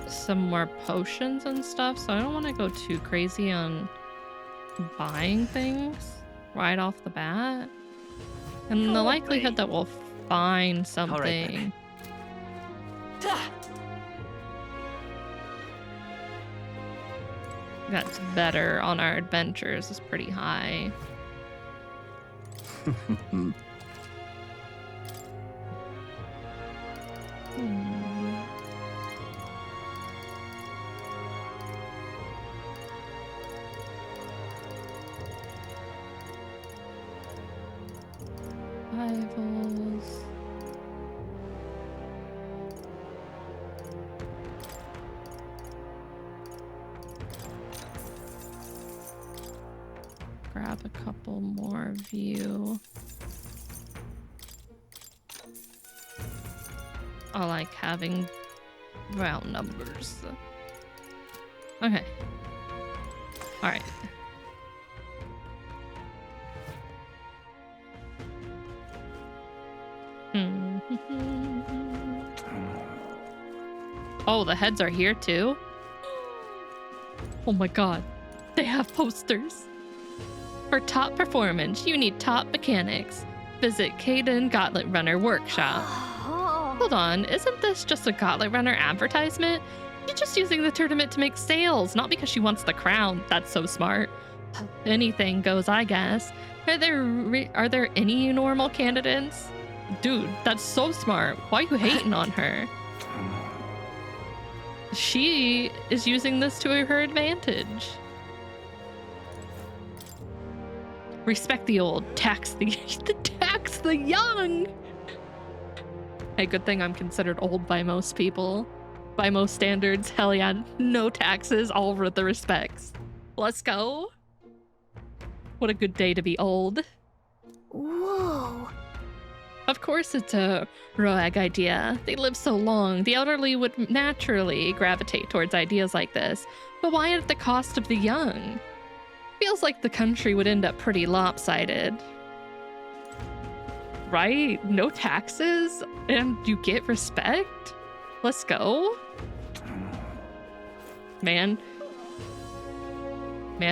some more potions and stuff, so I don't want to go too crazy on buying things right off the bat. And the likelihood that we'll find something that's better on our adventures is pretty high. Rivals. Grab a couple more view. I like having round numbers. Okay. All right. Oh, the heads are here too? Oh my god. They have posters. For top performance, you need top mechanics. Visit Caden Gauntlet Runner Workshop. Hold on, isn't this just a Gauntlet Runner advertisement? She's just using the tournament to make sales, not because she wants the crown. That's so smart. Anything goes, I guess. Are there any normal candidates? Dude, that's so smart. Why are you hating on her? she is using this to her advantage. Respect the old, tax the tax the young. Hey, good thing I'm considered old by most people. By most standards, hell yeah, no taxes, all with the respects. Let's go. What a good day to be old. Whoa. Of course it's a Roag idea. They live so long, the elderly would naturally gravitate towards ideas like this. But why at the cost of the young? Feels like the country would end up pretty lopsided. Right? No taxes? And you get respect? Let's go. Man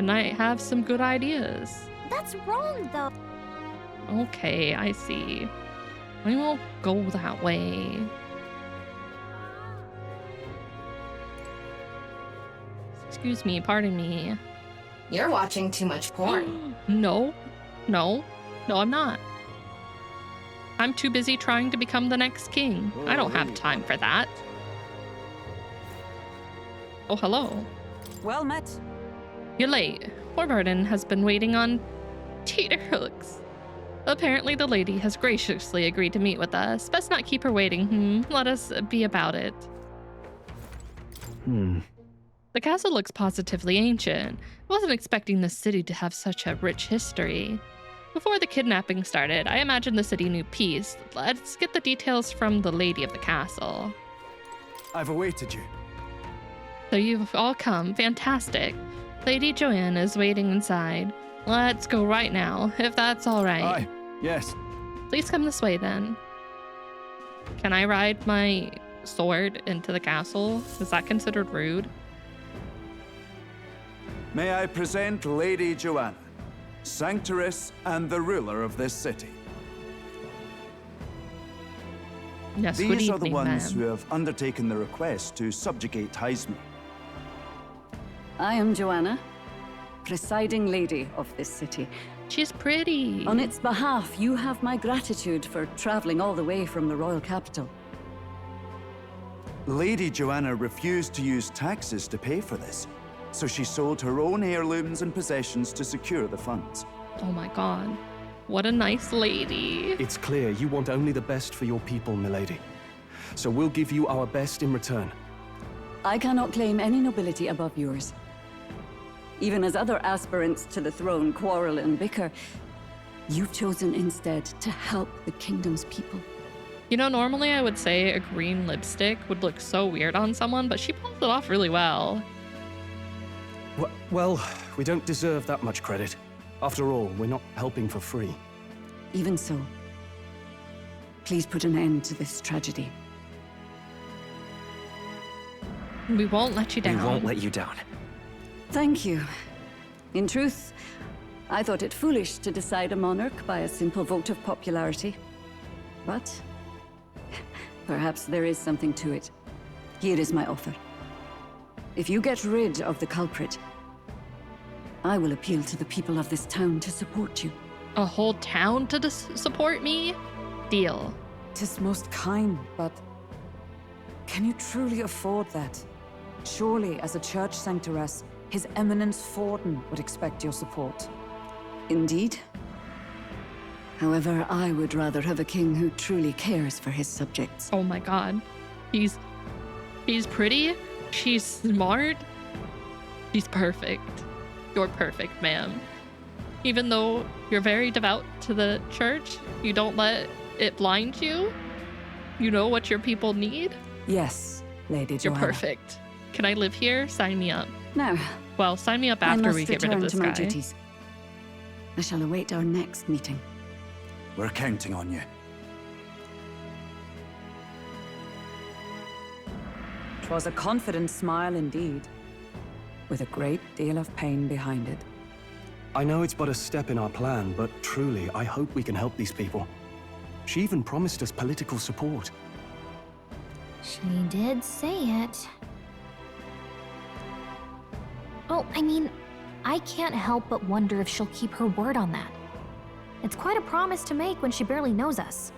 might have some good ideas. That's wrong, though. Okay, I see. We won't go that way. Excuse me, pardon me. You're watching too much porn. No, I'm not. I'm too busy trying to become the next king. I don't have time for that. Oh, hello. Well met. You're late. Warburton has been waiting on Teeterhooks. Apparently the lady has graciously agreed to meet with us. Best not keep her waiting. Let us be about it. The castle looks positively ancient. I wasn't expecting this city to have such a rich history. Before the kidnapping started, I imagined the city knew peace. Let's get the details from the lady of the castle. I've awaited you. So you've all come. Fantastic. Lady Joanne is waiting inside. Let's go right now, if that's all right. Aye, yes. Please come this way then. Can I ride my sword into the castle? Is that considered rude? May I present Lady Joanna, Sanctoress and the ruler of this city. Yes, good These are the evening, ones ma'am. who have undertaken the request to subjugate Heisme. I am Joanna, presiding lady of this city. She's pretty. On its behalf, you have my gratitude for traveling all the way from the royal capital. Lady Joanna refused to use taxes to pay for this, so she sold her own heirlooms and possessions to secure the funds. Oh my god. What a nice lady. It's clear you want only the best for your people, milady. So we'll give you our best in return. I cannot claim any nobility above yours. Even as other aspirants to the throne quarrel and bicker, you've chosen instead to help the kingdom's people. You know, normally I would say a green lipstick would look so weird on someone, but she pulls it off really well. Well, we don't deserve that much credit. After all, we're not helping for free. Even so, please put an end to this tragedy. We won't let you down. We won't let you down. Thank you. In truth, I thought it foolish to decide a monarch by a simple vote of popularity. But perhaps there is something to it. Here is my offer. If you get rid of the culprit, I will appeal to the people of this town to support you. A whole town to support me? Deal. 'Tis most kind, but can you truly afford that? Surely, as a church sanctoress, His Eminence Forden would expect your support. Indeed. However, I would rather have a king who truly cares for his subjects. Oh my god. He's pretty. She's smart. She's perfect. You're perfect, ma'am. Even though you're very devout to the church, you don't let it blind you. You know what your people need. Yes, Lady Joanna. You're perfect. Can I live here? Sign me up. Now, well, sign me up I after must we get rid return of this to my guy. duties. I shall await our next meeting. We're counting on you. "'Twas a confident smile indeed, with a great deal of pain behind it. I know it's but a step in our plan, but truly, I hope we can help these people. She even promised us political support. She did say it. Oh, I mean, I can't help but wonder if she'll keep her word on that. It's quite a promise to make when she barely knows us.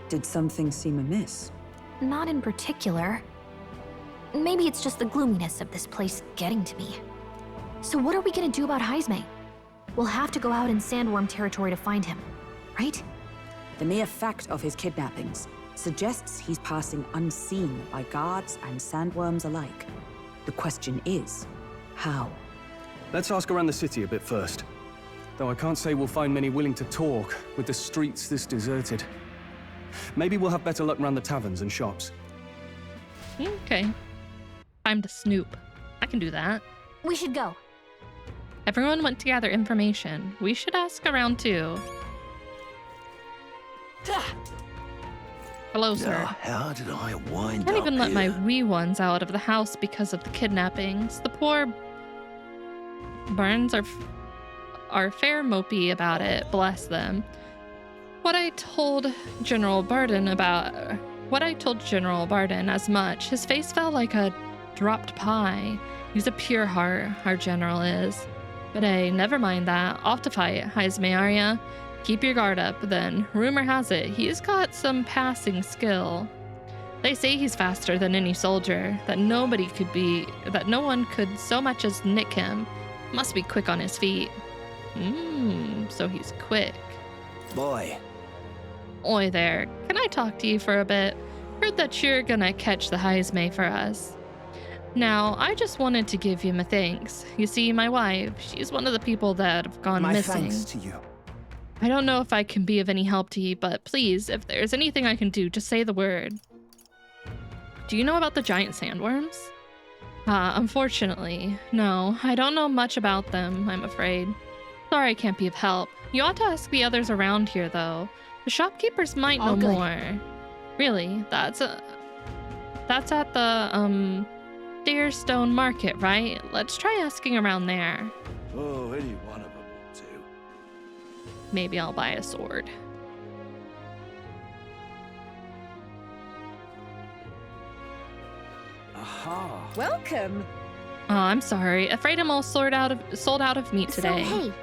Did something seem amiss? Not in particular. maybe it's just the gloominess of this place getting to me. So what are we gonna do about Heisme? We'll have to go out in Sandworm territory to find him, right? The mere fact of his kidnappings suggests he's passing unseen by guards and sandworms alike. The question is, how? Let's ask around the city a bit first. Though I can't say we'll find many willing to talk with the streets this deserted. Maybe we'll have better luck around the taverns and shops. Okay. Time to snoop. I can do that. We should go. Everyone went to gather information. We should ask around too. Hello, sir. Now, how did I wind Can't up even let my here? wee ones out of the house because of the kidnappings. The poor Burns are fair mopey about it, bless them. What I told General Barden as much, his face fell like a dropped pie. He's a pure heart, our general is. But hey, never mind that. Off to fight, Heisme, are ya? Keep your guard up, then. Rumor has it, he's got some passing skill. They say he's faster than any soldier, that no one could so much as nick him. Must be quick on his feet. So he's quick. Boy. Oi there, can I talk to you for a bit? Heard that you're gonna catch the Heisme for us. Now, I just wanted to give you my thanks. You see, my wife, she's one of the people that have gone missing. My thanks to you. I don't know if I can be of any help to you, but please, if there's anything I can do, just say the word. Do you know about the giant sandworms? Unfortunately, no. I don't know much about them, I'm afraid. Sorry I can't be of help. You ought to ask the others around here, though. The shopkeepers might know more. Really? That's at the, Deerstone Market, right? Let's try asking around there. Oh, any one of them will do. Maybe I'll buy a sword. Aha. Welcome. Oh, I'm sorry. Afraid I'm all sold out of meat today. So, hey.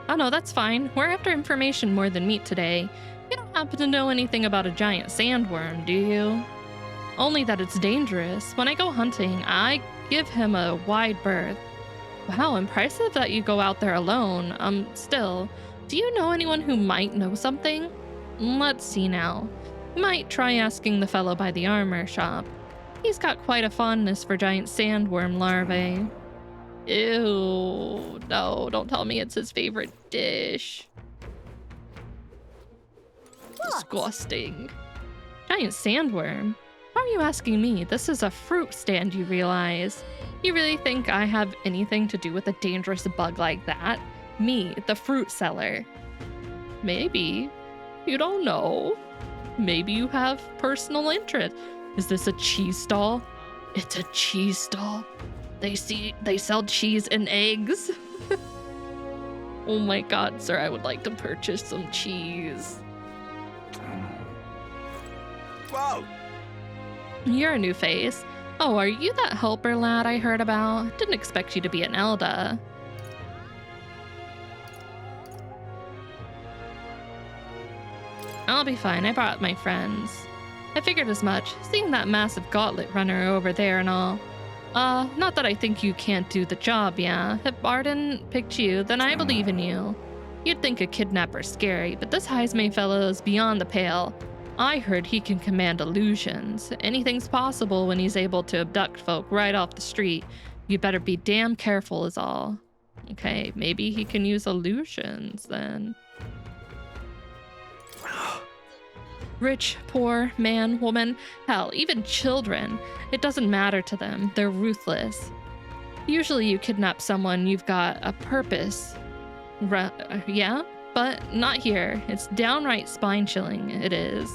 Oh no, that's fine. We're after information more than meat today. You don't happen to know anything about a giant sandworm, do you? Only that it's dangerous. When I go hunting, I give him a wide berth. Wow, impressive that you go out there alone. Still, do you know anyone who might know something? Let's see now. You might try asking the fellow by the armor shop. He's got quite a fondness for giant sandworm larvae. Ew, no, don't tell me it's his favorite dish. What? Disgusting. Giant sandworm? Why are you asking me? This is a fruit stand, you realize. You really think I have anything to do with a dangerous bug like that? Me, the fruit seller. Maybe. You don't know. Maybe you have personal interest. Is this a cheese stall? It's a cheese stall. They sell cheese and eggs. Oh my god, sir, I would like to purchase some cheese. Whoa! You're a new face. Oh, are you that helper lad I heard about? Didn't expect you to be an Elda. I'll be fine, I brought my friends. I figured as much, seeing that massive gauntlet runner over there and all. Not that I think you can't do the job, yeah. If Barden picked you, then I believe in you. You'd think a kidnapper's scary, but this Heisme fellow is beyond the pale. I heard he can command illusions. Anything's possible when he's able to abduct folk right off the street. You better be damn careful is all. Okay, maybe he can use illusions then. Rich, poor, man, woman, hell, even children. It doesn't matter to them. They're ruthless. Usually you kidnap someone, you've got a purpose. Yeah? But not here. It's downright spine-chilling, it is.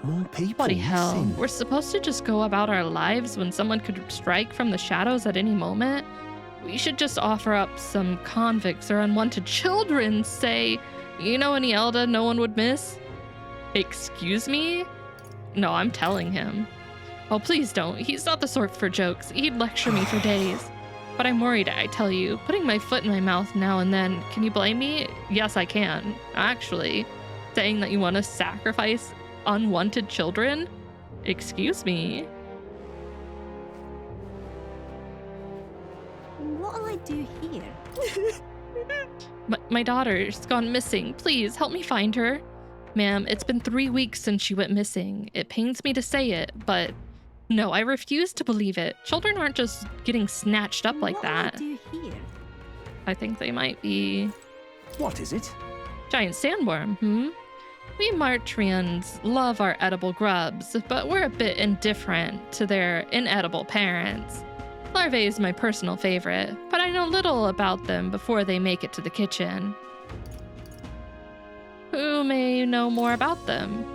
More people. Bloody hell. missing. We're supposed to just go about our lives when someone could strike from the shadows at any moment? We should just offer up some convicts or unwanted children, say, you know any Elda no one would miss? Excuse me? No, I'm telling him. Oh, please don't. He's not the sort for jokes. He'd lecture me for days. But I'm worried, I tell you. Putting my foot in my mouth now and then. Can you blame me? Yes, I can. Actually, saying that you want to sacrifice unwanted children? Excuse me. What'll I do here? My daughter's gone missing. Please help me find her. Ma'am, it's been 3 weeks since she went missing. It pains me to say it, but no, I refuse to believe it. Children aren't just getting snatched up like that. What'll I do here? I think they might be... What is it? Giant sandworm, We Martrians love our edible grubs, but we're a bit indifferent to their inedible parents. Larvae is my personal favorite, but I know little about them before they make it to the kitchen. Who may know more about them?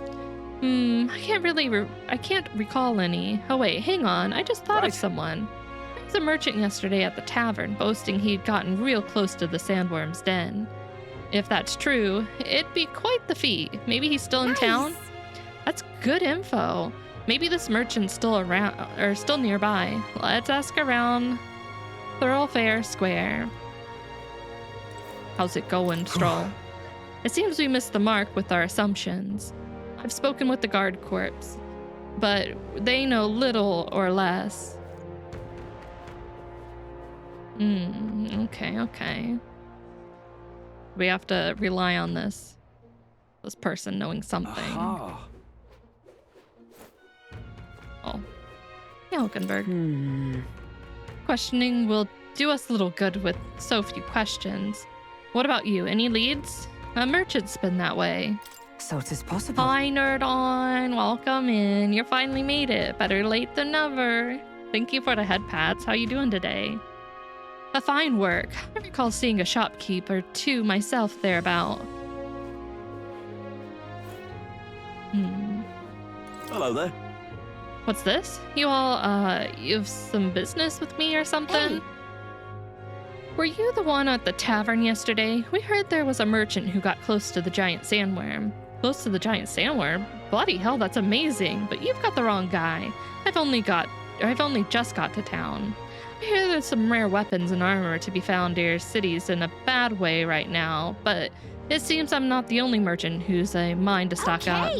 I can't recall any. Oh wait, hang on, I just thought of someone. There was a merchant yesterday at the tavern boasting he'd gotten real close to the sandworm's den. If that's true, it'd be quite the feat. Maybe he's still in town? That's good info. Maybe this merchant's still around, or still nearby. Let's ask around Thoroughfare Square. How's it going, Stroll? It seems we missed the mark with our assumptions. I've spoken with the guard corps, but they know little or less. Okay. We have to rely on this person knowing something. Aha. Oh. Jalkenberg. Questioning will do us little good with so few questions. What about you? Any leads? A merchant's been that way. So it is possible. Hi, Nerd On. Welcome in. You finally made it. Better late than never. Thank you for the head pats. How you doing today? A fine work. I recall seeing a shopkeep or two myself thereabout. Hello there. What's this? You all, you have some business with me or something? Hey. Were you the one at the tavern yesterday? We heard there was a merchant who got close to the giant sandworm. Close to the giant sandworm? Bloody hell, that's amazing, but you've got the wrong guy. I've only just got to town. I hear there's some rare weapons and armor to be found near cities in a bad way right now, but it seems I'm not the only merchant who's a mind to stock up.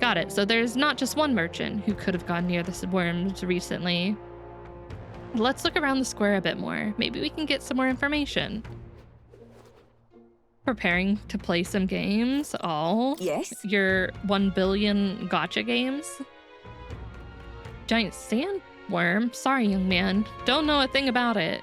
Got it. So there's not just one merchant who could have gone near the worms recently. Let's look around the square a bit more. Maybe we can get some more information. Preparing to play some games? Oh. Yes? Your 1 billion gacha games? Giant sandworm? Sorry, young man. Don't know a thing about it.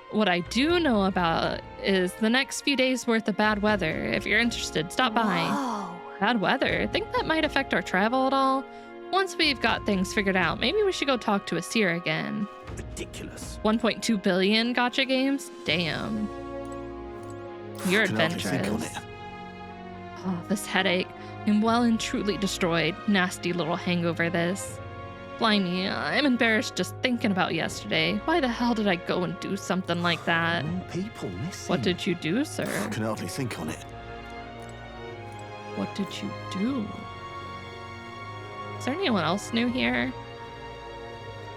What I do know about is the next few days worth of bad weather. If you're interested, stop by. Whoa. Bad weather? Think that might affect our travel at all? Once we've got things figured out, maybe we should go talk to Asir again. Ridiculous. 1.2 billion gacha games? Damn. You're adventurous. Oh, this headache. I'm well and truly destroyed. Nasty little hangover this. Blimey, I'm embarrassed just thinking about yesterday. Why the hell did I go and do something like that? People missing. What did you do, sir? I can hardly think on it. What did you do? Is there anyone else new here?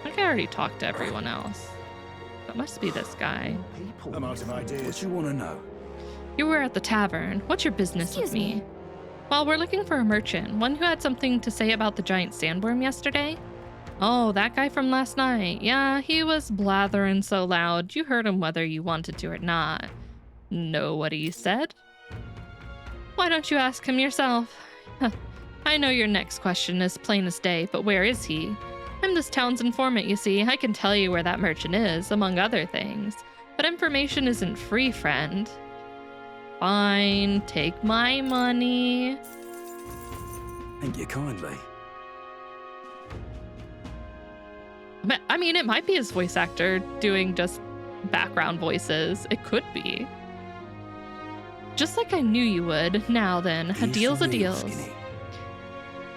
I think I already talked to everyone else. That must be this guy. I'm out of ideas. What you want to know? You were at the tavern. What's your business with me? Well, we're looking for a merchant. One who had something to say about the giant sandworm yesterday. Oh, that guy from last night. Yeah, he was blathering so loud. You heard him whether you wanted to or not. Know what he said? Why don't you ask him yourself? I know your next question is plain as day, but where is he? I'm this town's informant, you see. I can tell you where that merchant is, among other things. But information isn't free, friend. Fine, take my money. Thank you kindly. I mean, it might be his voice actor doing just background voices. It could be. Just like I knew you would. Now then, a deal's a deal.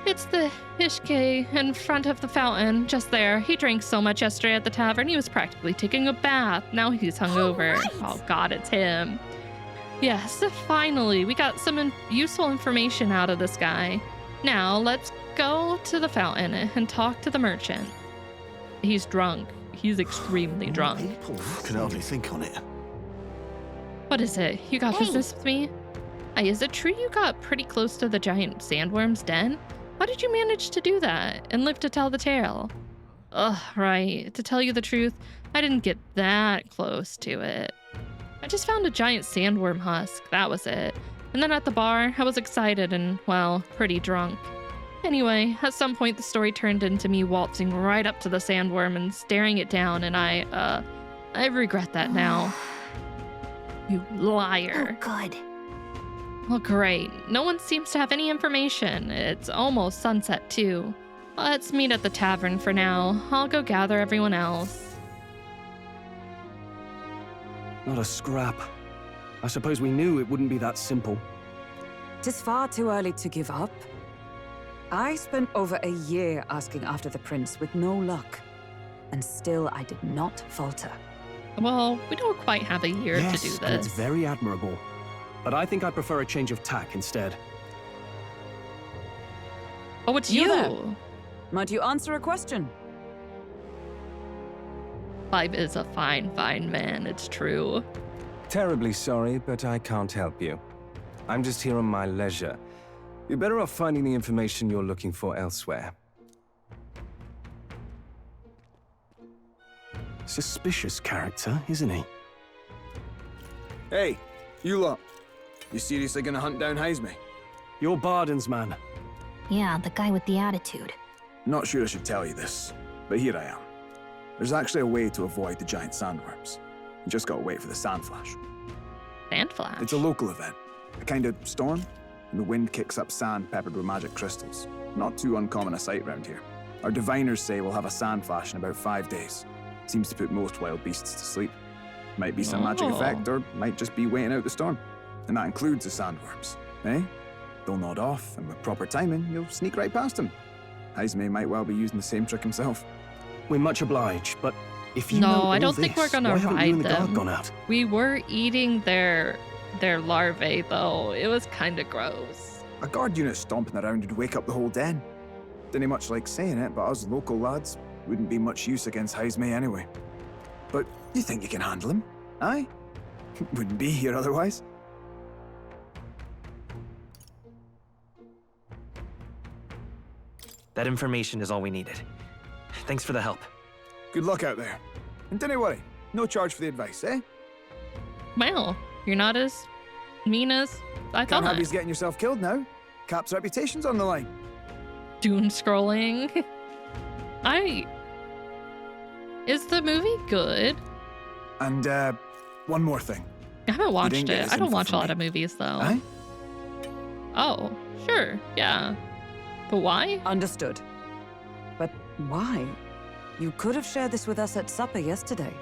It's the Ishke in front of the fountain, just there. He drank so much yesterday at the tavern, he was practically taking a bath. Now he's hungover. Oh god, it's him. Yes, finally, we got some useful information out of this guy. Now, let's go to the fountain and talk to the merchant. He's drunk. He's extremely drunk. I can hardly think on it. What is it? You got business with me? Is it true you got pretty close to the giant sandworm's den? How did you manage to do that and live to tell the tale? Ugh, right. To tell you the truth, I didn't get that close to it. I just found a giant sandworm husk, that was it. And then at the bar, I was excited and, well, pretty drunk. Anyway, at some point the story turned into me waltzing right up to the sandworm and staring it down, and I regret that now. You liar. Oh, good. Well, great. No one seems to have any information. It's almost sunset, too. Let's meet at the tavern for now. I'll go gather everyone else. Not a scrap. I suppose we knew it wouldn't be that simple. Tis far too early to give up. I spent over a year asking after the prince with no luck. And still I did not falter. Well, we don't quite have a year to do Yes, this. it's very admirable. But I think I prefer a change of tack instead. Oh, it's You you! there. Might you answer a question? Clive is a fine, fine man, it's true. Terribly sorry, but I can't help you. I'm just here on my leisure. You're better off finding the information you're looking for elsewhere. Suspicious character, isn't he? Hey, you lot. You seriously gonna hunt down Heisme? You're Barden's man. Yeah, the guy with the attitude. Not sure I should tell you this, but here I am. There's actually a way to avoid the giant sandworms. You just gotta wait for the sand flash. Sand flash? It's a local event. A kind of storm, and the wind kicks up sand peppered with magic crystals. Not too uncommon a sight around here. Our diviners say we'll have a sand flash in about 5 days. Seems to put most wild beasts to sleep. Might be some magic effect, or might just be waiting out the storm. And that includes the sandworms, eh? They'll nod off, and with proper timing, you'll sneak right past them. Heisme might well be using the same trick himself. We're much obliged, but if you No, know I all don't think this, we're gonna why haven't you ride and the guard them. gone out? We were eating their larvae, though. It was kind of gross. A guard unit stomping around would wake up the whole den. Didn't much like saying it, but us local lads wouldn't be much use against Heisme anyway. But you think you can handle him? Aye? Wouldn't be here otherwise. That information is all we needed. Thanks for the help. Good luck out there. And don't worry, no charge for the advice, eh? Well, you're not as mean as I Can't have thought. you getting yourself killed now. Cap's reputation's on the line. Doom scrolling. Is the movie good? And, one more thing. I haven't You watched didn't get it. his I don't info watch a from lot me. of movies, though. Aye? Oh, sure, yeah. But why? Understood. But why? You could have shared this with us at supper yesterday.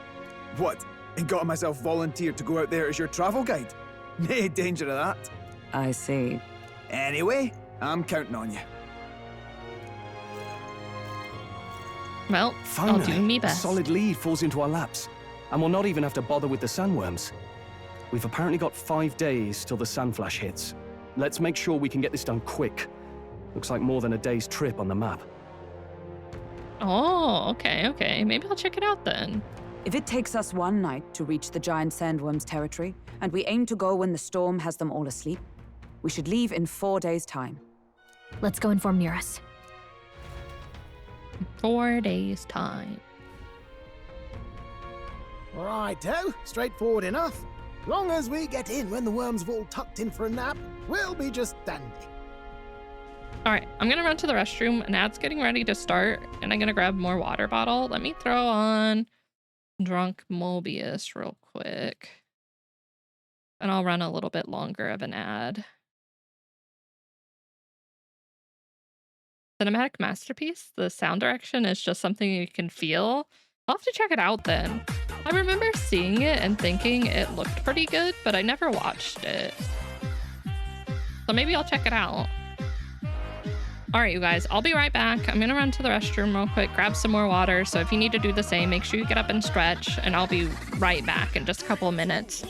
What? And got myself volunteered to go out there as your travel guide? Nay danger of that. I see. Anyway, I'm counting on you. Well, Finally, I'll do me a best. solid lead falls into our laps, and we'll not even have to bother with the sandworms. We've apparently got 5 days till the sand flash hits. Let's make sure we can get this done quick. Looks like more than a day's trip on the map. Oh, okay. Maybe I'll check it out then. If it takes us one night to reach the giant sandworms' territory, and we aim to go when the storm has them all asleep, we should leave in 4 days' time. Let's go inform Nearest. 4 days' time. Righto, straightforward enough. Long as we get in when the worms have all tucked in for a nap, we'll be just dandy. All right, I'm gonna run to the restroom. An ad's getting ready to start, and I'm gonna grab more water bottle. Let me throw on Drunk Mobius real quick. And I'll run a little bit longer of an ad. Cinematic masterpiece. The sound direction is just something you can feel. I'll have to check it out then. I remember seeing it and thinking it looked pretty good, but I never watched it. So maybe I'll check it out. All right, you guys, I'll be right back. I'm gonna run to the restroom real quick, grab some more water. So if you need to do the same, make sure you get up and stretch, and I'll be right back in just a couple of minutes.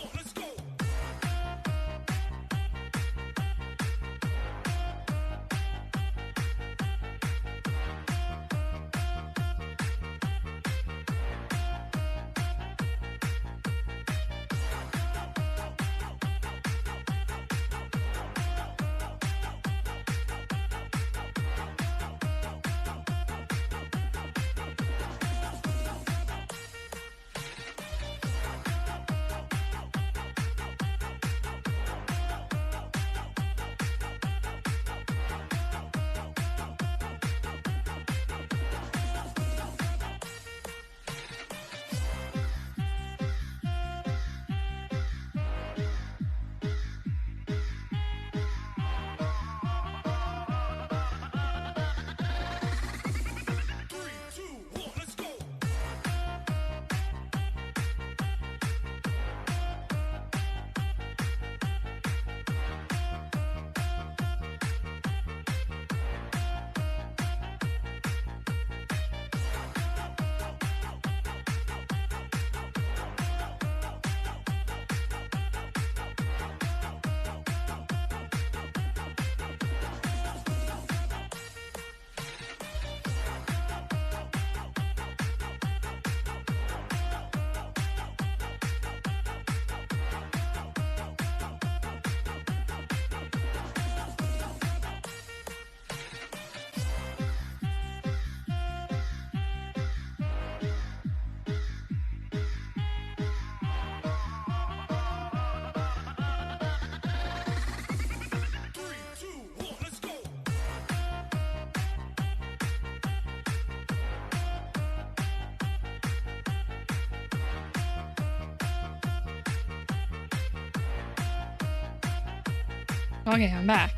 Okay, I'm back.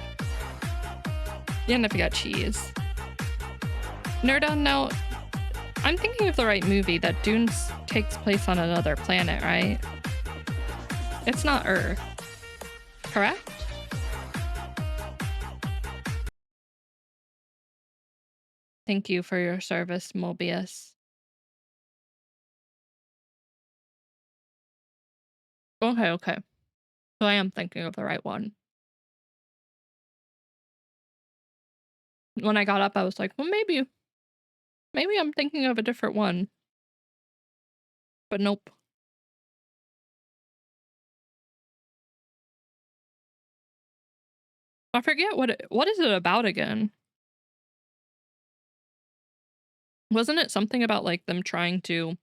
And I forgot cheese. Nerd on note, I'm thinking of the right movie. That Dunes takes place on another planet, right? It's not Earth, correct? Thank you for your service, Mobius. Okay, okay. So I am thinking of the right one. When I got up, I was like, well, maybe I'm thinking of a different one. But nope. I forget what is it about again? Wasn't it something about like them trying to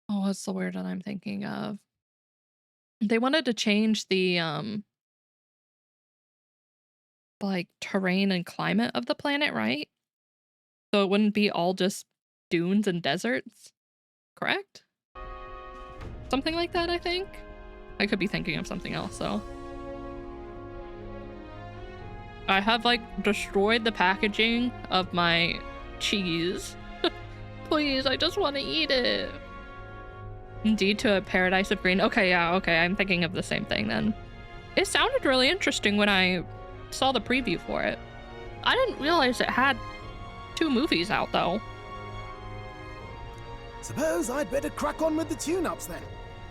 oh, what's the word that I'm thinking of? They wanted to change the like terrain and climate of the planet, right? So it wouldn't be all just dunes and deserts, correct? Something like that, I think. I could be thinking of something else though. I have like destroyed the packaging of my cheese. Please, I just want to eat it. Indeed to a paradise of green. Okay, yeah, okay, I'm thinking of the same thing then. It sounded really interesting when I saw the preview for it. I didn't realize it had 2 movies out though. Suppose I'd better crack on with the tune-ups then.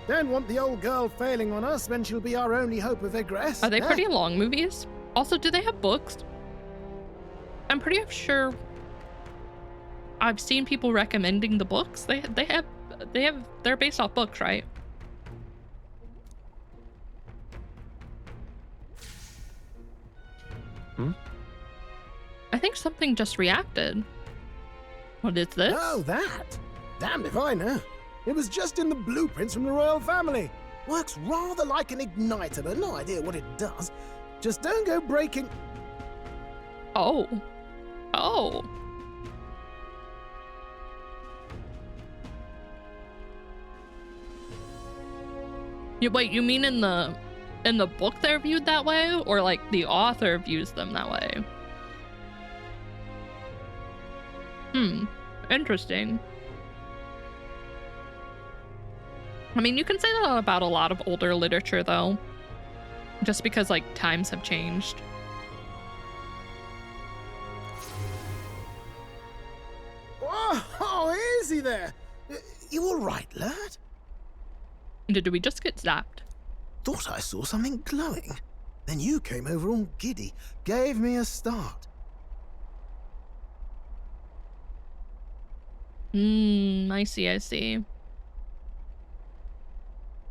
Don't want the old girl failing on us when she'll be our only hope of egress. Are they pretty long movies? Also, do they have books? I'm pretty sure I've seen people recommending the books. They're based off books, right? I think something just reacted. What is this? Oh, that? Damned if I know. It was just in the blueprints from the royal family. Works rather like an igniter, but no idea what it does. Just don't go breaking... Oh. Oh. Wait, you mean in the book they're viewed that way? Or like the author views them that way? Interesting. I mean, you can say that about a lot of older literature though. Just because like times have changed. Oh, easy there. You all right, lad? Did we just get zapped? Thought I saw something glowing. Then you came over all giddy, gave me a start. I see, I see.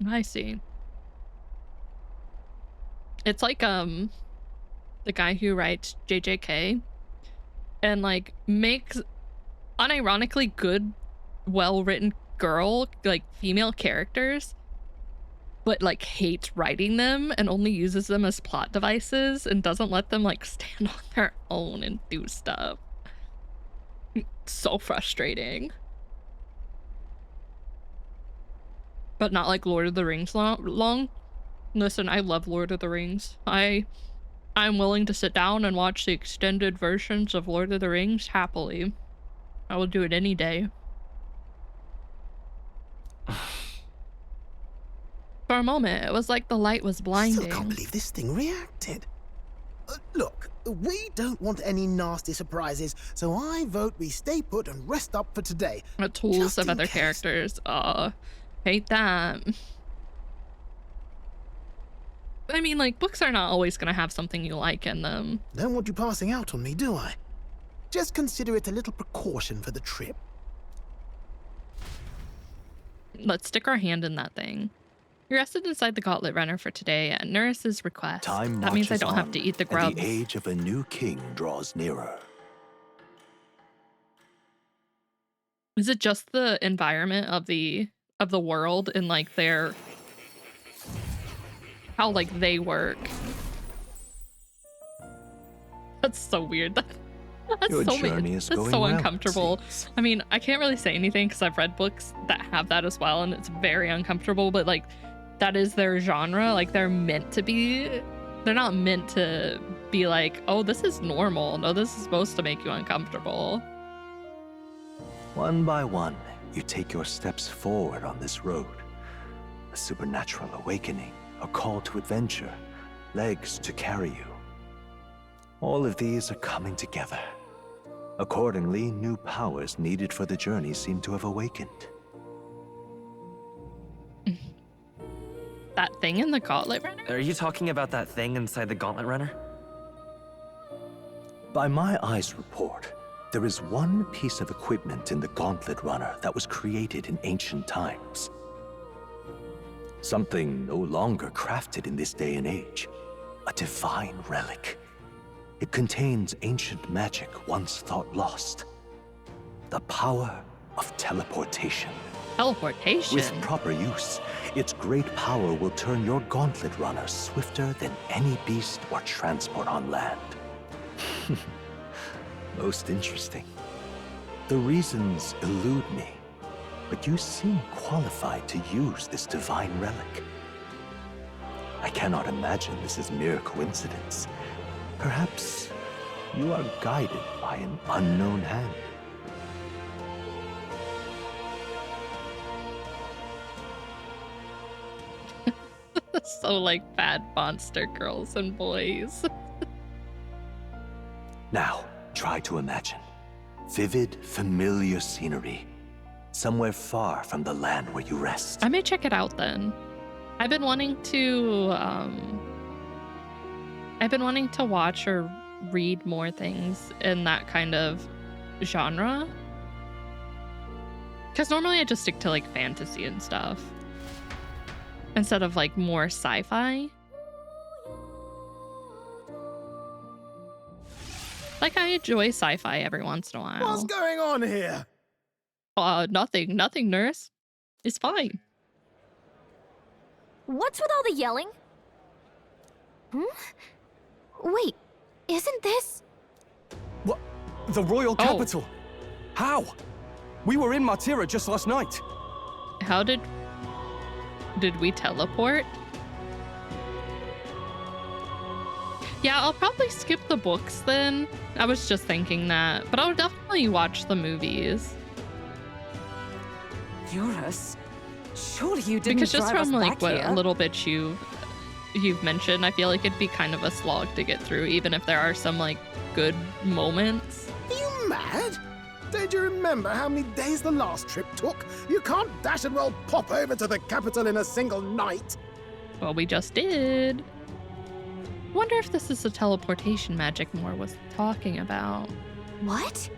I see. It's like the guy who writes JJK and like makes unironically good, well-written girl, like female characters, but like hates writing them and only uses them as plot devices and doesn't let them like stand on their own and do stuff. So frustrating. But not like Lord of the Rings long. Listen, I love Lord of the Rings. I'm willing to sit down and watch the extended versions of Lord of the Rings happily. I will do it any day. For a moment, it was like the light was blinding. Still can't believe this thing reacted. Look, we don't want any nasty surprises, so I vote we stay put and rest up for today. The tools of other characters. Hate that. I mean, like, books are not always gonna have something you like in them. Don't want you passing out on me, do I? Just consider it a little precaution for the trip. Let's stick our hand in that thing. You're rested inside the Gauntlet Runner for today at Nurse's request. Time that means I marches don't have on, to eat the and grubs. the age of a new king draws nearer. Is it just the environment of the world and like their how like they work? That's so weird. That's Your so journey is that's going so well, uncomfortable. I mean, I can't really say anything because I've read books that have that as well, and it's very uncomfortable. But like, that is their genre. Like they're not meant to be like, oh, this is normal. No, this is supposed to make you uncomfortable. One by one, you take your steps forward on this road. A supernatural awakening, a call to adventure, legs to carry you. All of these are coming together. Accordingly, new powers needed for the journey seem to have awakened. That thing in the Gauntlet Runner? Are you talking about that thing inside the Gauntlet Runner? By my eyes report, there is one piece of equipment in the Gauntlet Runner that was created in ancient times. Something no longer crafted in this day and age. A divine relic. It contains ancient magic once thought lost. The power of teleportation. Teleportation? With proper use, its great power will turn your Gauntlet Runner swifter than any beast or transport on land. Most interesting. The reasons elude me, but you seem qualified to use this divine relic. I cannot imagine this is mere coincidence. Perhaps you are guided by an unknown hand. So like bad monster girls and boys. Now, try to imagine. Vivid, familiar scenery. Somewhere far from the land where you rest. I may check it out then. I've been wanting to watch or read more things in that kind of genre. Because normally I just stick to like fantasy and stuff. Instead of like more sci-fi. Like I enjoy sci-fi every once in a while. What's going on here? Nothing, nurse. It's fine. What's with all the yelling? Wait, isn't this... What? The royal capital? How? We were in Martira just last night. How did we teleport? Yeah, I'll probably skip the books then. I was just thinking that, but I'll definitely watch the movies. Eurus? Surely you didn't Because just drive us from like back what here. little bit you've mentioned, I feel like it'd be kind of a slog to get through, even if there are some like good moments. Are you mad? Don't you remember how many days the last trip took? You can't dash and well pop over to the capital in a single night. Well, we just did. Wonder if this is the teleportation magic Moore was talking about. What?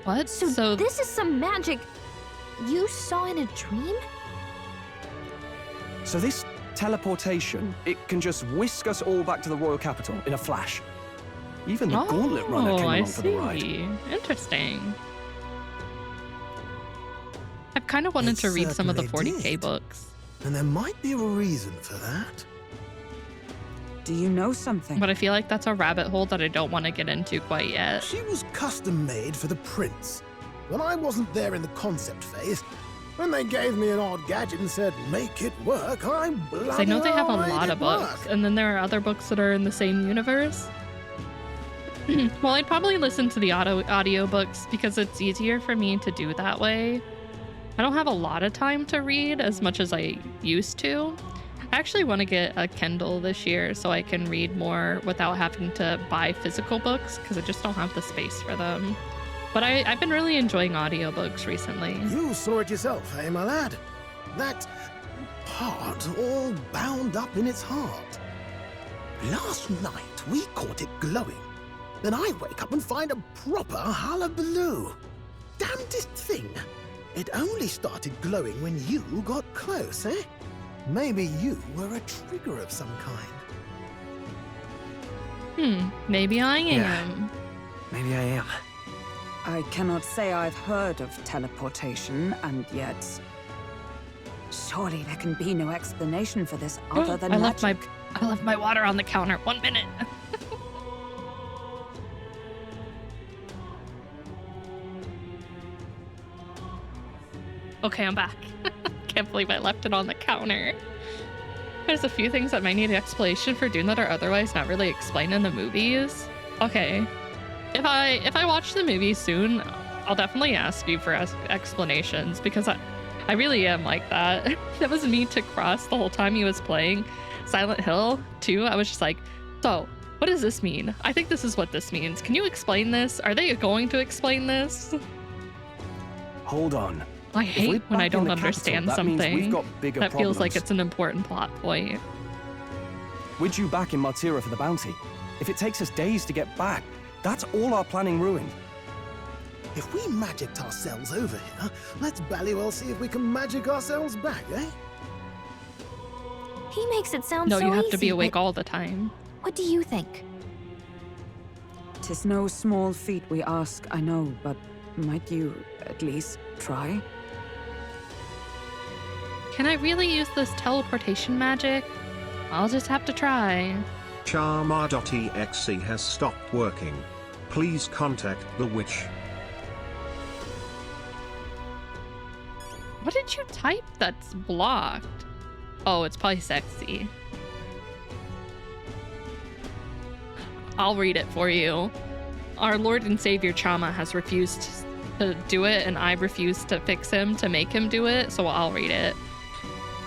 What? So this is some magic you saw in a dream? So this teleportation, it can just whisk us all back to the royal capital in a flash. Even the Gauntlet Runner came I along for the ride. see. Interesting. I've kind of wanted to read some of the 40K books. And there might be a reason for that. Do you know something? But I feel like that's a rabbit hole that I don't want to get into quite yet. She was custom made for the prince. When I wasn't there in the concept phase, when they gave me an odd gadget and said, make it work, I bloody I know they have a well made lot it of books, work. and then there are other books that are in the same universe. Well, I'd probably listen to the audiobooks because it's easier for me to do that way. I don't have a lot of time to read as much as I used to. I actually want to get a Kindle this year so I can read more without having to buy physical books because I just don't have the space for them. But I've been really enjoying audiobooks recently. You saw it yourself, eh, my lad? That part all bound up in its heart. Last night, we caught it glowing. Then I wake up and find a proper hullabaloo. Damnedest thing. It only started glowing when you got close, eh? Maybe you were a trigger of some kind. Maybe I am. Yeah. Maybe I am. I cannot say I've heard of teleportation, and yet... Surely there can be no explanation for this other than I magic. left my water on the counter. 1 minute. Okay, I'm back. Can't believe I left it on the counter. There's a few things that might need explanation for Dune that are otherwise not really explained in the movies. Okay. If I watch the movie soon, I'll definitely ask you for explanations, because I really am like that. That was me to Cross the whole time he was playing Silent Hill 2. I was just like, so what does this mean? I think this is what this means. Can you explain this? Are they going to explain this? Hold on. I hate when I don't understand something we've got bigger that feels like problems. it's an important plot point. We're due back in Martira for the bounty. If it takes us days to get back, that's all our planning ruined. If we magicked ourselves over here, let's bally well see if we can magic ourselves back, eh? He makes it sound No, so you have to be easy, awake but all the time. what do you think? 'Tis no small feat we ask, I know, but might you at least try? Can I really use this teleportation magic? I'll just have to try. Charma.exe has stopped working. Please contact the witch. What did you type that's blocked? Oh, it's probably sexy. I'll read it for you. Our Lord and Savior Chama has refused to do it, and I refuse to fix him to make him do it, so I'll read it.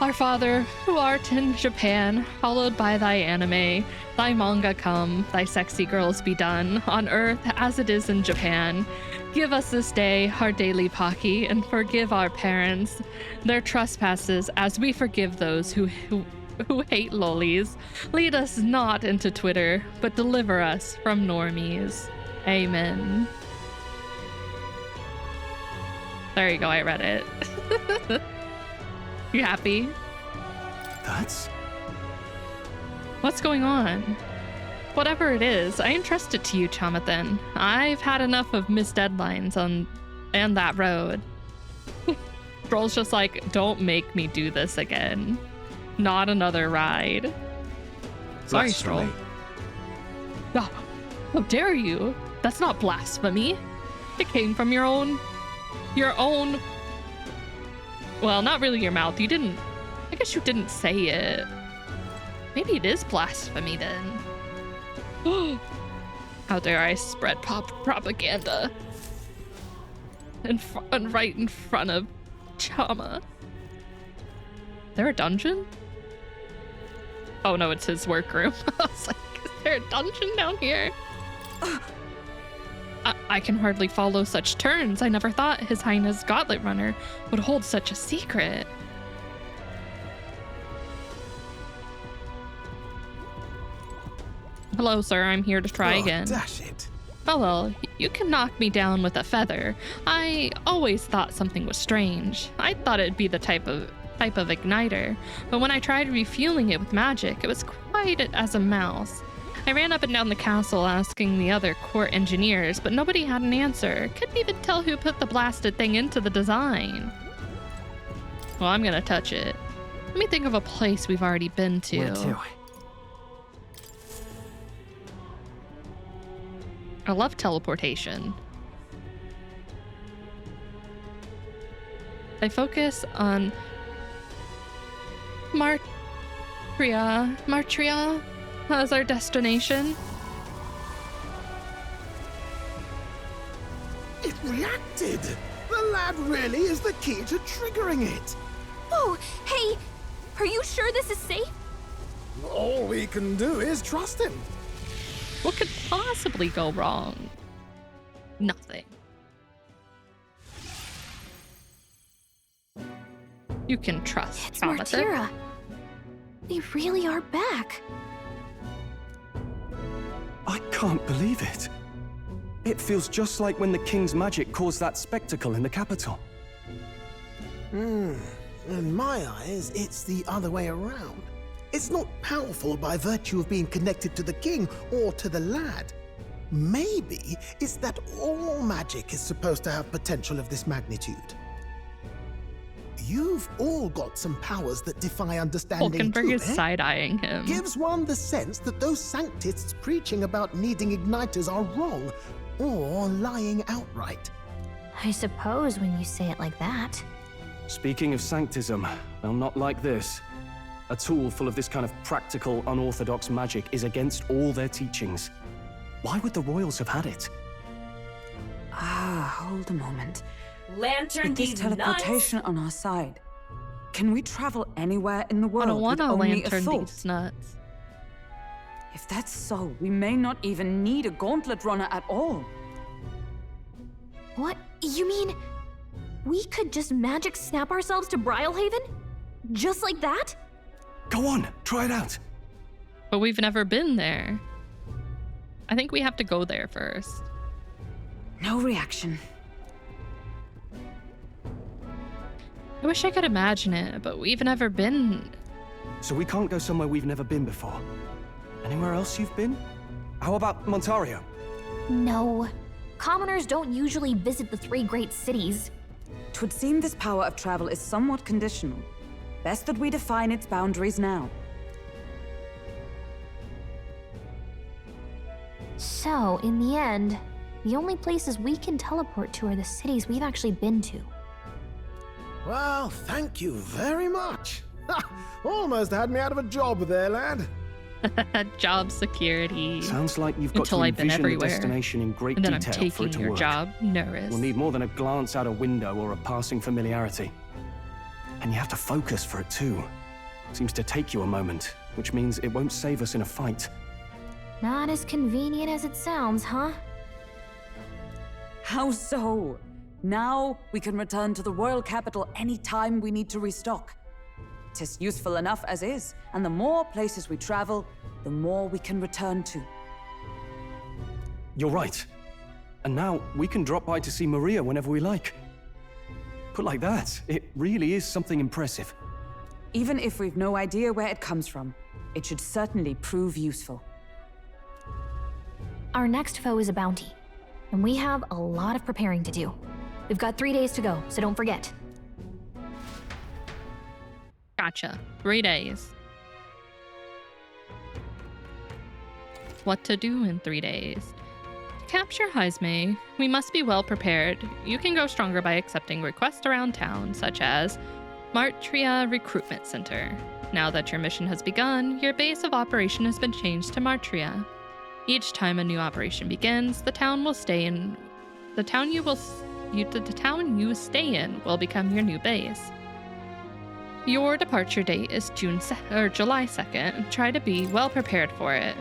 Our Father, who art in Japan, hallowed by thy anime, thy manga come, thy sexy girls be done, on earth as it is in Japan. Give us this day our daily pocky, and forgive our parents their trespasses as we forgive those who hate lollies. Lead us not into Twitter, but deliver us from normies. Amen. There you go, I read it. You happy? What's going on? Whatever it is, I entrust it to you, Chamathan. I've had enough of missed deadlines and that road. Stroll's just like, don't make me do this again. Not another ride. Sorry, Stroll. Oh, how dare you? That's not blasphemy. It came from your own... Well, not really your mouth. You didn't... I guess you didn't say it. Maybe it is blasphemy then. How dare I spread propaganda right in front of Chama. There a dungeon? Oh no, it's his workroom. I was like, is there a dungeon down here? I can hardly follow such turns. I never thought His Highness Gauntlet Runner would hold such a secret. Hello, sir. I'm here to try again. Dash it. Oh well, you can knock me down with a feather. I always thought something was strange. I thought it'd be the type of igniter, but when I tried refueling it with magic, it was quiet as a mouse. I ran up and down the castle asking the other court engineers, but nobody had an answer. Couldn't even tell who put the blasted thing into the design. Well, I'm gonna touch it. Let me think of a place we've already been to. Where to? I love teleportation. I focus on Martria as our destination. It reacted! The lad really is the key to triggering it! Oh, hey! Are you sure this is safe? All we can do is trust him. What could possibly go wrong? Nothing. You can trust It's Chamathan. Martira. We really are back. I can't believe it. It feels just like when the king's magic caused that spectacle in the capital. In my eyes, it's the other way around. It's not powerful by virtue of being connected to the king or to the lad. Maybe it's that all magic is supposed to have potential of this magnitude. You've all got some powers that defy understanding Hulkenberg too, is eh? side-eyeing him. Gives one the sense that those sanctists preaching about needing igniters are wrong or lying outright. I suppose when you say it like that. Speaking of sanctism, well, not like this. A tool full of this kind of practical, unorthodox magic is against all their teachings. Why would the royals have had it? Hold a moment. Lantern With this these teleportation on our side, can we travel anywhere in the I world don't want with to only a lantern thought? these nuts. If that's so, we may not even need a gauntlet runner at all. What? You mean we could just magic snap ourselves to Brylehaven? Just like that? Go on, try it out. But we've never been there. I think we have to go there first. No reaction. I wish I could imagine it, but we've never been. So we can't go somewhere we've never been before. Anywhere else you've been? How about Montario? No. Commoners don't usually visit the 3 great cities. 'Twould seem this power of travel is somewhat conditional. Best that we define its boundaries now. So, in the end, the only places we can teleport to are the cities we've actually been to. Well, thank you very much. Ha! Almost had me out of a job there, lad. Job security. Sounds like you've got Until to I've been envision the everywhere. destination in great And then I'm detail for it taking to your work. job. Nervous. We'll need more than a glance out a window or a passing familiarity. And you have to focus for it too. Seems to take you a moment, which means it won't save us in a fight. Not as convenient as it sounds, huh? How so? Now we can return to the royal capital any time we need to restock. 'Tis useful enough as is, and the more places we travel, the more we can return to. You're right. And now we can drop by to see Maria whenever we like. Put like that, it really is something impressive. Even if we've no idea where it comes from, it should certainly prove useful. Our next foe is a bounty, and we have a lot of preparing to do. We've got 3 days to go, so don't forget. Gotcha. 3 days. What to do in 3 days? To capture Heisme, we must be well prepared. You can go stronger by accepting requests around town, such as Martria Recruitment Center. Now that your mission has begun, your base of operation has been changed to Martria. Each time a new operation begins, the town you stay in will become your new base. Your departure date is July 2nd. Try to be well prepared for it.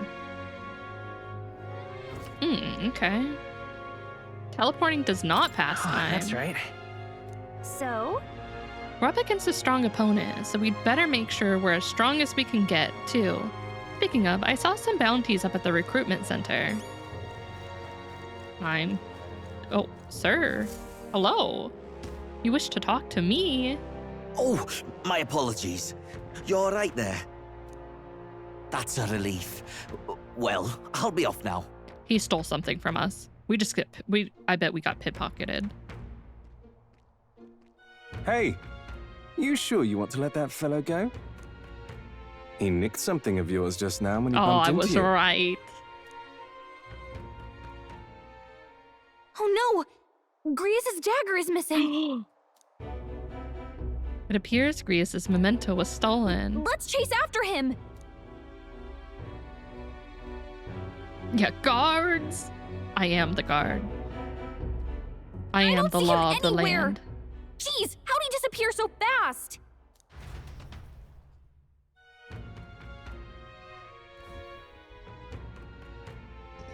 Okay. Teleporting does not pass time. That's right. So? We're up against a strong opponent, so we'd better make sure we're as strong as we can get, too. Speaking of, I saw some bounties up at the recruitment center. Oh, sir. Hello. You wish to talk to me? Oh, my apologies. You're all right there? That's a relief. Well, I'll be off now. He stole something from us. I bet we got pickpocketed. Hey, you sure you want to let that fellow go? He nicked something of yours just now when he bumped I into was you. right. Oh no! Grius' dagger is missing! It appears Grius' memento was stolen. Let's chase after him! Yeah, guards! I am the guard. I am the law of the land. Jeez, how'd he disappear so fast?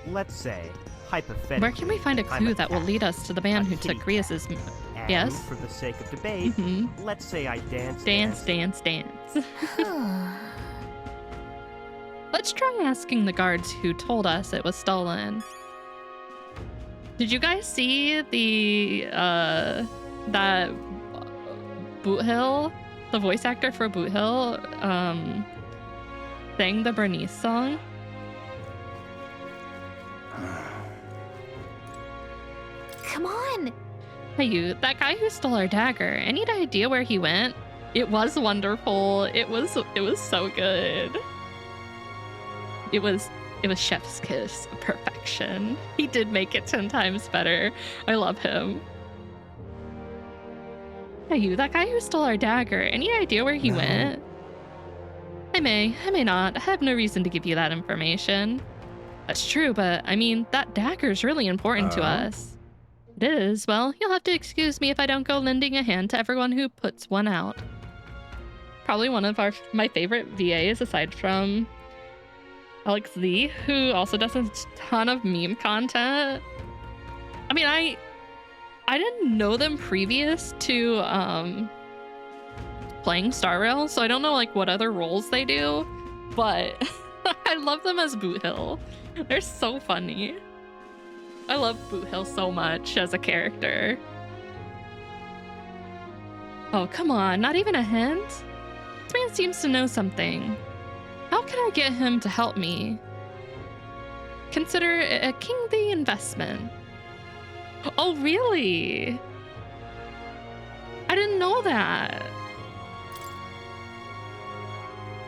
Let's say, hypothetically, Where can we find a I'm clue that will lead us to the man who kitty took Grius' And Yes? for the sake of debate, let's say I dance. Dance. Let's try asking the guards who told us it was stolen. Did you guys see that Boot Hill, the voice actor for Boot Hill, sang the Bernice song? Come on! Hey, that guy who stole our dagger, any idea where he went? It was wonderful. It was so good. It was chef's kiss perfection. He did make it 10 times better. I love him. Hey, that guy who stole our dagger, any idea where he went? I may not. I have no reason to give you that information. That's true, but I mean, that dagger's really important to us. It is. Well, you'll have to excuse me if I don't go lending a hand to everyone who puts one out. Probably one of my favorite VAs, aside from Alex Z, who also does a ton of meme content. I mean, I didn't know them previous to playing Star Rail, so I don't know like what other roles they do, but I love them as Boot Hill. They're so funny. I love Boot Hill so much as a character. Oh, come on, not even a hint? This man seems to know something. How can I get him to help me? Consider a kingly investment. Oh, really? I didn't know that.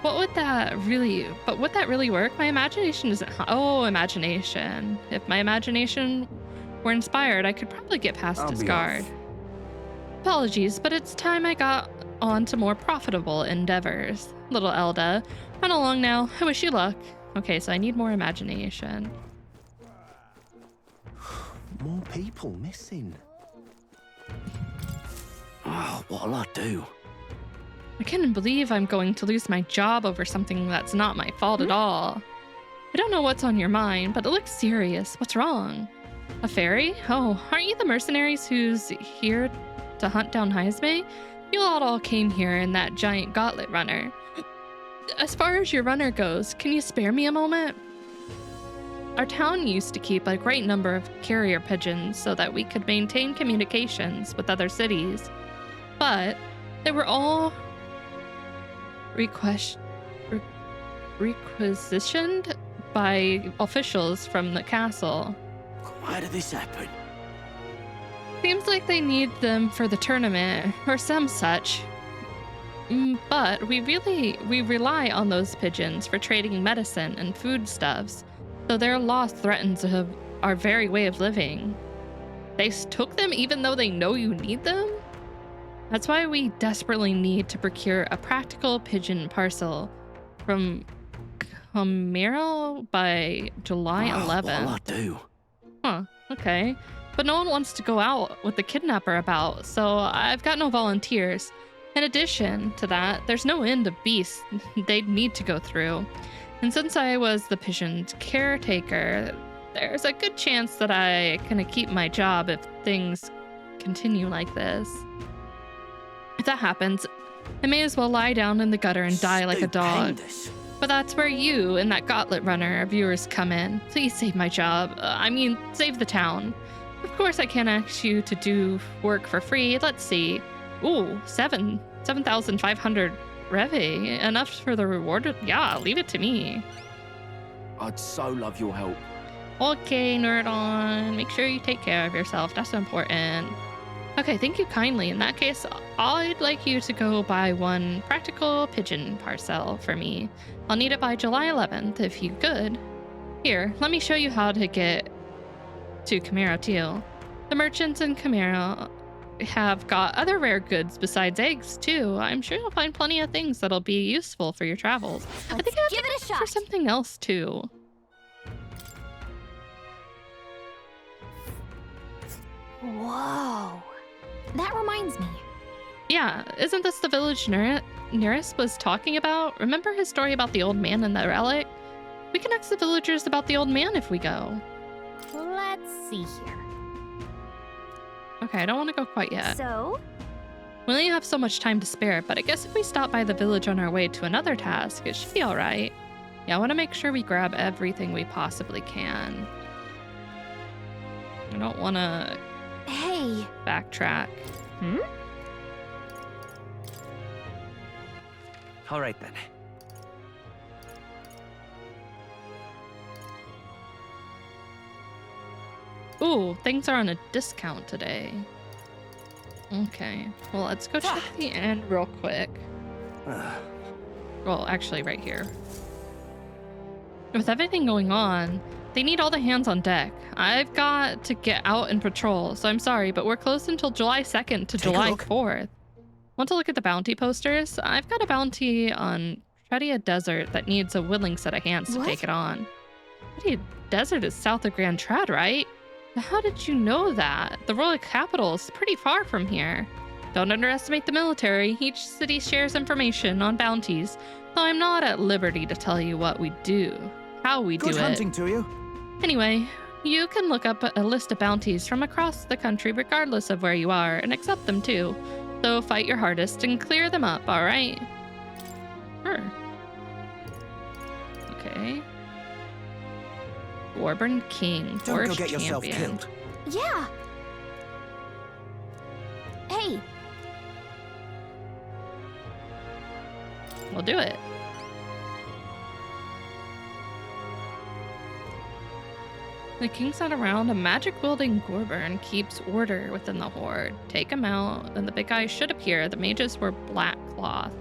What would that really, but would that really work? My imagination isn't, oh, imagination. If my imagination were inspired, I could probably get past discard. Apologies, but it's time I got on to more profitable endeavors. Little Elda, run along now. I wish you luck. Okay, so I need more imagination. More people missing. Oh, what'll I do? I can't believe I'm going to lose my job over something that's not my fault at all. I don't know what's on your mind, but it looks serious. What's wrong? A fairy? Oh, aren't you the mercenaries who's here to hunt down Heisme? You all came here in that giant gauntlet runner. As far as your runner goes, can you spare me a moment? Our town used to keep a great number of carrier pigeons so that we could maintain communications with other cities. But they were all requisitioned by officials from the castle. Why did this happen? Seems like they need them for the tournament or some such. But we rely on those pigeons for trading medicine and foodstuffs, so their loss threatens our very way of living. They took them even though they know you need them? That's why we desperately need to procure a practical pigeon parcel from Camaro by July 11th. What'll I do? Huh, okay. But no one wants to go out with the kidnapper about, so I've got no volunteers. In addition to that, there's no end of beasts they'd need to go through. And since I was the pigeon's caretaker, there's a good chance that I can keep my job if things continue like this. If that happens, I may as well lie down in the gutter and die like a dog. But that's where you and that gauntlet runner of yours come in. Please save my job. Save the town. Of course I can't ask you to do work for free. Let's see. Ooh, 7,500 revi. Enough for the reward? Yeah, leave it to me. I'd so love your help. Okay, nerd on. Make sure you take care of yourself. That's important. Okay, thank you kindly. In that case, I'd like you to go buy one practical pigeon parcel for me. I'll need it by July 11th, if you could. Here, let me show you how to get to Camaro too. The merchants in Camaro have got other rare goods besides eggs too. I'm sure you'll find plenty of things that'll be useful for your travels. I think I have give to it a look shot. for something else too. Whoa. That reminds me. Yeah, isn't this the village Nearest was talking about? Remember his story about the old man and the relic? We can ask the villagers about the old man if we go. Let's see here. Okay, I don't want to go quite yet. So? We only have so much time to spare, but I guess if we stop by the village on our way to another task, it should be alright. Yeah, I want to make sure we grab everything we possibly can. I don't want to... Hey. Backtrack. All right then. Ooh, things are on a discount today. Okay, well, let's go check the end real quick. Well, actually, right here. With everything going on, they need all the hands on deck. I've got to get out and patrol, so I'm sorry, but we're closed until July 2nd to July 4th. Want to look at the bounty posters? I've got a bounty on Treadia Desert that needs a willing set of hands to take it on. Treadia Desert is south of Grand Trad, right? How did you know that? The royal capital is pretty far from here. Don't underestimate the military. Each city shares information on bounties, though I'm not at liberty to tell you what we do, how we do it. Good hunting to you. Anyway, you can look up a list of bounties from across the country regardless of where you are, and accept them too. So fight your hardest and clear them up, alright? Sure. Okay. Warburn King, Don't Forest go get yourself Champion. killed. Yeah. Hey. We'll do it. The king's not around. A magic-wielding Gorburn keeps order within the horde. Take him out, and the big guy should appear. The mages were black cloth.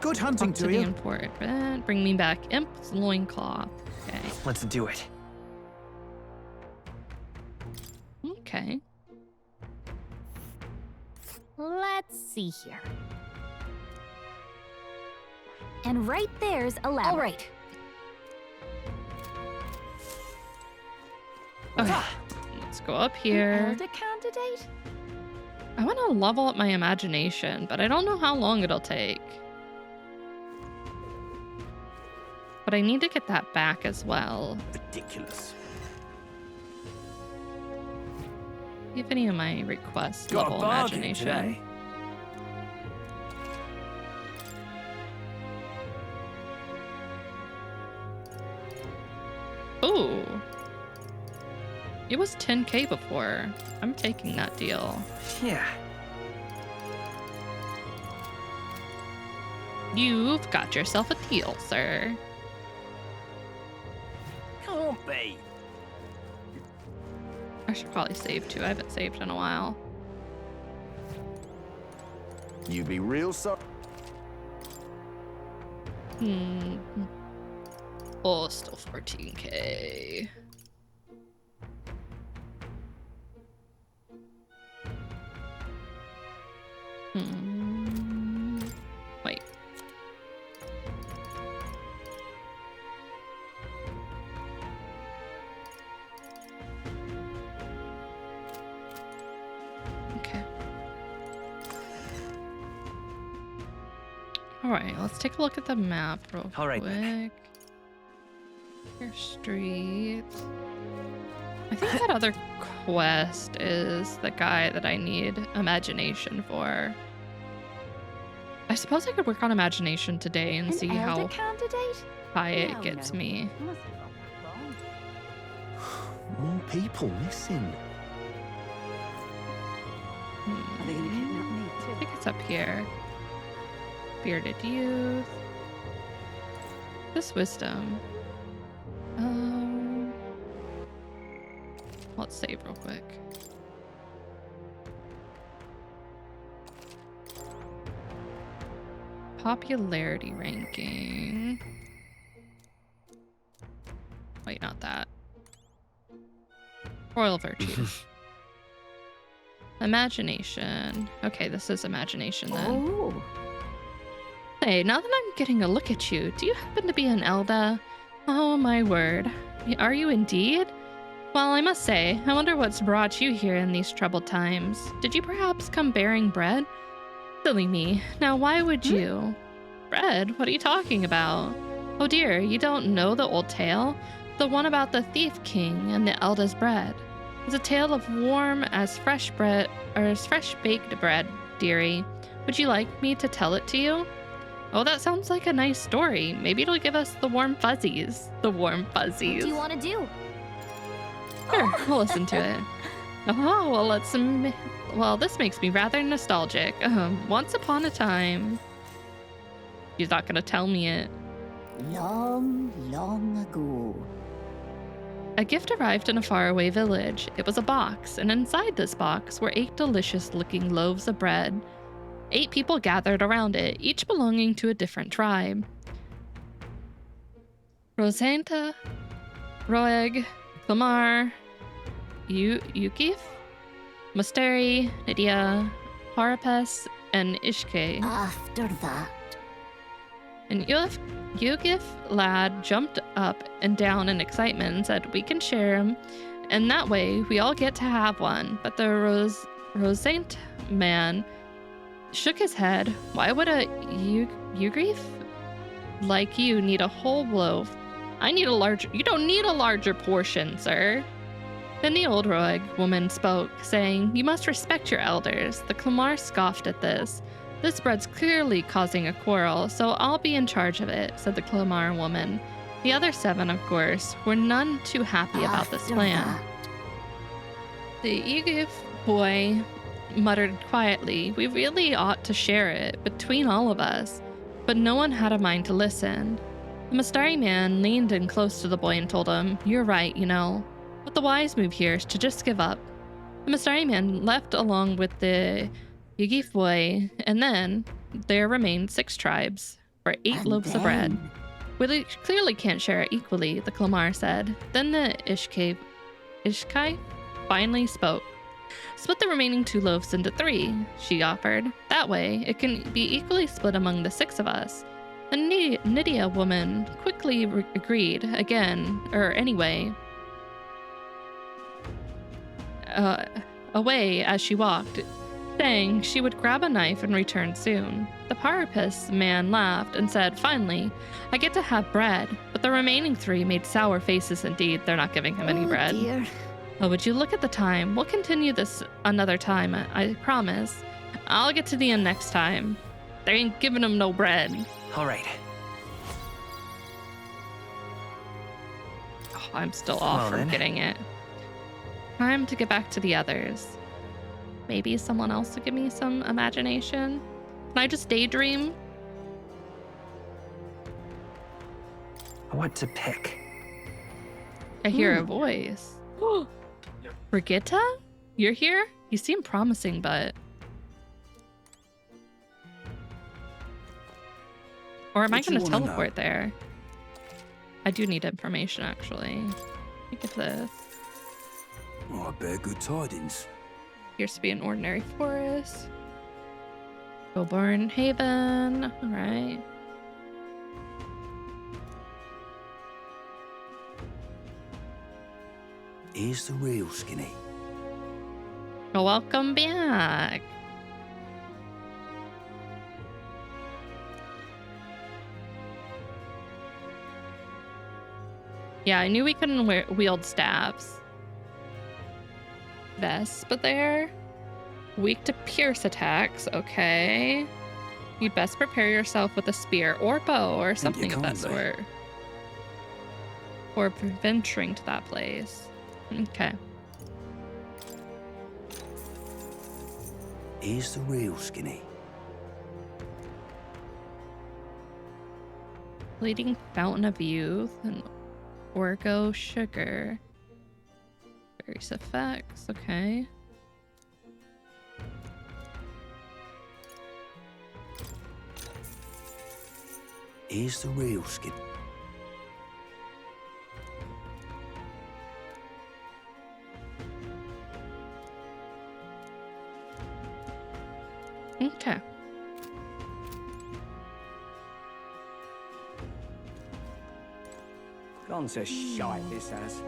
Good hunting to you. Important. Bring me back Imp's loincloth. Okay. Let's do it. Okay. Let's see here. And right there's a ladder. All right. Okay. Let's go up here. Elder candidate? I want to level up my imagination, but I don't know how long it'll take. But I need to get that back as well. Ridiculous. See if any of my requests Got level a bargain imagination. today. Ooh. It was 10k before. I'm taking that deal. Yeah. You've got yourself a deal, sir. Can't be. I should probably save too. I haven't saved in a while. You be real sorry. Oh, still 14k. Wait. Okay. All right, let's take a look at the map real quick. Your streets. I think that other quest is the guy that I need imagination for. I suppose I could work on imagination today and see how high it gets me. More people missing. Are they going to kidnap me too? I think it's up here. Bearded youth. This wisdom. Let's save real quick. Popularity ranking. Wait, not that. Royal virtue. Imagination. Okay, this is imagination then. Oh. Hey, now that I'm getting a look at you, do you happen to be an Elda? Oh my word. Are you indeed? Well, I must say, I wonder what's brought you here in these troubled times. Did you perhaps come bearing bread? Silly me. Now why would you? Bread? What are you talking about? Oh dear, you don't know the old tale? The one about the Thief King and the Elda's bread. It's a tale of warm as fresh bread, or as fresh baked bread, dearie. Would you like me to tell it to you? Oh, that sounds like a nice story. Maybe it'll give us the warm fuzzies. The warm fuzzies. What do you want to do? Sure, we'll listen to it. Oh, well, well, this makes me rather nostalgic. Once upon a time. She's not gonna tell me it. Long, long ago. A gift arrived in a faraway village. It was a box, and inside this box were 8 delicious-looking loaves of bread. 8 people gathered around it, each belonging to a different tribe. Rosanta, Roeg, Klamar, Yukif, Musteri, Nydia, Harapes, and Ishke. After that, And Yugif lad jumped up and down in excitement and said, "We can share him, and that way we all get to have one." But the Rosant man shook his head. "Why would a Yugif like you need a whole loaf? I need a larger. You don't need a larger portion, sir." Then the old Roeg woman spoke, saying, "You must respect your elders." The Clamar scoffed at this. "This bread's clearly causing a quarrel, so I'll be in charge of it," said the Clamar woman. The other 7, of course, were none too happy about this plan. The Yugif boy muttered quietly, "We really ought to share it between all of us." But no one had a mind to listen. The Mastari man leaned in close to the boy and told him, "You're right, you know. But the wise move here is to just give up." The Mastari man left along with the Yugif boy, and then there remained 6 tribes for 8 loaves of bread. "We clearly can't share it equally," the Clamar said. Then the Ishkai finally spoke. "Split the remaining 2 loaves into 3, she offered. "That way, it can be equally split among the 6 of us." The Nydia woman quickly agreed anyway. Away as she walked, saying she would grab a knife and return soon. The Parapus man laughed and said, "Finally, I get to have bread." But the remaining 3 made sour faces indeed. They're not giving him any bread. Dear. "Oh, would you look at the time? We'll continue this another time, I promise. I'll get to the end next time. They ain't giving him no bread." All right. Oh, I'm still off from getting it. Time to get back to the others. Maybe someone else will give me some imagination. Can I just daydream? What to pick? I hear a voice. Brigitta? You're here? You seem promising, but... Or am I going to teleport there? I do need information, actually. Let me get this. Oh, I bear good tidings. Appears to be an ordinary forest. Goburn Haven. All right. Here's the real skinny. Well, welcome back. Yeah, I knew we couldn't wield staffs. Vespa there. Weak to pierce attacks. Okay. You'd best prepare yourself with a spear or bow or something of that sort. Or venturing to that place. Okay. Here's the real skinny. Bleeding Fountain of Youth and Orgo Sugar. Various effects, okay. Here's the real skin. Okay. Gone to shite, this has.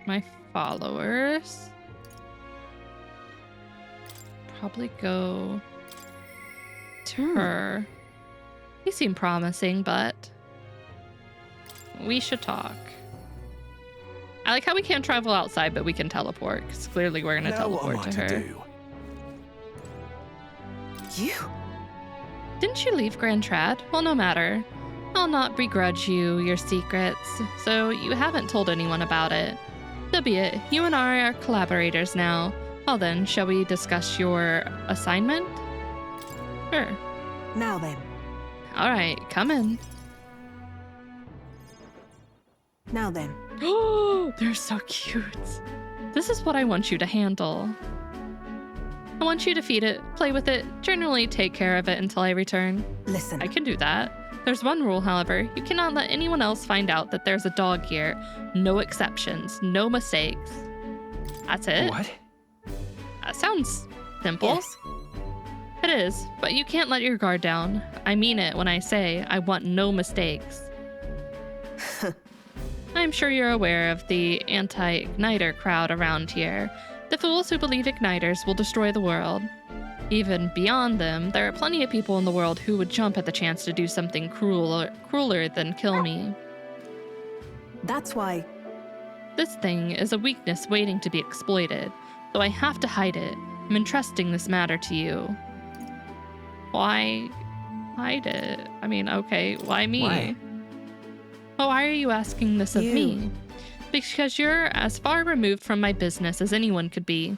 My followers. Probably go to her. You seem promising, but we should talk. I like how we can't travel outside, but we can teleport, because clearly we're going to teleport to her. You? Didn't you leave Grand Trad? Well, no matter. I'll not begrudge you your secrets, so you haven't told anyone about it. So be it. You and I are collaborators now. Well then, shall we discuss your assignment? Sure. Now then. All right, come in. Now then. Oh, they're so cute. This is what I want you to handle. I want you to feed it, play with it, generally take care of it until I return. Listen. I can do that. There's one rule, however. You cannot let anyone else find out that there's a dog here. No exceptions, no mistakes. That's it. What? That sounds simple. Yes. It is, but you can't let your guard down. I mean it when I say I want no mistakes. I'm sure you're aware of the anti-igniter crowd around here. The fools who believe igniters will destroy the world. Even beyond them, there are plenty of people in the world who would jump at the chance to do something crueler than kill me. That's why. This thing is a weakness waiting to be exploited, so I have to hide it. I'm entrusting this matter to you. Why hide it? I mean, okay, why me? Why? Well, why are you asking this of me? Because you're as far removed from my business as anyone could be.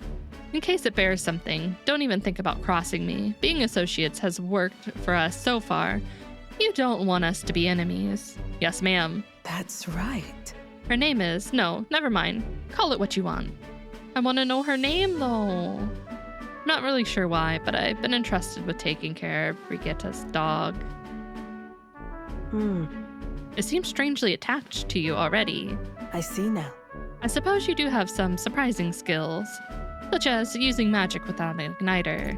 In case it bears something, don't even think about crossing me. Being associates has worked for us so far. You don't want us to be enemies. Yes, ma'am. That's right. Her name is... No, never mind. Call it what you want. I want to know her name, though. I'm not really sure why, but I've been entrusted with taking care of Brigitta's dog. It seems strangely attached to you already. I see now. I suppose you do have some surprising skills, such as using magic without an igniter.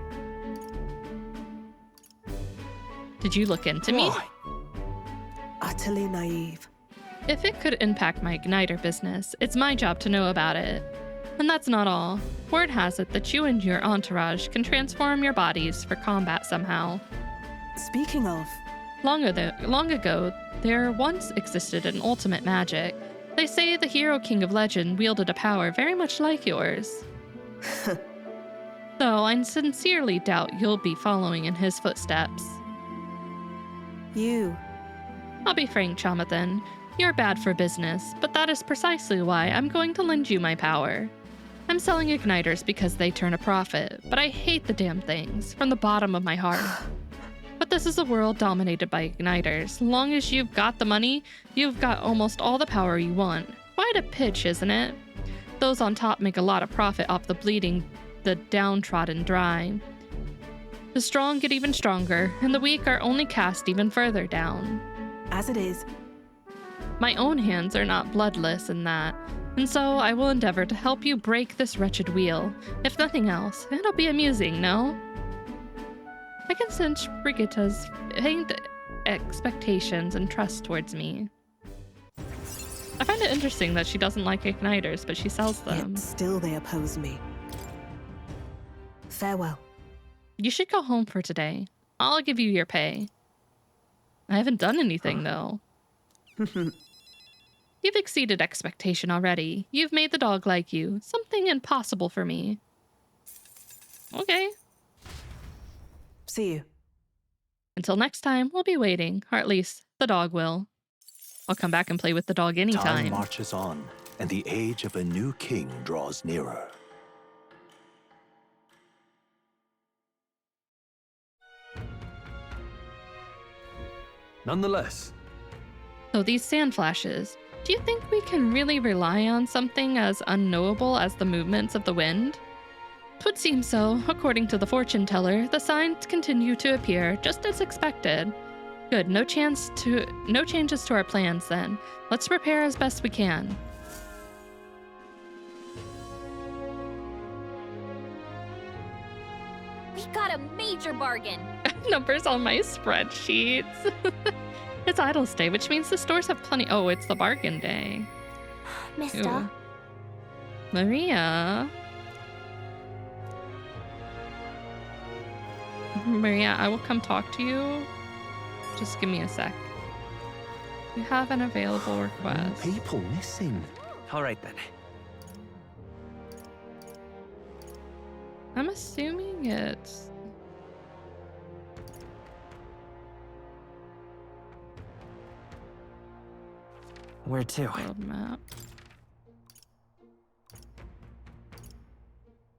Did you look into me? Utterly naive. If it could impact my igniter business, it's my job to know about it. And that's not all. Word has it that you and your entourage can transform your bodies for combat somehow. Speaking of... Long ago, there once existed an ultimate magic. They say the hero king of legend wielded a power very much like yours. Though I sincerely doubt you'll be following in his footsteps. I'll be frank, Chamathan. You're bad for business, but that is precisely why I'm going to lend you my power. I'm selling igniters because they turn a profit, but I hate the damn things from the bottom of my heart. But this is a world dominated by igniters. Long as you've got the money, you've got almost all the power you want. Quite a pitch, isn't it? Those on top make a lot of profit off the bleeding the downtrodden dry. The strong get even stronger, and the weak are only cast even further down. As it is. My own hands are not bloodless in that, and so I will endeavor to help you break this wretched wheel. If nothing else, it'll be amusing, no? I can sense Brigitta's faint expectations and trust towards me. I find it interesting that she doesn't like igniters, but she sells them. Yet still they oppose me. Farewell. You should go home for today. I'll give you your pay. I haven't done anything, though. You've exceeded expectation already. You've made the dog like you. Something impossible for me. Okay. See you. Until next time, we'll be waiting, or at least the dog will. I'll come back and play with the dog anytime. Time marches on, and the age of a new king draws nearer. Nonetheless. So these sand flashes, do you think we can really rely on something as unknowable as the movements of the wind? 'Twould seem so. According to the fortune teller, the signs continue to appear just as expected. Good, no changes to our plans then. Let's prepare as best we can. We got a major bargain. Numbers on my spreadsheets. It's Idle's Day, which means the stores have plenty. Oh, it's the bargain day. Mister. Ooh. Maria, I will come talk to you. Just give me a sec. We have an available request. People missing. All right then. I'm assuming it's... Where to? World map.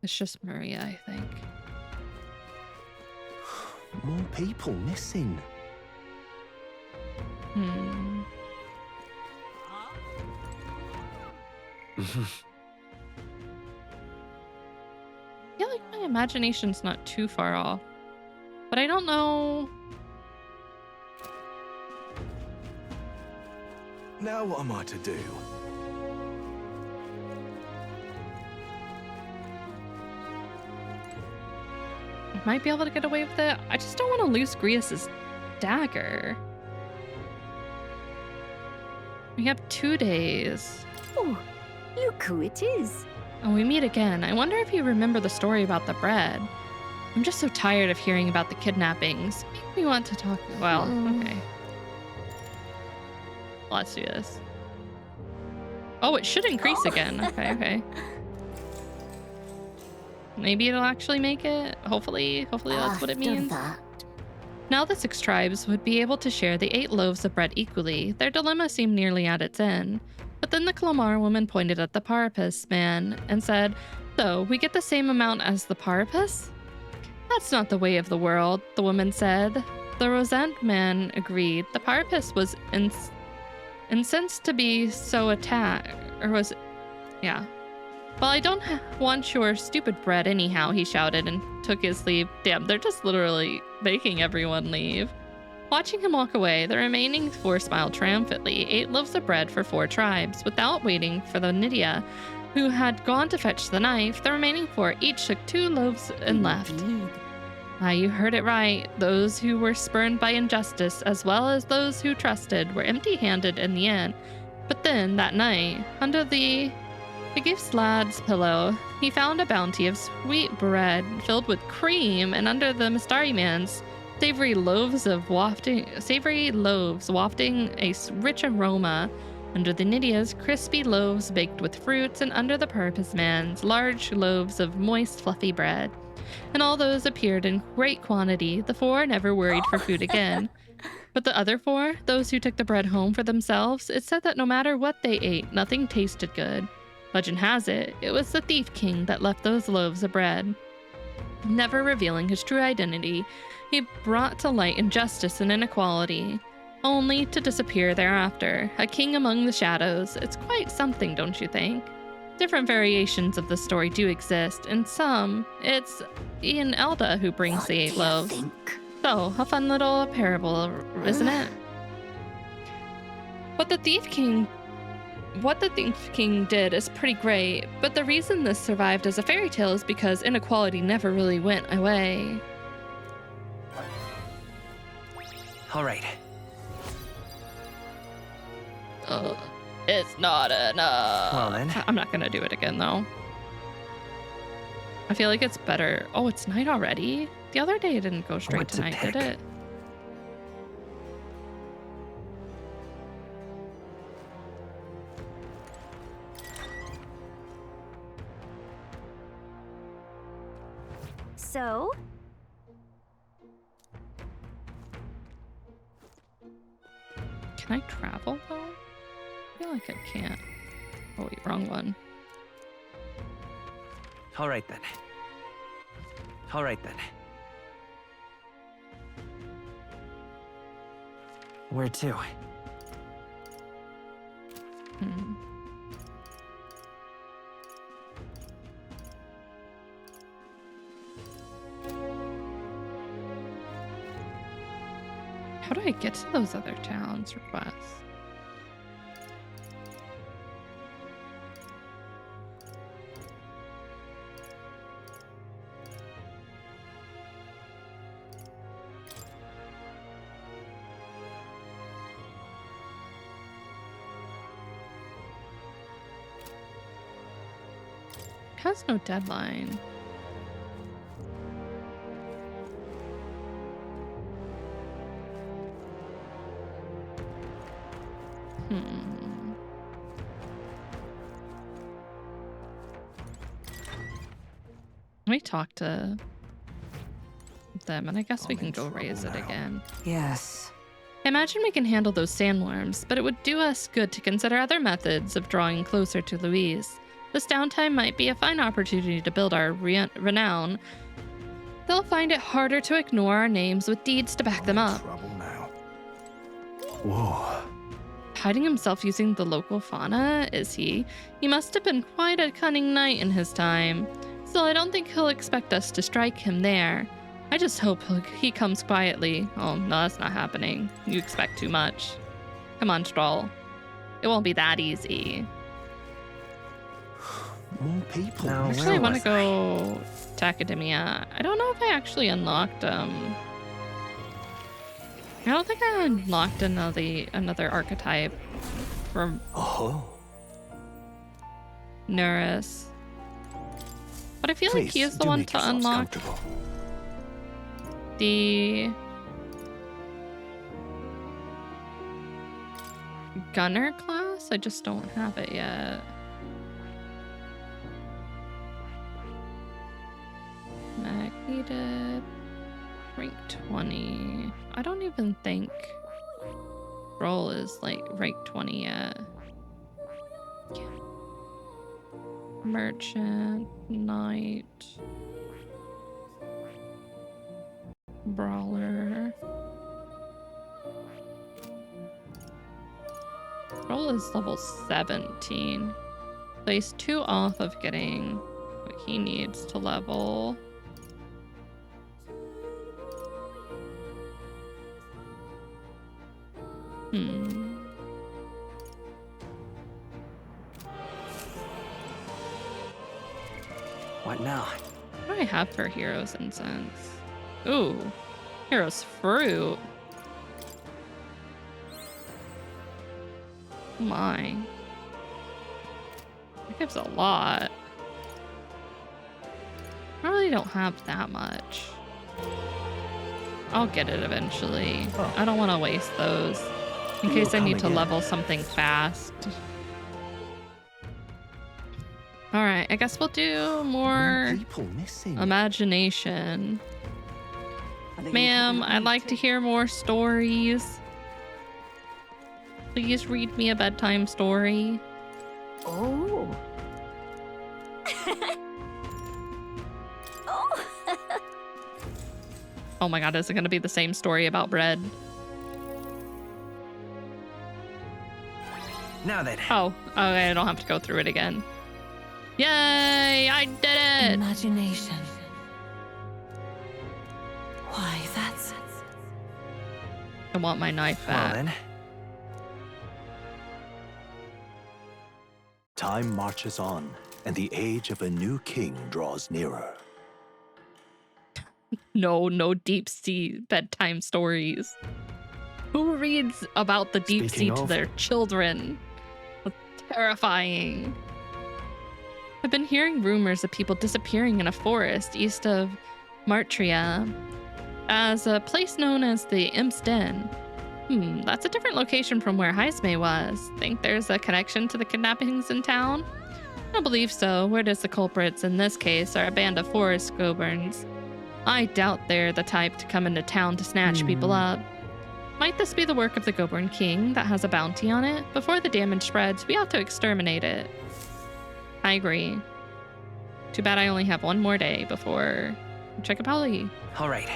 It's just Maria, I think. More people missing. I feel like my imagination's not too far off, but I don't know. Now what am I to do? might be able to get away with it. I just don't want to lose Grius's dagger. We have 2 days. Oh, look who it is. Oh, we meet again. I wonder if you remember the story about the bread. I'm just so tired of hearing about the kidnappings. Make me want to talk. Well, okay. Let's do this. Oh, it should increase again. Okay. Maybe it'll actually make it. Hopefully that's what it means. Now the 6 tribes would be able to share the 8 loaves of bread equally. Their dilemma seemed nearly at its end. But then the Clamar woman pointed at the Parapus man and said, "So, we get the same amount as the Parapus?" "That's not the way of the world," the woman said. The Rosent man agreed. The Parapus was incensed to be so attacked, or was, yeah. "Well, I don't want your stupid bread anyhow," he shouted and took his leave. Damn, they're just literally making everyone leave. Watching him walk away, the remaining 4 smiled triumphantly, 8 loaves of bread for 4 tribes. Without waiting for the Nydia, who had gone to fetch the knife, the remaining 4 each took 2 loaves and left. Ah, you heard it right. Those who were spurned by injustice, as well as those who trusted, were empty-handed in the end. But then, that night, under the gifts lad's pillow, he found a bounty of sweet bread filled with cream, and under the Mistari man's savory loaves wafting a rich aroma. Under the Nydia's crispy loaves baked with fruits, and under the Purpose man's large loaves of moist, fluffy bread. And all those appeared in great quantity. The 4 never worried for food again. But the other 4, those who took the bread home for themselves, it said that no matter what they ate, nothing tasted good. Legend has it, it was the Thief King that left those loaves of bread. Never revealing his true identity, he brought to light injustice and inequality, only to disappear thereafter, a king among the shadows. It's quite something, don't you think? Different variations of the story do exist, and some, it's Ian Elda who brings the 8 loaves. So, a fun little parable, isn't it? What the Thief King did is pretty great, but the reason this survived as a fairy tale is because inequality never really went away. All right. It's not enough. Well then. I'm not gonna do it again though. I feel like it's better. Oh, it's night already? The other day it didn't go straight to night, did it? So? Can I travel though? I feel like I can't. Oh wait, wrong one. All right then. Where to? How do I get to those other towns requests? It has no deadline. Let me talk to them, and I guess we can go raise it again. Yes. Imagine we can handle those sandworms, but it would do us good to consider other methods of drawing closer to Louise. This downtime might be a fine opportunity to build our renown. They'll find it harder to ignore our names with deeds to back them up. Whoa. Hiding himself using the local fauna, is he? He must have been quite a cunning knight in his time. Still, I don't think he'll expect us to strike him there. I just hope he comes quietly. Oh, no, that's not happening. You expect too much. Come on, Stroll. It won't be that easy. More people. Actually, I want to go to Academia. I don't know if I actually unlocked I don't think I unlocked another archetype from Neris. But I feel like he is the one to unlock the gunner class. I just don't have it yet. Mag needed. Rank 20. I don't even think Roll is like rank 20 yet. Yeah. Merchant, Knight, Brawler. Roll is level 17. So he's 2 off of getting what he needs to level. What now? What do I have for Heroes Incense? Ooh, Heroes Fruit. Oh my. That gives a lot. I really don't have that much. I'll get it eventually. I don't want to waste those in case I need to level something fast. All right, I guess we'll do more imagination. Ma'am, I'd like to hear more stories. Please read me a bedtime story. Oh. Oh. Oh my god, is it going to be the same story about bread? Now then. Oh, okay, I don't have to go through it again. Yay, I did it! Imagination. Why, that's... I want my knife back. Well then. Time marches on, and the age of a new king draws nearer. No deep sea bedtime stories. Who reads about the deep sea to their children? That's terrifying. I've been hearing rumors of people disappearing in a forest east of Martria as a place known as the Imp's Den. That's a different location from where Heisme was. Think there's a connection to the kidnappings in town? I don't believe so. Where does the culprits in this case are a band of forest goberns? I doubt they're the type to come into town to snatch people up. Might this be the work of the Goburn King that has a bounty on it? Before the damage spreads, we ought to exterminate it. I agree. Too bad I only have one more day before Checkapali. All right.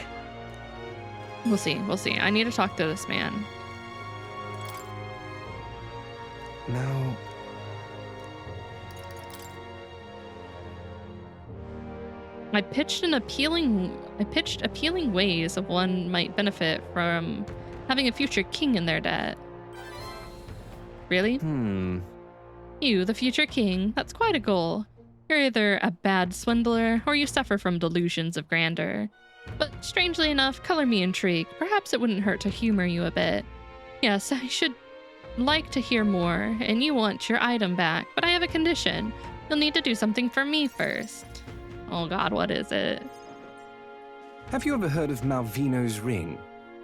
We'll see. I need to talk to this man. Now... I pitched appealing ways of one might benefit from having a future king in their debt. Really? You, the future king, that's quite a goal. You're either a bad swindler or you suffer from delusions of grandeur. But strangely enough, color me intrigued. Perhaps it wouldn't hurt to humor you a bit. Yes, I should like to hear more, and you want your item back, but I have a condition. You'll need to do something for me first. Oh god, what is it? Have you ever heard of Malvino's ring?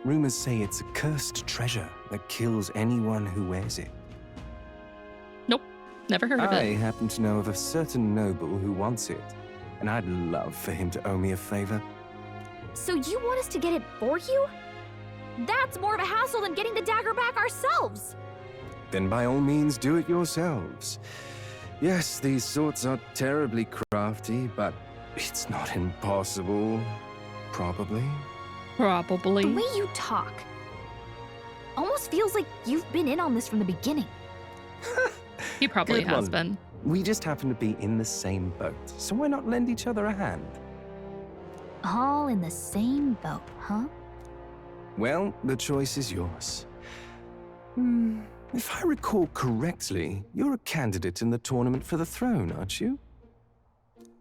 Rumors say it's a cursed treasure that kills anyone who wears it. Nope, never heard of it. I happen to know of a certain noble who wants it, and I'd love for him to owe me a favor. So you want us to get it for you? That's more of a hassle than getting the dagger back ourselves. Then by all means do it yourselves. Yes, these swords are terribly crafty, but it's not impossible. Probably. Probably. The way you talk almost feels like you've been in on this from the beginning. He probably Good has one. been. We just happen to be in the same boat, so why not lend each other a hand? All in the same boat, huh? Well, the choice is yours. If I recall correctly, you're a candidate in the tournament for the throne, aren't you?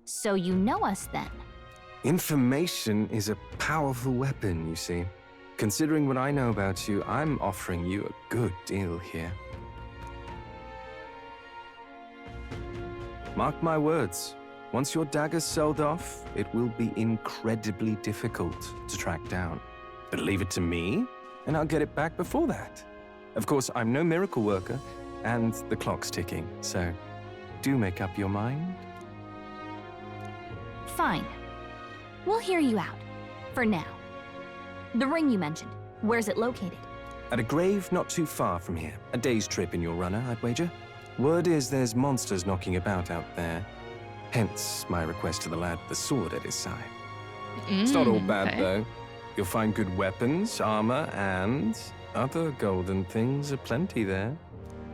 So you know us then? Information is a powerful weapon, you see. Considering what I know about you, I'm offering you a good deal here. Mark my words, once your dagger's sold off, it will be incredibly difficult to track down. But leave it to me, and I'll get it back before that. Of course, I'm no miracle worker, and the clock's ticking, so do make up your mind. Fine. We'll hear you out. For now. The ring you mentioned, where's it located? At a grave not too far from here. A day's trip in your runner, I'd wager. Word is there's monsters knocking about out there. Hence my request to the lad with the sword at his side. It's not all bad, though. You'll find good weapons, armor, and other golden things aplenty there.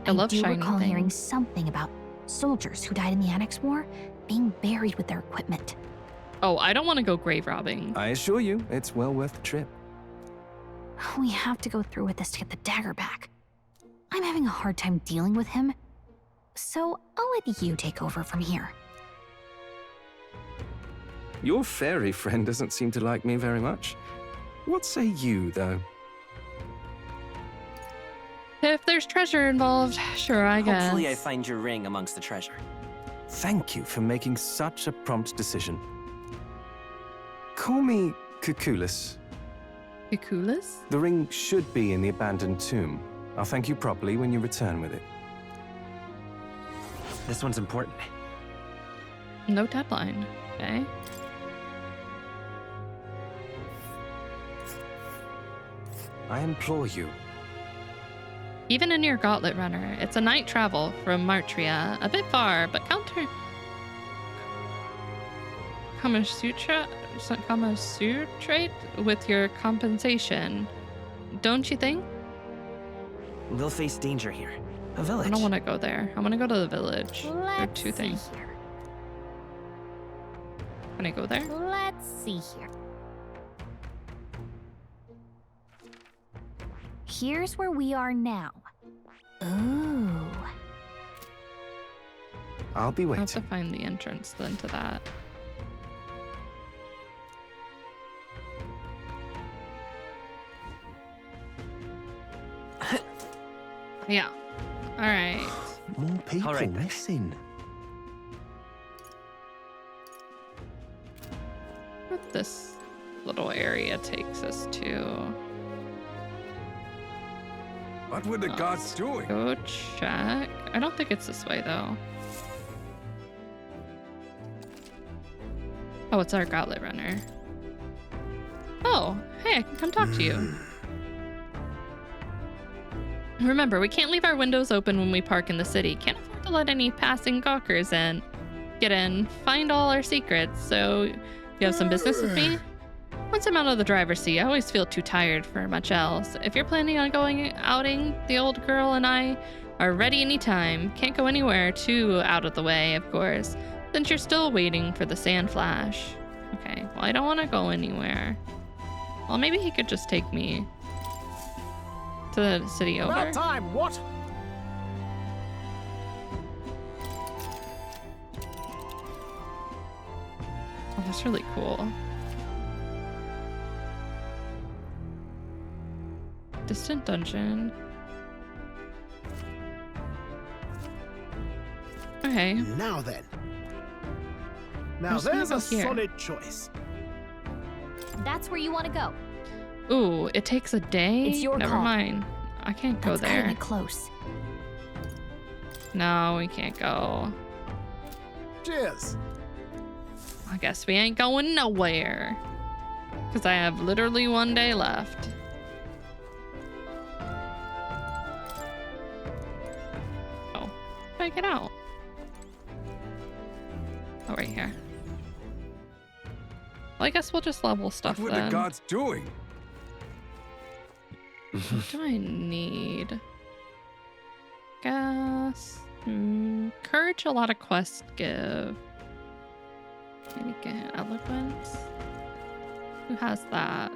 I do recall hearing something about soldiers who died in the Annex War being buried with their equipment. Oh, I don't want to go grave robbing. I assure you, it's well worth the trip. We have to go through with this to get the dagger back. I'm having a hard time dealing with him, so I'll let you take over from here. Your fairy friend doesn't seem to like me very much. What say you, though? If there's treasure involved, sure, I guess. Hopefully I find your ring amongst the treasure. Thank you for making such a prompt decision. Call me Cuculus. Cuculus? The ring should be in the abandoned tomb. I'll thank you properly when you return with it. This one's important. No deadline. Okay. I implore you. Even in your gauntlet runner, it's a night travel from Martria. A bit far, but Kamasutrate with your compensation. Don't you think? We'll face danger here. A village. I don't want to go there. I want to go to the village. There are two things. Can I go there? Let's see here. Here's where we are now. Ooh. I'll be waiting. I have to find the entrance then to that. Yeah. All right. More people missing. What this little area takes us to. What were the gods doing? Go check. I don't think it's this way though. Oh, it's our gauntlet runner. Oh, hey, I can come talk to you. Remember, we can't leave our windows open when we park in the city. Can't afford to let any passing gawkers in. Get in, find all our secrets. So, you have some business with me? Once I'm out of the driver's seat, I always feel too tired for much else. If you're planning on going outing, the old girl and I are ready anytime. Can't go anywhere too out of the way, of course, since you're still waiting for the sand flash. Okay, well, I don't want to go anywhere. Well, maybe he could just take me to the city over. About time, what? Oh, that's really cool. Distant dungeon. Okay. Now then. Now there's a solid choice. That's where you want to go. Ooh, it takes a day? It's your Never call. mind. I can't go That's there. cutting it close. No, we can't go. Cheers. I guess we ain't going nowhere. Because I have literally one day left. Oh, how do I get out? Oh, right here. Well, I guess we'll just level stuff What were then. the gods doing? What do I need? Gas. Courage, a lot of quests give. Maybe get eloquence. Who has that?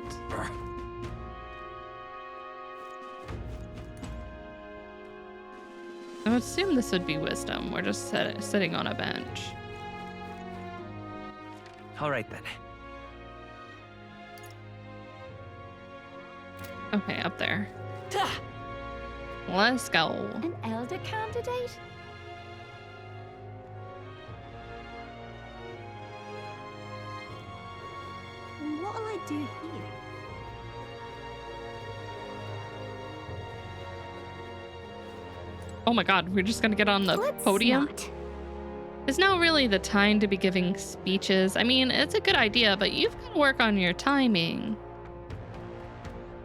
I would assume this would be wisdom. We're just sitting on a bench. All right then. Okay, up there. Let's go. An elder candidate? What'll I do here? Oh my god, we're just gonna get on the podium? It's now really the time to be giving speeches. I mean, it's a good idea, but you've got to work on your timing.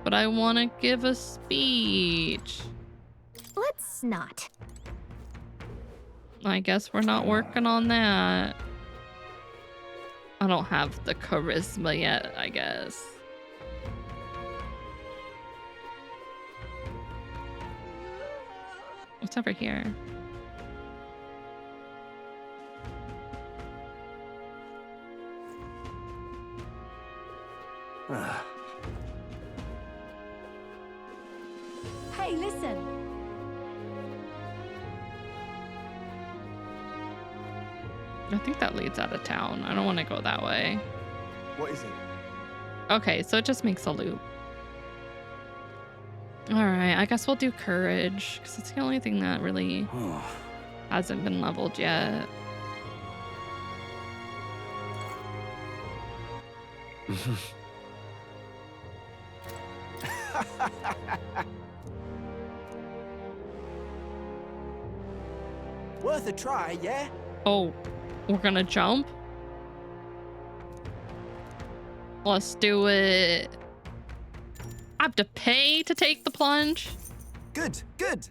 But I want to give a speech. Let's not. I guess we're not working on that. I don't have the charisma yet, I guess. What's over here? Hey, listen. I think that leads out of town. I don't want to go that way. What is it? Okay, so it just makes a loop. Alright, I guess we'll do courage, because it's the only thing that really hasn't been leveled yet. Worth a try, yeah? Oh, we're gonna jump? Let's do it. I have to pay to take the plunge? Good, good.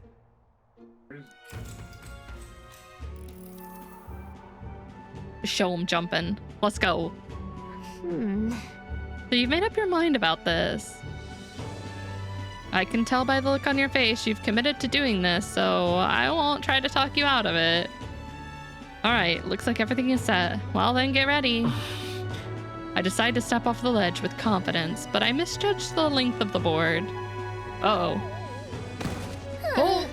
Show him jumping. Let's go. Hmm. So you've made up your mind about this. I can tell by the look on your face you've committed to doing this, so I won't try to talk you out of it. Alright, looks like everything is set. Well then, get ready. I decide to step off the ledge with confidence, but I misjudged the length of the board. Uh-oh. Oh!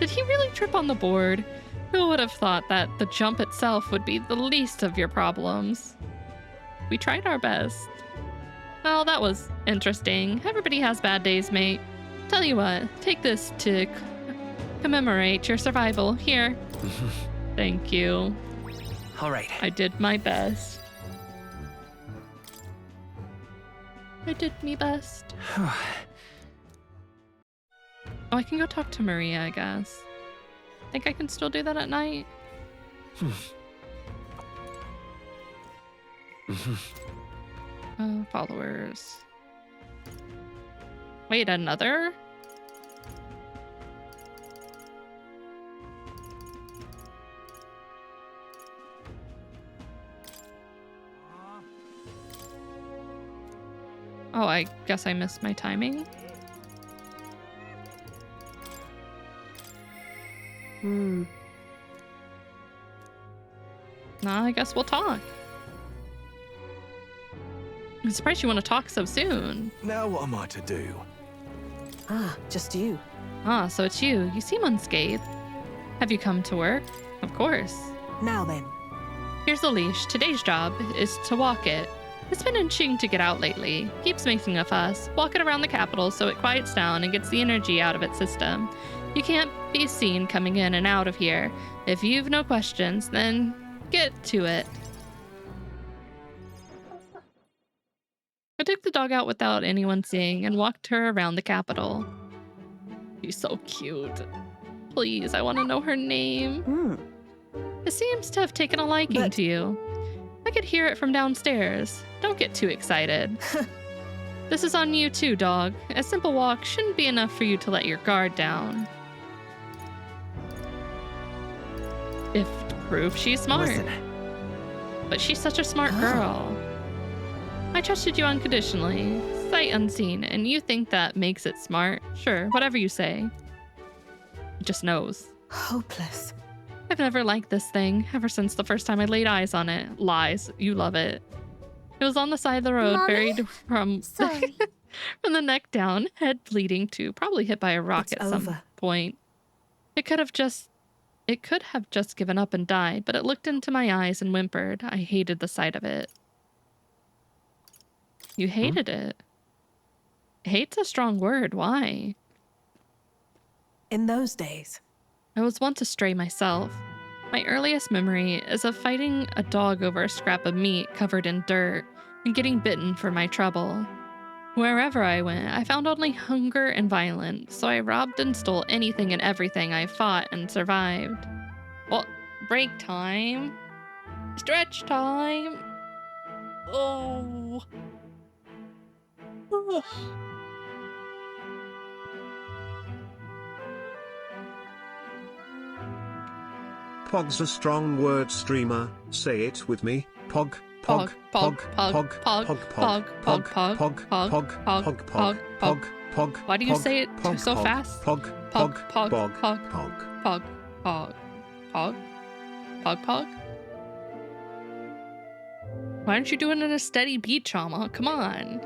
Did he really trip on the board? Who would have thought that the jump itself would be the least of your problems? We tried our best. Well, that was interesting. Everybody has bad days, mate. Tell you what, take this to commemorate your survival. Here. Thank you. All right. I did my best. I did me best. Oh, I can go talk to Maria, I guess. Think I can still do that at night? Followers. Wait, another? Oh, I guess I missed my timing. Nah, I guess we'll talk. I'm surprised you want to talk so soon. Now what am I to do? Ah, just you. Ah, so it's you. You seem unscathed. Have you come to work? Of course. Now then. Here's the leash. Today's job is to walk it. It's been itching to get out lately. Keeps making a fuss. Walk it around the capital so it quiets down and gets the energy out of its system. You can't be seen coming in and out of here. If you've no questions, then get to it. I took the dog out without anyone seeing and walked her around the capital. She's so cute. Please, I want to know her name. It seems to have taken a liking to you. I could hear it from downstairs. Don't get too excited. This is on you too, dog. A simple walk shouldn't be enough for you to let your guard down. If proof she's smart. Listen. But she's such a smart girl. I trusted you unconditionally, sight unseen, and you think that makes it smart? Sure, whatever you say. It just knows. Hopeless. I've never liked this thing, ever since the first time I laid eyes on it. Lies, you love it. It was on the side of the road, Mommy? buried from from the neck down, head bleeding too, probably hit by a rock It's at some over. point. It could have just given up and died, but it looked into my eyes and whimpered. I hated the sight of it. You hated it? Hate's a strong word. Why? In those days. I was once a stray myself. My earliest memory is of fighting a dog over a scrap of meat covered in dirt and getting bitten for my trouble. Wherever I went, I found only hunger and violence, so I robbed and stole anything and everything I fought and survived. Well, break time. Stretch time. Oh. Ugh. Pog's a strong word, streamer. Say it with me. Pog, pog, pog, pog, pog, pog, pog, pog, pog, pog, pog, pog, pog, pog. Why do you say it so fast? Pog, pog, pog, pog, pog, pog, pog, pog, pog, pog, pog. Why aren't you doing it at a steady beat, Chama? Come on.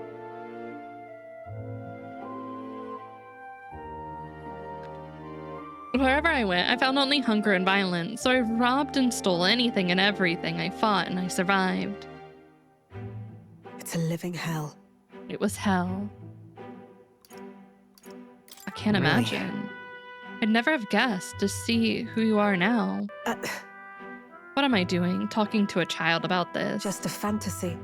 Wherever I went, I found only hunger and violence, so I robbed and stole anything and everything I fought and I survived. It's a living hell. It was hell. I can't imagine. I'd never have guessed to see who you are now. What am I doing, talking to a child about this? Just a fantasy.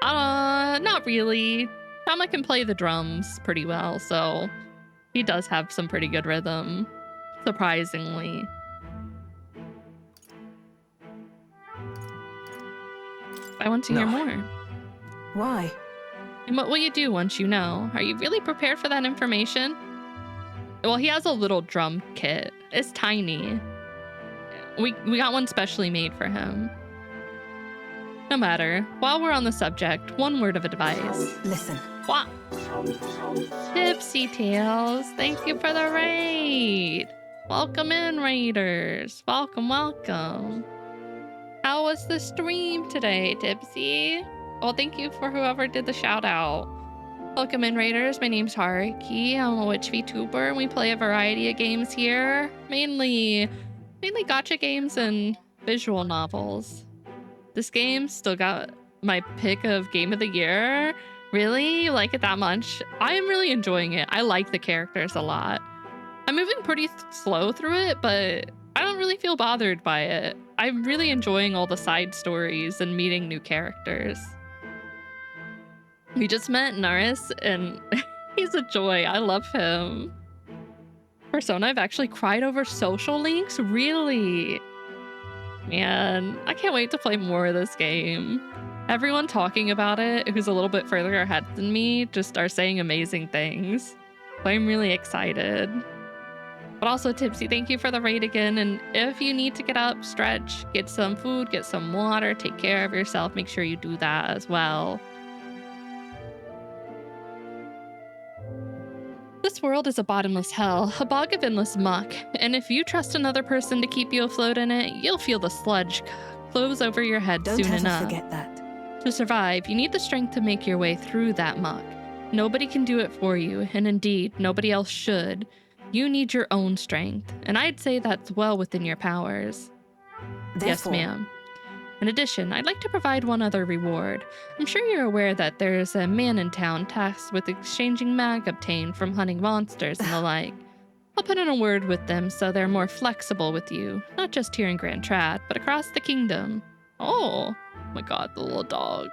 Not really. Chama can play the drums pretty well, so he does have some pretty good rhythm, surprisingly. I want to hear more. Why? And what will you do once you know? Are you really prepared for that information? Well, he has a little drum kit. It's tiny. We got one specially made for him. No matter. While we're on the subject, one word of advice. Listen. What? Tipsy Tails, thank you for the raid. Welcome in, raiders. Welcome, welcome. How was the stream today, Tipsy? Well, thank you for whoever did the shout out. Welcome in, raiders. My name's Haruki. I'm a witch VTuber, and we play a variety of games here. Mainly gacha games and visual novels. This game still got my pick of game of the year. Really? You like it that much? I am really enjoying it. I like the characters a lot. I'm moving pretty slow through it, but I don't really feel bothered by it. I'm really enjoying all the side stories and meeting new characters. We just met Naris, and he's a joy. I love him. Persona, I've actually cried over social links? Really? Man, I can't wait to play more of this game. Everyone talking about it who's a little bit further ahead than me just are saying amazing things. So I'm really excited. But also, Tipsy, thank you for the raid again. And if you need to get up, stretch, get some food, get some water, take care of yourself, make sure you do that as well. This world is a bottomless hell, a bog of endless muck, and if you trust another person to keep you afloat in it, you'll feel the sludge close over your head soon enough. Don't ever forget that. To survive, you need the strength to make your way through that muck. Nobody can do it for you, and indeed, nobody else should. You need your own strength, and I'd say that's well within your powers. Therefore, yes, ma'am. In addition, I'd like to provide one other reward. I'm sure you're aware that there's a man in town tasked with exchanging mag obtained from hunting monsters and the like. I'll put in a word with them so they're more flexible with you, not just here in Grand Trad, but across the kingdom. Oh my god, the little dog.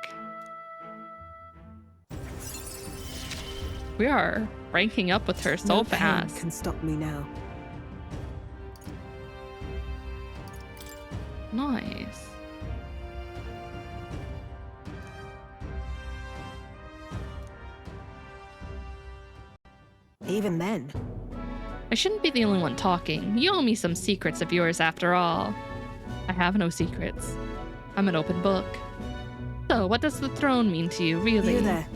We are ranking up with her so fast. No pain can stop me now. Nice. Even then. I shouldn't be the only one talking. You owe me some secrets of yours after all. I have no secrets. I'm an open book. So, what does the throne mean to you, really? You there.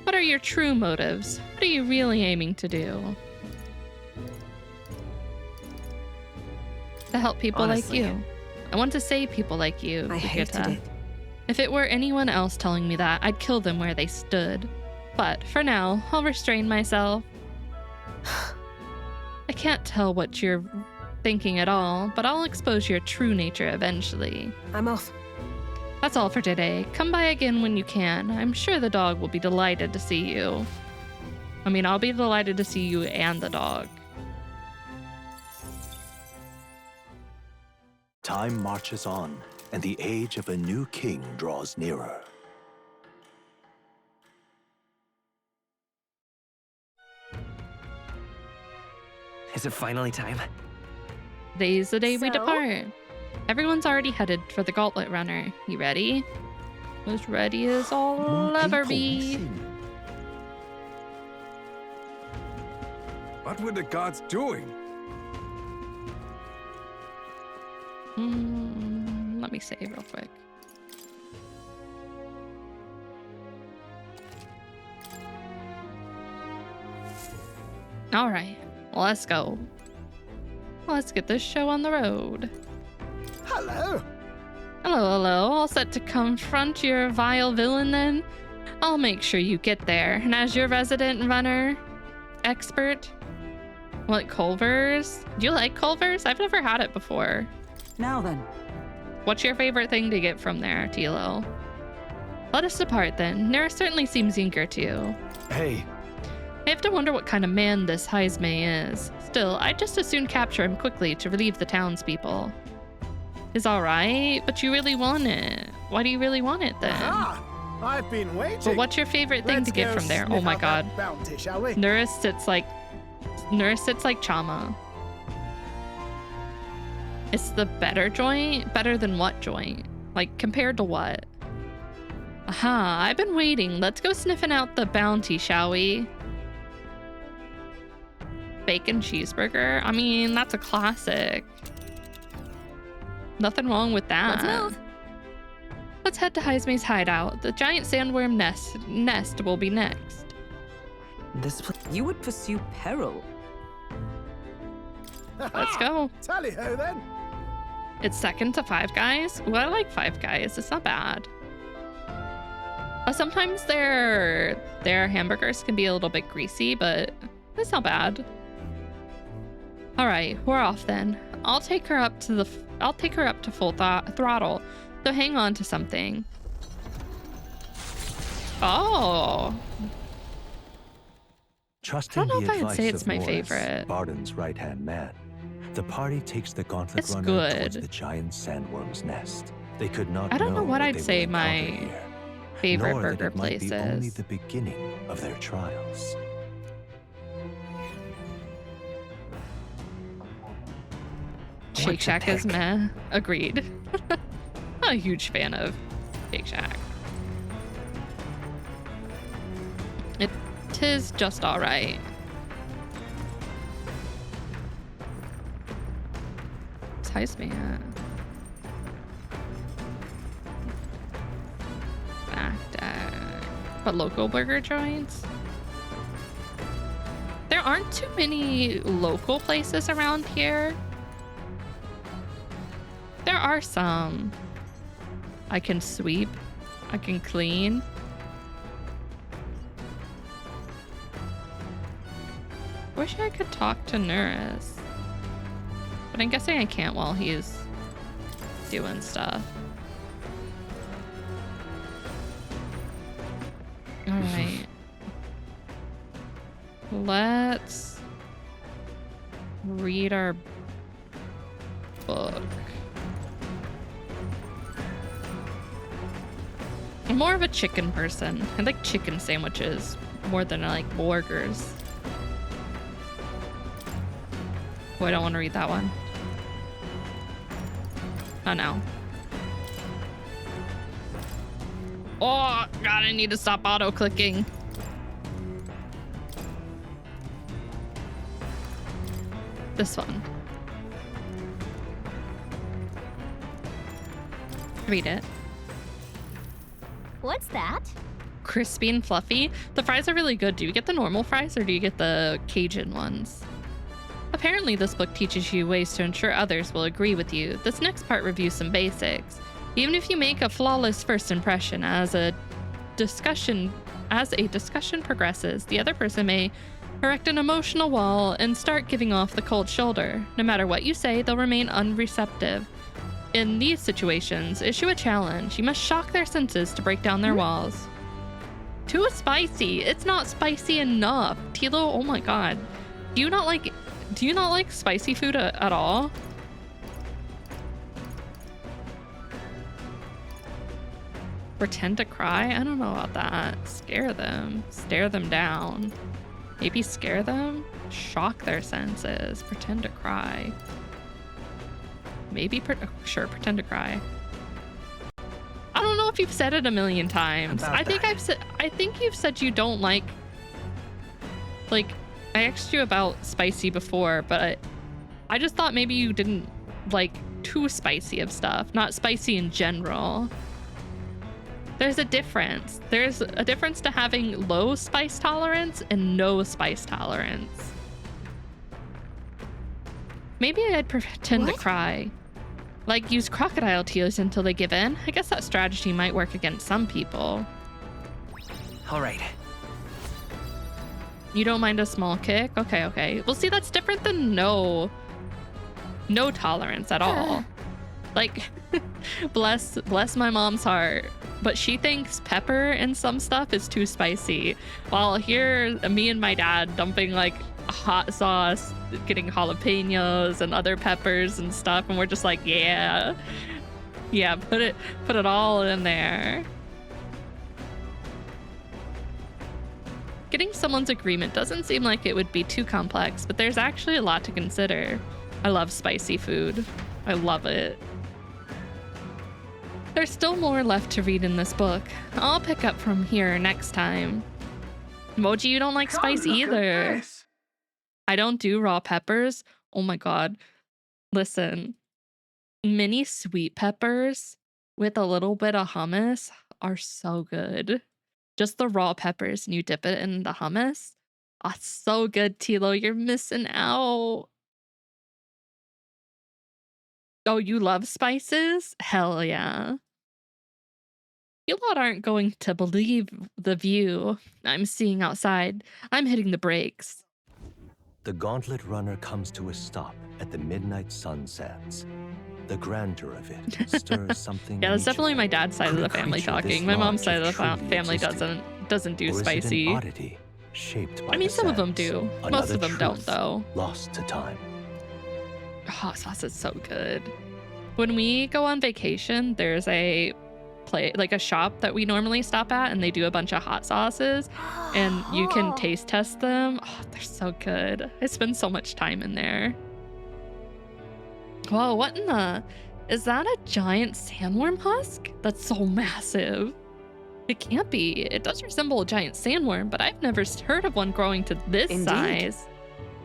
What are your true motives? What are you really aiming to do? To help people Honestly, like you. I want to save people like you, I hated Brigitta. it. If it were anyone else telling me that, I'd kill them where they stood. But for now, I'll restrain myself. I can't tell what you're thinking at all, but I'll expose your true nature eventually. I'm off. That's all for today. Come by again when you can. I'm sure the dog will be delighted to see you. I mean, I'll be delighted to see you and the dog. Time marches on, and the age of a new king draws nearer. Is it finally time? Today's the day we So? depart. Everyone's already headed for the Gauntlet Runner. You ready? As ready as I'll ever be. What were the gods doing? Let me save real quick. All right, let's go. Let's get this show on the road. Hello. Hello. All set to confront your vile villain then? I'll make sure you get there. And as your resident runner expert, what, Culver's? Do you like Culver's? I've never had it before. Now then. What's your favorite thing to get from there, Tilo? Let us depart then. Nera certainly seems eager to. Hey. I have to wonder what kind of man this Heisme is. Still, I'd just as soon capture him quickly to relieve the townspeople. Is alright, but you really want it. Why do you really want it then? Aha! I've been waiting. But what's your favorite thing to get from there? Oh my god. Bounty, shall we? Nurse sits like Chama. It's the better joint? Better than what joint? Like, compared to what? Aha, I've been waiting. Let's go sniffing out the bounty, shall we? Bacon cheeseburger? I mean, that's a classic. Nothing wrong with that. Let's move. Let's head to Heisme's hideout. The giant sandworm nest will be next. You would pursue peril. Let's go. Tally ho then. It's second to Five Guys. Well, I like Five Guys. It's not bad. Sometimes their hamburgers can be a little bit greasy, but it's not bad. All right, we're off then. I'll take her up to full throttle. So hang on to something. Oh. Trusting I don't the know if I'd advice say it's of my Morris, favorite. Barden's right-hand man, the party takes the Gauntlet It's Runner good. towards the giant sandworm's nest. They could not I don't know what they I'd would say encounter my here, favorite nor that burger it might place be only is. the beginning of their trials. Shake Shack is meh. Agreed. Not a huge fan of Shake Shack. It is just alright. It's Heisme at? But local burger joints? There aren't too many local places around here. There are some. I can sweep. I can clean. Wish I could talk to Nuris. But I'm guessing I can't while he's doing stuff. Alright. Let's read our book. I'm more of a chicken person. I like chicken sandwiches more than I like burgers. Oh, I don't want to read that one. Oh no. Oh, God, I need to stop auto-clicking. This one. Read it. What's that? Crispy and fluffy. The fries are really good. Do you get the normal fries or do you get the Cajun ones? Apparently, this book teaches you ways to ensure others will agree with you. This next part reviews some basics. Even if you make a flawless first impression as a discussion progresses, the other person may erect an emotional wall and start giving off the cold shoulder. No matter what you say, they'll remain unreceptive. In these situations, issue a challenge. You must shock their senses to break down their walls. Too spicy. It's not spicy enough. Tilo, oh my god. Do you not like spicy food at all? Pretend to cry? I don't know about that. Scare them. Stare them down. Maybe scare them? Shock their senses. Pretend to cry. Maybe, sure, pretend to cry. I don't know if you've said it a million times. I think you've said you don't like, I asked you about spicy before, but I just thought maybe you didn't like too spicy of stuff, not spicy in general. There's a difference. There's a difference to having low spice tolerance and no spice tolerance. Maybe I'd pretend to cry. Like, use crocodile tears until they give in. I guess that strategy might work against some people. All right. You don't mind a small kick? Okay. Well, see, that's different than no tolerance at all. Like, bless my mom's heart, but she thinks pepper and some stuff is too spicy. While here, me and my dad dumping like hot sauce, getting jalapenos and other peppers and stuff, and we're just like, yeah, put it all in there. Getting someone's agreement doesn't seem like it would be too complex, but there's actually a lot to consider. I love spicy food. I love it. There's still more left to read in this book. I'll pick up from here next time. Moji, you don't like spice either. I don't do raw peppers. Oh my god. Listen, mini sweet peppers with a little bit of hummus are so good. Just the raw peppers and you dip it in the hummus. Oh, it's so good, Tilo. You're missing out. Oh, you love spices? Hell yeah. You lot aren't going to believe the view I'm seeing outside. I'm hitting the brakes. The gauntlet runner comes to a stop at the midnight sun sands. The grandeur of it stirs something. Yeah, that's definitely my dad's side of the family talking. My mom's side of the family doesn't do spicy. Oddity shaped by I mean, some of them do. Most of them don't, though. Lost to time. Hot sauce is so good. When we go on vacation, there's a shop that we normally stop at, and they do a bunch of hot sauces, and you can taste test them. Oh, they're so good. I spend so much time in there. Whoa, what in the... Is that a giant sandworm husk? That's so massive. It can't be. It does resemble a giant sandworm, but I've never heard of one growing to this size.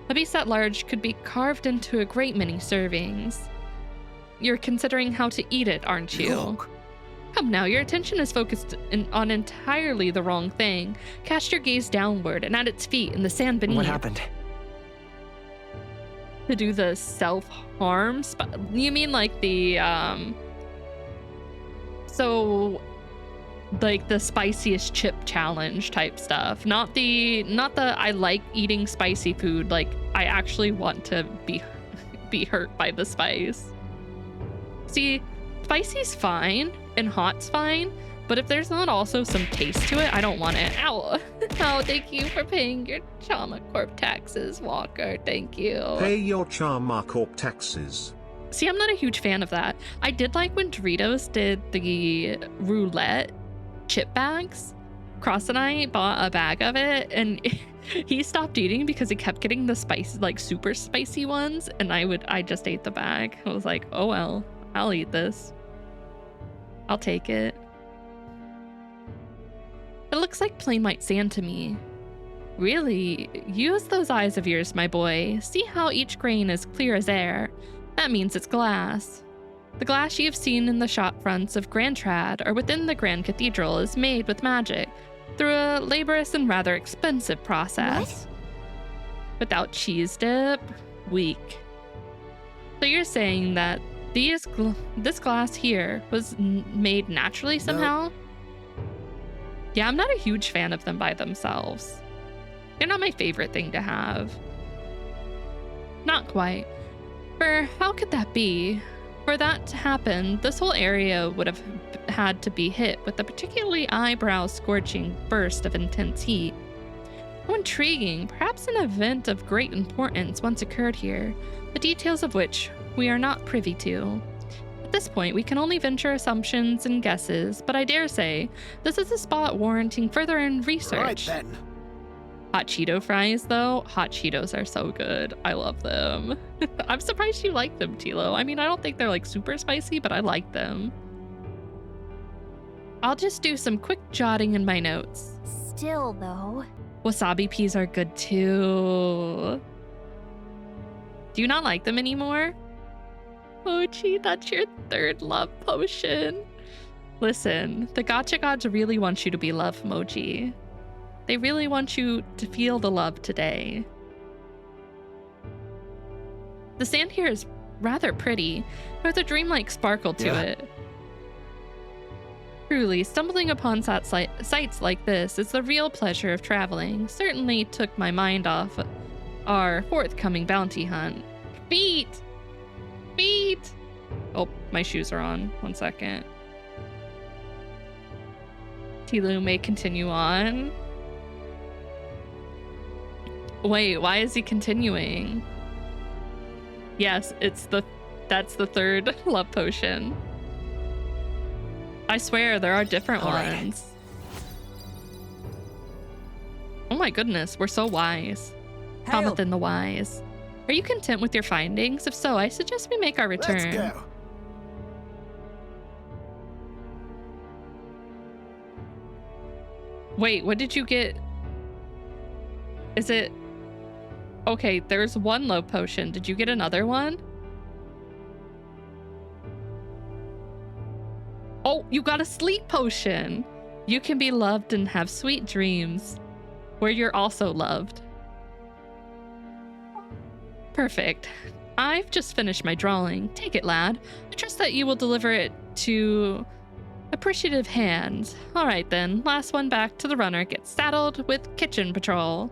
A beast that large could be carved into a great many servings. You're considering how to eat it, aren't you? Look. Come now, your attention is focused on entirely the wrong thing. Cast your gaze downward and at its feet in the sand beneath. What happened? To do the self-harm you mean like the so like the spiciest chip challenge type stuff, not the I like eating spicy food, like I actually want to be hurt by the spice. See, spicy's fine and hot's fine, but if there's not also some taste to it, I don't want it. Ow. Oh, thank you for paying your Chama Corp taxes, Walker. Thank you. Pay your Chama Corp taxes. See, I'm not a huge fan of that. I did like when Doritos did the roulette chip bags. Cross and I bought a bag of it, and he stopped eating because he kept getting the spicy, like super spicy ones, and I just ate the bag. I was like, oh well, I'll eat this. I'll take it. It looks like plain white sand to me. Really? Use those eyes of yours, my boy. See how each grain is clear as air. That means it's glass. The glass you have seen in the shop fronts of Grand Trad or within the Grand Cathedral is made with magic through a laborious and rather expensive process. What? Without cheese dip? Weak. So you're saying that this glass here was made naturally somehow? No. Yeah, I'm not a huge fan of them by themselves. They're not my favorite thing to have. Not quite. For how could that be? For that to happen, this whole area would have had to be hit with a particularly eyebrow-scorching burst of intense heat. How intriguing. Perhaps an event of great importance once occurred here, the details of which we are not privy to. At this point, we can only venture assumptions and guesses, but I dare say this is a spot warranting further research. Right then. Hot Cheeto fries, though. Hot Cheetos are so good. I love them. I'm surprised you like them, Tilo. I mean, I don't think they're like super spicy, but I like them. I'll just do some quick jotting in my notes. Still, though. Wasabi peas are good too. Do you not like them anymore? Mochi, that's your third love potion. Listen, the Gacha gods really want you to be loved, Mochi. They really want you to feel the love today. The sand here is rather pretty. There's a dreamlike sparkle to it. Truly, stumbling upon sights like this is the real pleasure of traveling. Certainly took my mind off our forthcoming bounty hunt. Feet! Feet! Oh, my shoes are on. 1 second. Tilu may continue on. Wait, why is he continuing? Yes, that's the third love potion. I swear there are different ones. Oh my goodness, we're so wise. Chamathan the wise. Are you content with your findings? If so, I suggest we make our return. Let's go. Wait, what did you get? Is it... Okay, there's one love potion. Did you get another one? Oh, you got a sleep potion. You can be loved and have sweet dreams where you're also loved. Perfect. I've just finished my drawing. Take it, lad. I trust that you will deliver it to appreciative hands. All right then, last one back to the runner gets saddled with kitchen patrol.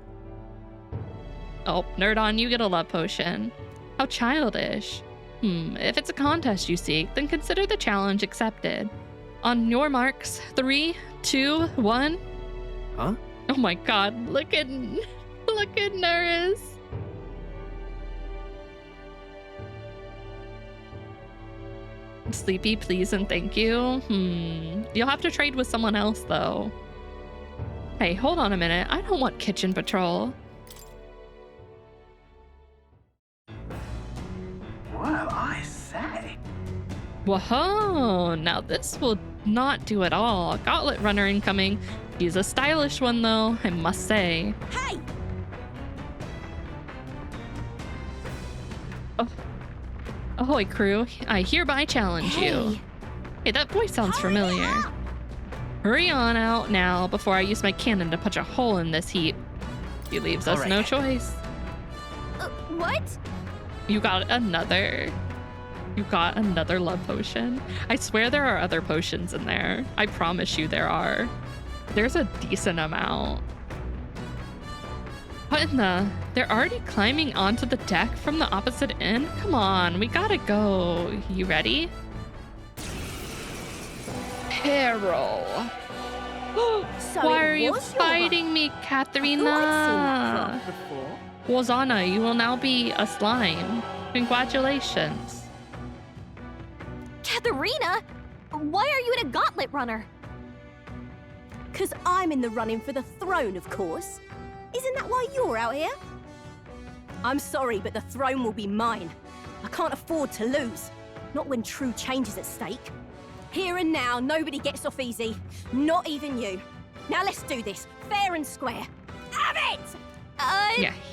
Oh, nerd on, you get a love potion. How childish. If it's a contest you seek, then consider the challenge accepted. On your marks, 3, 2, 1. Huh? Oh my god, look at Nerys. Sleepy, please and thank you. You'll have to trade with someone else though. Hey, hold on a minute. I don't want kitchen patrol. Well, I say. Whoa, now this will not do at all. Gauntlet runner incoming. He's a stylish one though, I must say. Hey! Ahoy crew, I hereby challenge you. Hey, that voice sounds familiar. Hurry on out now before I use my cannon to punch a hole in this heap. He leaves us no choice. What? You got another love potion. I swear there are other potions in there. I promise you there are. There's a decent amount. What in the? They're already climbing onto the deck from the opposite end? Come on, we gotta go. You ready? Peril. So why are you fighting me, Katharina? Wazana, you will now be a slime. Congratulations. Katharina? Why are you in a gauntlet runner? 'Cause I'm in the running for the throne, of course. Isn't that why you're out here? I'm sorry, but the throne will be mine. I can't afford to lose. Not when true change is at stake. Here and now, nobody gets off easy. Not even you. Now let's do this, fair and square. Have it!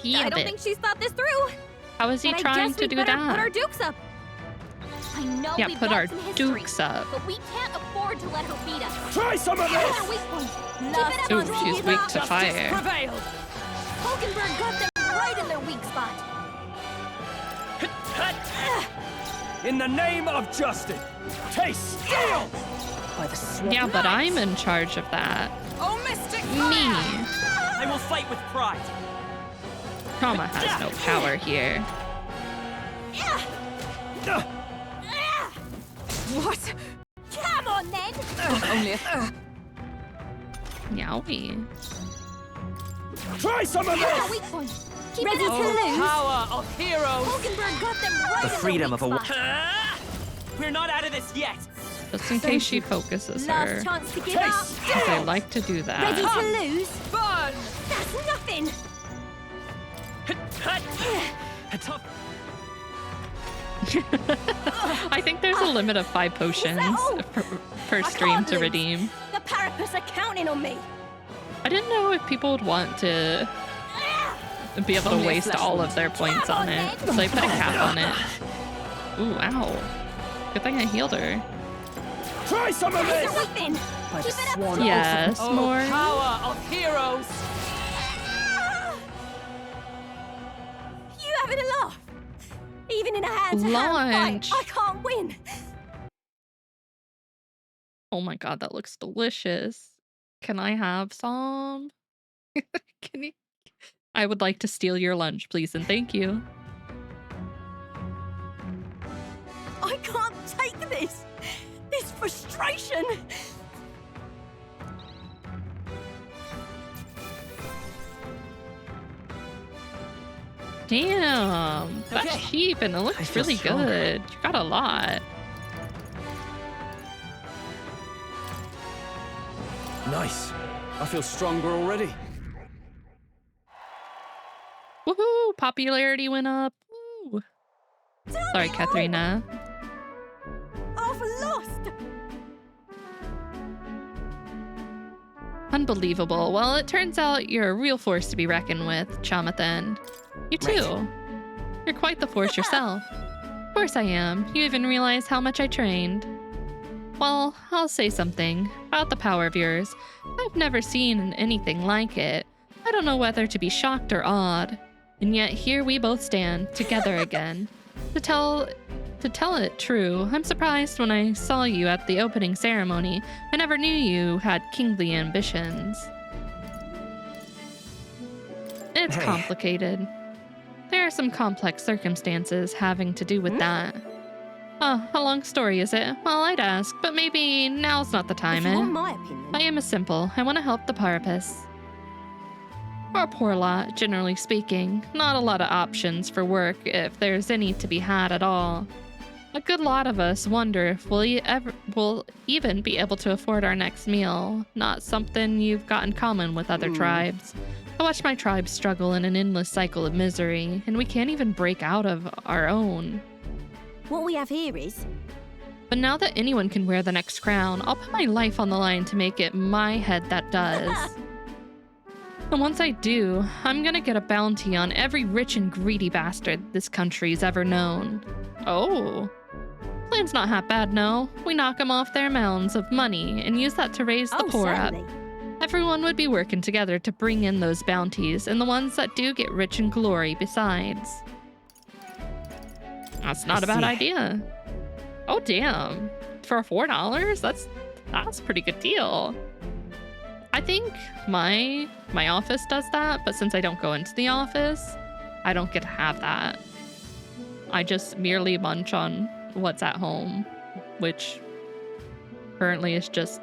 Yeah, I don't think she's thought this through. How is he But I trying guess to we do better that? Put our dukes up. I know Yeah, we've put got our some history, dukes up. but we can't afford to let her beat us. Try some of Hit this! her weak point. Last Ooh, time she's we weak gave to up, fire. prevailed. Hulkenberg got them right in their weak spot. In the name of justice, taste steel! By the sword. Yeah, but I'm in charge of that. Oh, Mystic Me. I will fight with pride. Trauma has no power here. What? Come on then! Only a... Yowie. Try some of this! Weak point. Keep Ready it to up. lose? Power of heroes! Hulkenberg got them right The in freedom of a weak wo- spot. We're not out of this yet. Just in case she focuses her. Last chance to give up. Because I like to do that. Ready to lose? Fun! That's nothing. Tough. I think there's a limit of 5 potions all? per I stream can't to lose. redeem. The parapets are counting on me. I didn't know if people would want to be able to Only a waste flesh all wound. of their points on it. So I put a cap on it. Ooh, ow. Good thing I healed her. Try some of That's this! everything. Keep it up. sworn Yes, Oh, more. power of heroes! You having a laugh? Even in a hand-to-hand fight, Lunch. I can't win. Oh my god, that looks delicious. Can I have some? Can you? I would like to steal your lunch, please, and thank you. I can't take this. This frustration. Damn, that's Okay. cheap and it I looks feel really stronger. good. You got a lot. Nice. I feel stronger already. Woohoo! Popularity went up. Woo. Sorry, Katharina. I've lost. Unbelievable. Well, it turns out you're a real force to be reckoned with, Chamathan. You too. Right. You're quite the force yourself. Of course I am. You even realize how much I trained. Well, I'll say something about the power of yours. I've never seen anything like it. I don't know whether to be shocked or awed. And yet here we both stand, together again. To tell it true, I'm surprised when I saw you at the opening ceremony. I never knew you had kingly ambitions. It's Hey. complicated. There are some complex circumstances having to do with that. Oh, a long story, is it? Well, I'd ask, but maybe now's not the time, If you eh? want my opinion. My aim is simple. I want to help the Parapus. We're a poor lot, generally speaking. Not a lot of options for work, if there's any to be had at all. A good lot of us wonder if we'll even be able to afford our next meal. Not something you've got in common with other tribes. I watch my tribe struggle in an endless cycle of misery, and we can't even break out of our own. What we have here is But now that anyone can wear the next crown, I'll put my life on the line to make it my head that does. And once I do, I'm gonna get a bounty on every rich and greedy bastard this country's ever known. Oh. Plan's not half bad, no. We knock 'em off their mounds of money and use that to raise the poor up. certainly. Everyone would be working together to bring in those bounties, and the ones that do get rich in glory besides. That's not a bad idea. Oh, damn. For $4? That's a pretty good deal. I think my office does that, but since I don't go into the office, I don't get to have that. I just merely munch on what's at home, which currently is just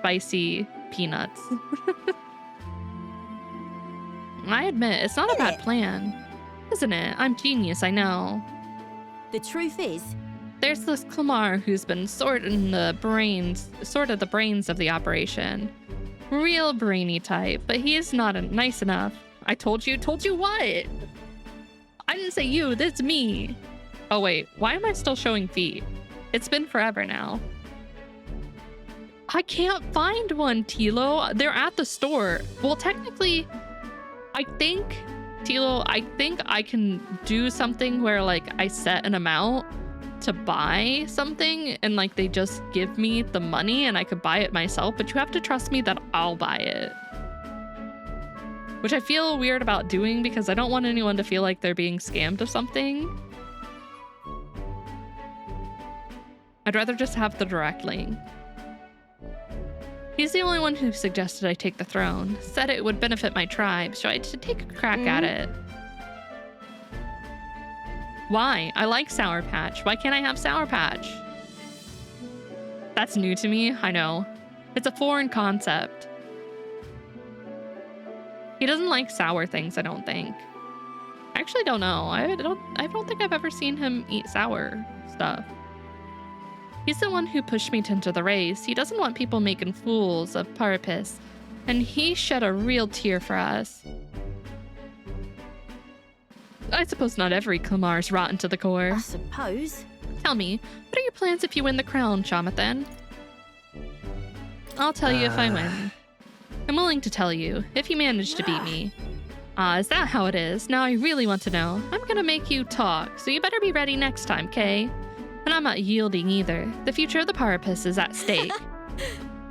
spicy peanuts. I admit, it's not a bad plan, isn't it? I'm genius, I know. the truth is, There's this Klamar who's been sorting the brains of the operation. Real brainy type, but he's not nice enough. I told you what? I didn't say you, that's me. Oh wait, why am I still showing feet? It's been forever now. I can't find one, Tilo. They're at the store. Well, technically, I think, Tilo, I can do something where like I set an amount to buy something and like they just give me the money and I could buy it myself, but you have to trust me that I'll buy it. Which I feel weird about doing because I don't want anyone to feel like they're being scammed of something. I'd rather just have the direct link. He's the only one who suggested I take the throne. Said it would benefit my tribe, so I should take a crack at it. Why? I like Sour Patch. Why can't I have Sour Patch? That's new to me, I know. It's a foreign concept. He doesn't like sour things, I don't think. I actually don't know. I don't think I've ever seen him eat sour stuff. He's the one who pushed me to enter the race. He doesn't want people making fools of Parapis, and he shed a real tear for us. I suppose not every Clamar's rotten to the core. I suppose. Tell me, what are your plans if you win the crown, Chamathan? I'll tell you if I win. I'm willing to tell you, if you manage to beat me. Ah, is that how it is? Now I really want to know. I'm gonna make you talk, so you better be ready next time, Kay? And I'm not yielding either. The future of the Parapis is at stake.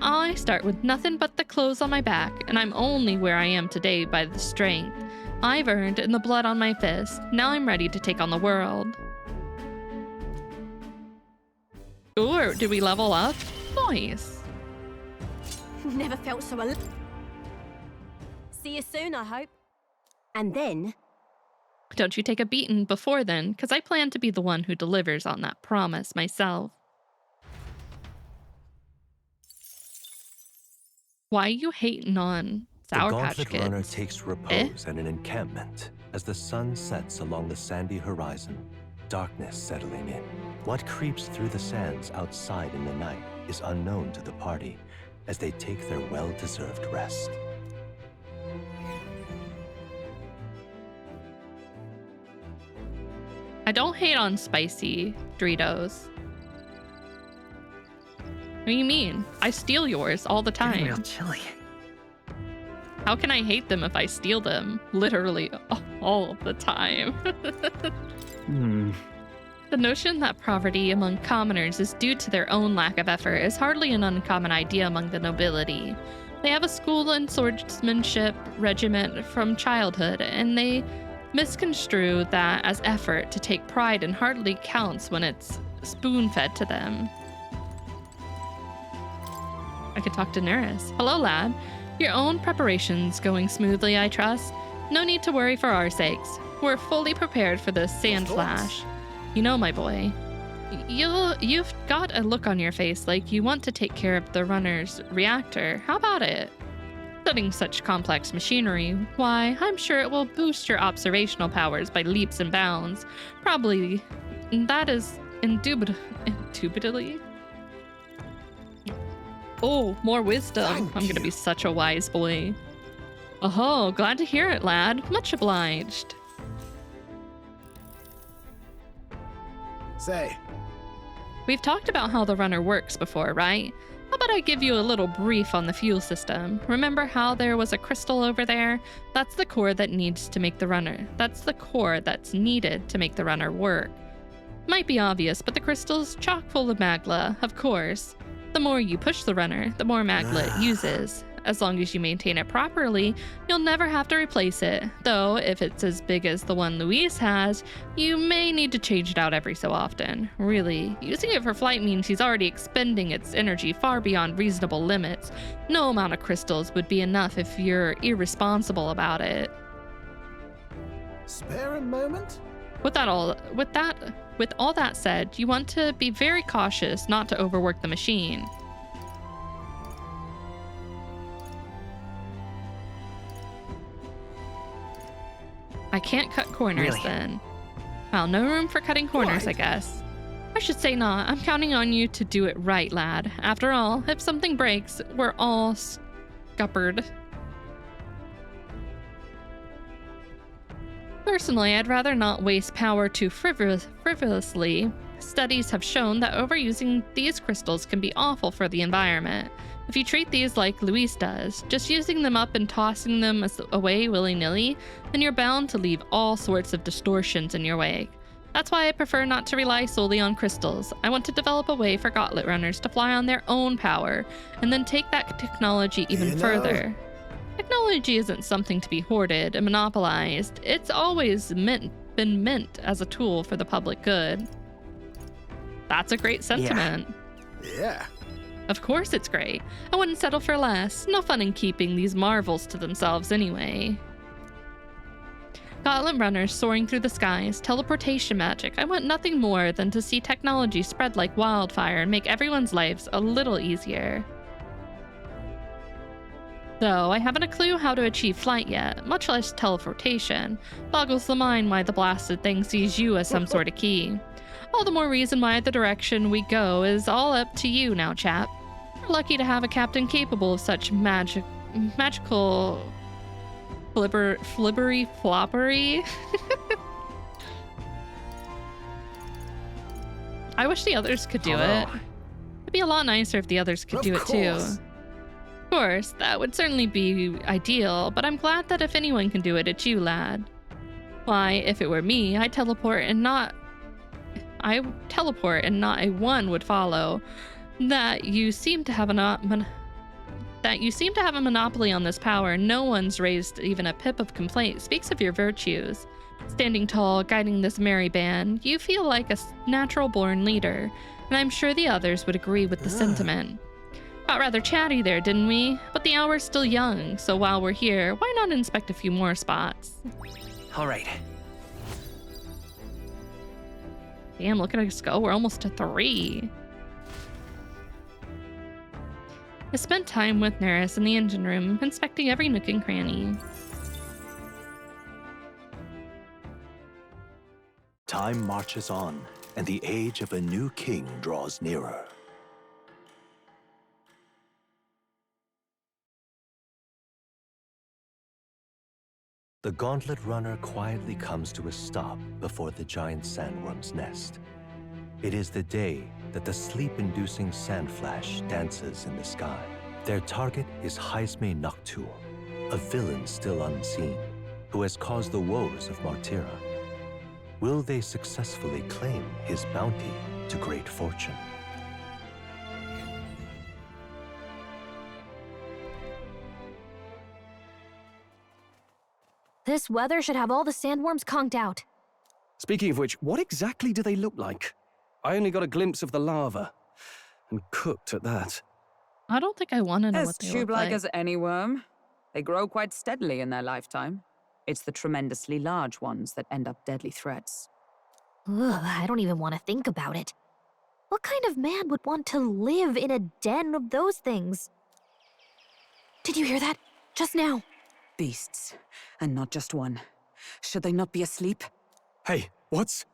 I start with nothing but the clothes on my back, and I'm only where I am today by the strength I've earned and the blood on my fist. Now I'm ready to take on the world. Ooh, did we level up? Nice. Never felt so alive. See you soon, I hope. And then... Don't you take a beating before then, because I plan to be the one who delivers on that promise myself. Why are you hating on Sour Patch The Kids? Gauntlet Runner takes repose at an encampment as the sun sets along the sandy horizon, darkness settling in. What creeps through the sands outside in the night is unknown to the party as they take their well-deserved rest. I don't hate on spicy Doritos. What do you mean? I steal yours all the time. Real chilly. How can I hate them if I steal them? Literally all the time. The notion that poverty among commoners is due to their own lack of effort is hardly an uncommon idea among the nobility. They have a school in swordsmanship regiment from childhood, and they misconstrue that as effort to take pride and hardly counts when it's spoon-fed to them. I could talk to Neris. Hello, lad. Your own preparations going smoothly, I trust. No need to worry for our sakes. We're fully prepared for the sand flash. You know, my boy, you've got a look on your face like you want to take care of the runner's reactor. How about it? Studying such complex machinery, why, I'm sure it will boost your observational powers by leaps and bounds. Probably, that is indubitably. Oh, more wisdom. I'm gonna be such a wise boy. Oh, glad to hear it, lad. Much obliged. Say. We've talked about how the runner works before, right? How about I give you a little brief on the fuel system? Remember how there was a crystal over there? That's the core that needs to make the runner. That's the core that's needed to make the runner work. Might be obvious, but the crystal's chock full of magla, of course. The more you push the runner, the more magla it uses. As long as you maintain it properly, you'll never have to replace it. Though, if it's as big as the one Luis has, you may need to change it out every so often. Really, using it for flight means he's already expending its energy far beyond reasonable limits. No amount of crystals would be enough if you're irresponsible about it. Spare a moment? With all that said, you want to be very cautious not to overwork the machine. I can't cut corners then. Well, no room for cutting corners, I guess. I should say not. I'm counting on you to do it right, lad. After all, if something breaks, we're all scuppered. Personally, I'd rather not waste power too frivolously. Studies have shown that overusing these crystals can be awful for the environment. If you treat these like Luis does, just using them up and tossing them away willy-nilly, then you're bound to leave all sorts of distortions in your wake. That's why I prefer not to rely solely on crystals. I want to develop a way for gauntlet runners to fly on their own power, and then take that technology even further. Technology isn't something to be hoarded and monopolized. It's always been meant as a tool for the public good. That's a great sentiment. Yeah. Of course it's great. I wouldn't settle for less. No fun in keeping these marvels to themselves anyway. Gauntlet runners soaring through the skies, teleportation magic. I want nothing more than to see technology spread like wildfire and make everyone's lives a little easier. Though I haven't a clue how to achieve flight yet, much less teleportation. Boggles the mind why the blasted thing sees you as some sort of key. All the more reason why the direction we go is all up to you now, chap. We're lucky to have a captain capable of such magical flibbery floppery. I wish the others could do it. It'd be a lot nicer if the others could do it too. Of course, that would certainly be ideal, but I'm glad that if anyone can do it, it's you, lad. Why, if it were me, I'd teleport and not a one would follow. That you seem to have a monopoly on this power. No one's raised even a pip of complaint. Speaks of your virtues. Standing tall, guiding this merry band, you feel like a natural-born leader, and I'm sure the others would agree with the sentiment. Got rather chatty there, didn't we? But the hour's still young, so while we're here, why not inspect a few more spots? All right. Damn, look at us go. We're almost to 3. I spent time with Neris in the engine room, inspecting every nook and cranny. Time marches on, and the age of a new king draws nearer. The Gauntlet Runner quietly comes to a stop before the giant sandworm's nest. It is the day that the sleep-inducing sand flash dances in the sky. Their target is Haisme Noctur, a villain still unseen, who has caused the woes of Martira. Will they successfully claim his bounty to great fortune? This weather should have all the sandworms conked out. Speaking of which, what exactly do they look like? I only got a glimpse of the lava. And cooked at that. I don't think I want to know As what they look tube-like like. as any worm. They grow quite steadily in their lifetime. It's the tremendously large ones that end up deadly threats. Ugh, I don't even want to think about it. What kind of man would want to live in a den of those things? Did you hear that? Just now. Beasts, and not just one. Should they not be asleep? Hey, what's...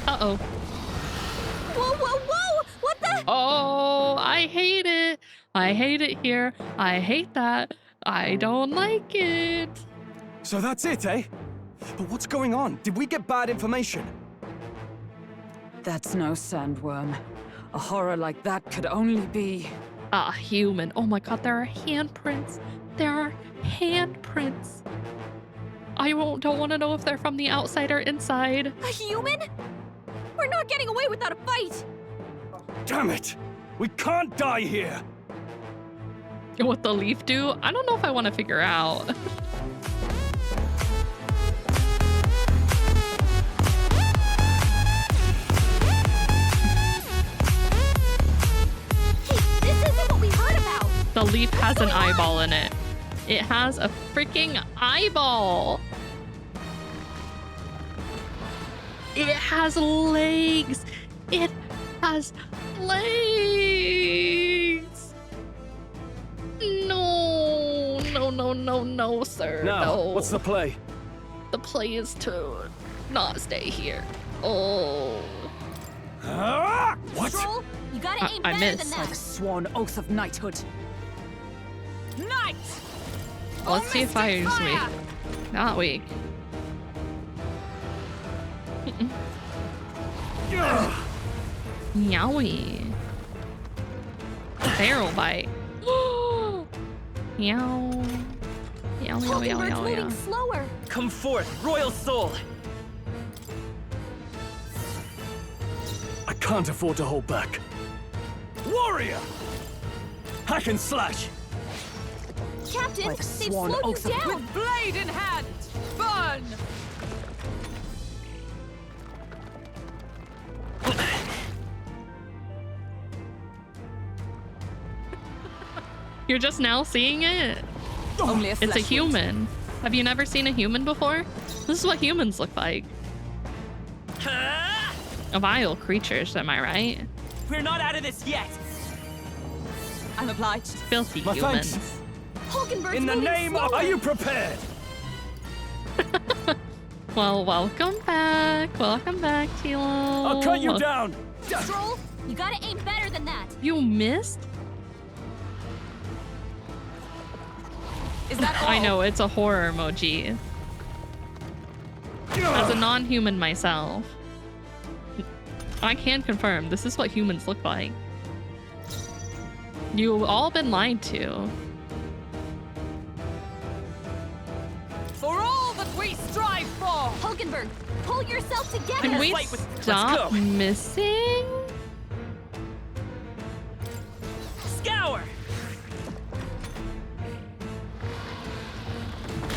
Uh-oh. Whoa, whoa, whoa! What the? Oh, I hate it. I hate it here. I hate that. I don't like it. So that's it, eh? But what's going on? Did we get bad information? That's no sandworm. A horror like that could only be... a human. Oh my god, there are handprints. There are handprints. I don't want to know if they're from the outside or inside. A human? We're not getting away without a fight! Damn it! We can't die here! What the leaf do? I don't know if I want to figure out. The leaf has an eyeball in it. It has a freaking eyeball. It has legs. It has legs. No, no, no, no, no, sir. Now, no. What's the play? The play is to not stay here. Oh. What? Troll, you gotta aim I better missed. than that. Like a sworn oath of knighthood. Knight! Let's see if fire's weak. Not weak. Yowie. Barrel bite. Meow. Meow, meow, meow, meow, meow. Slower. Come forth, royal soul! I can't afford to hold back. Warrior! Hack and slash! Captain, Like a they've sworn slowed you oath of down. Blade in hand! Burn! You're just now seeing it? Only a It's a flesh wound. human. Have you never seen a human before? This is what humans look like. Vile creatures, am I right? We're not out of this yet. I'm obliged. Filthy My humans. thanks. Hulkenberg's In the moving name of... slower. Are you prepared? Well, welcome back. Welcome back, Tilo. I'll cut you down. Stroll, you gotta aim better than that. You missed? Is that all? I know, it's a horror emoji. As a non-human myself, I can confirm this is what humans look like. You've all been lied to. For all that we strive for! Hulkenberg, pull yourself together. Can we stop missing? Scour!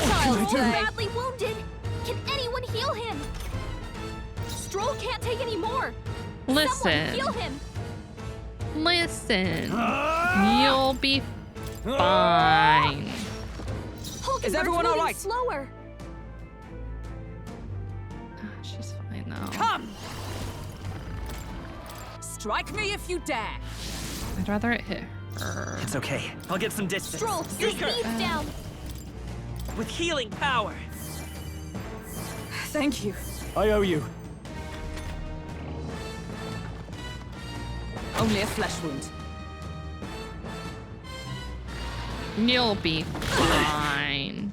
Charles is badly wounded. Can anyone heal him? Stroll can't take any more. Listen. Someone heal him. Listen. You'll be fine. Hulkenberg's everyone all moving right? slower. She's fine though. Come! Strike me if you dare. I'd rather it hit her. It's okay. I'll get some distance. Stroll, your Seeker. speed's down. With healing power. Thank you. I owe you. Only a flesh wound. You'll be fine.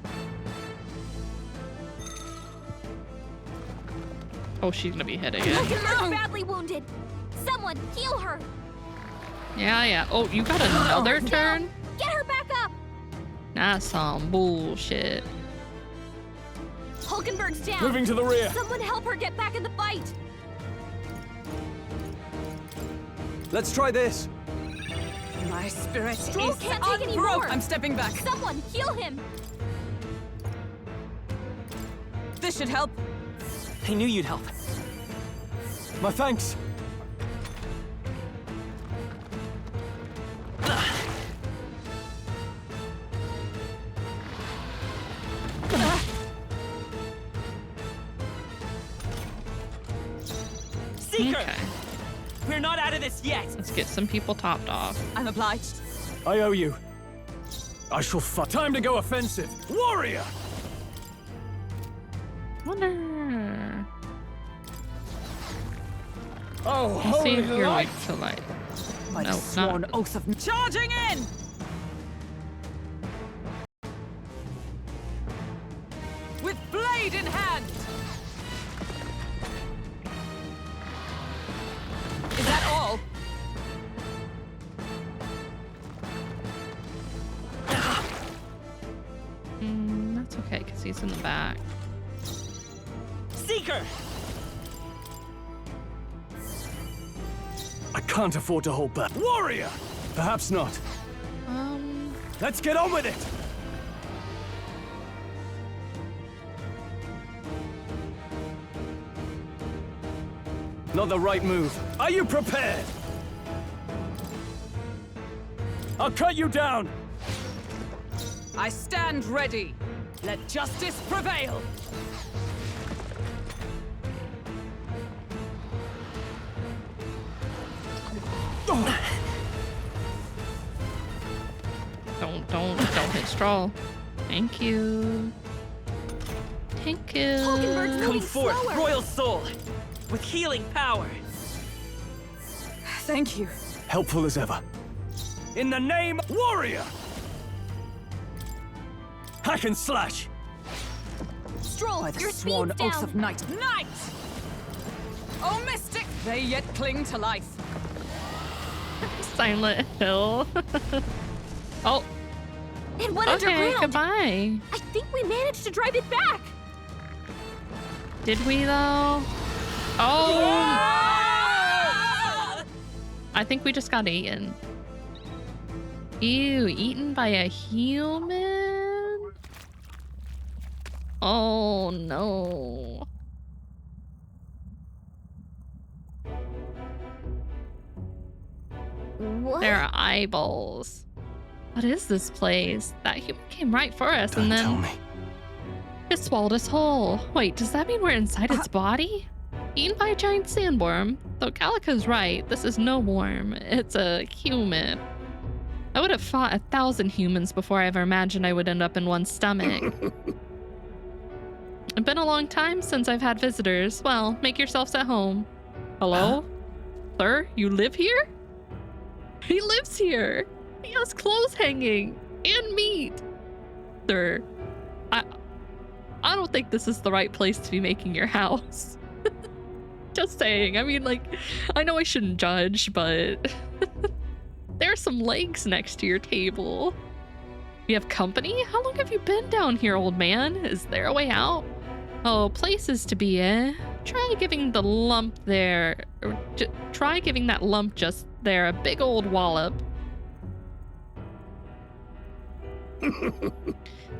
Oh, she's gonna be hit again. Hulkenberg's badly wounded. Someone heal her. Yeah. Oh, you got another turn? Get her back up. That's some bullshit. Hulkenberg's down. Moving to the rear. Someone help her get back in the fight. Let's try this. My spirit Stroll is can't take any unbroke. more. I'm stepping back. Someone heal him. This should help. I knew you'd help. My thanks. Seeker! Okay. We're not out of this yet. Let's get some people topped off. I'm obliged. I owe you. I shall fight. Time to go offensive. Warrior! Wonder. Oh, Let's see holy if you're light! weak to light. By No, the sworn not. oath of charging in! With blade in hand! Is that all? That's okay, because he's in the back. Seeker! I can't afford to hold back. Warrior! Perhaps not. Let's get on with it! Not the right move. Are you prepared? I'll cut you down! I stand ready. Let justice prevail. Don't hit Stroll. Thank you. Thank you. Hulkenberg's Come moving forth, slower. royal soul, with healing power. Thank you. Helpful as ever. In the name, warrior! Hack and slash! Stroll, By the your sworn speed's oath down. of night. Night! Oh, mystic! They yet cling to life. Silent Hill. Oh. It went Okay, underground. goodbye. I think we managed to drive it back. Did we though? Oh. I think we just got eaten. Ew, eaten by a human? Oh no. What? Their eyeballs. What is this place? That human came right for us Don't and then tell me. It swallowed us whole. Wait, does that mean we're inside its body? Eaten by a giant sandworm? Though Calico's right, this is no worm. It's a human. I would have fought 1,000 humans before I ever imagined I would end up in one stomach. It's been a long time since I've had visitors. Well, make yourselves at home. Hello? Sir, you live here? He lives here. He has clothes hanging and meat. Sir, I don't think this is the right place to be making your house. Just saying. I mean, like, I know I shouldn't judge, but there are some legs next to your table. You have company? How long have you been down here, old man? Is there a way out? Oh, places to be, eh? Try giving the lump there. Or try giving that lump just there a big old wallop.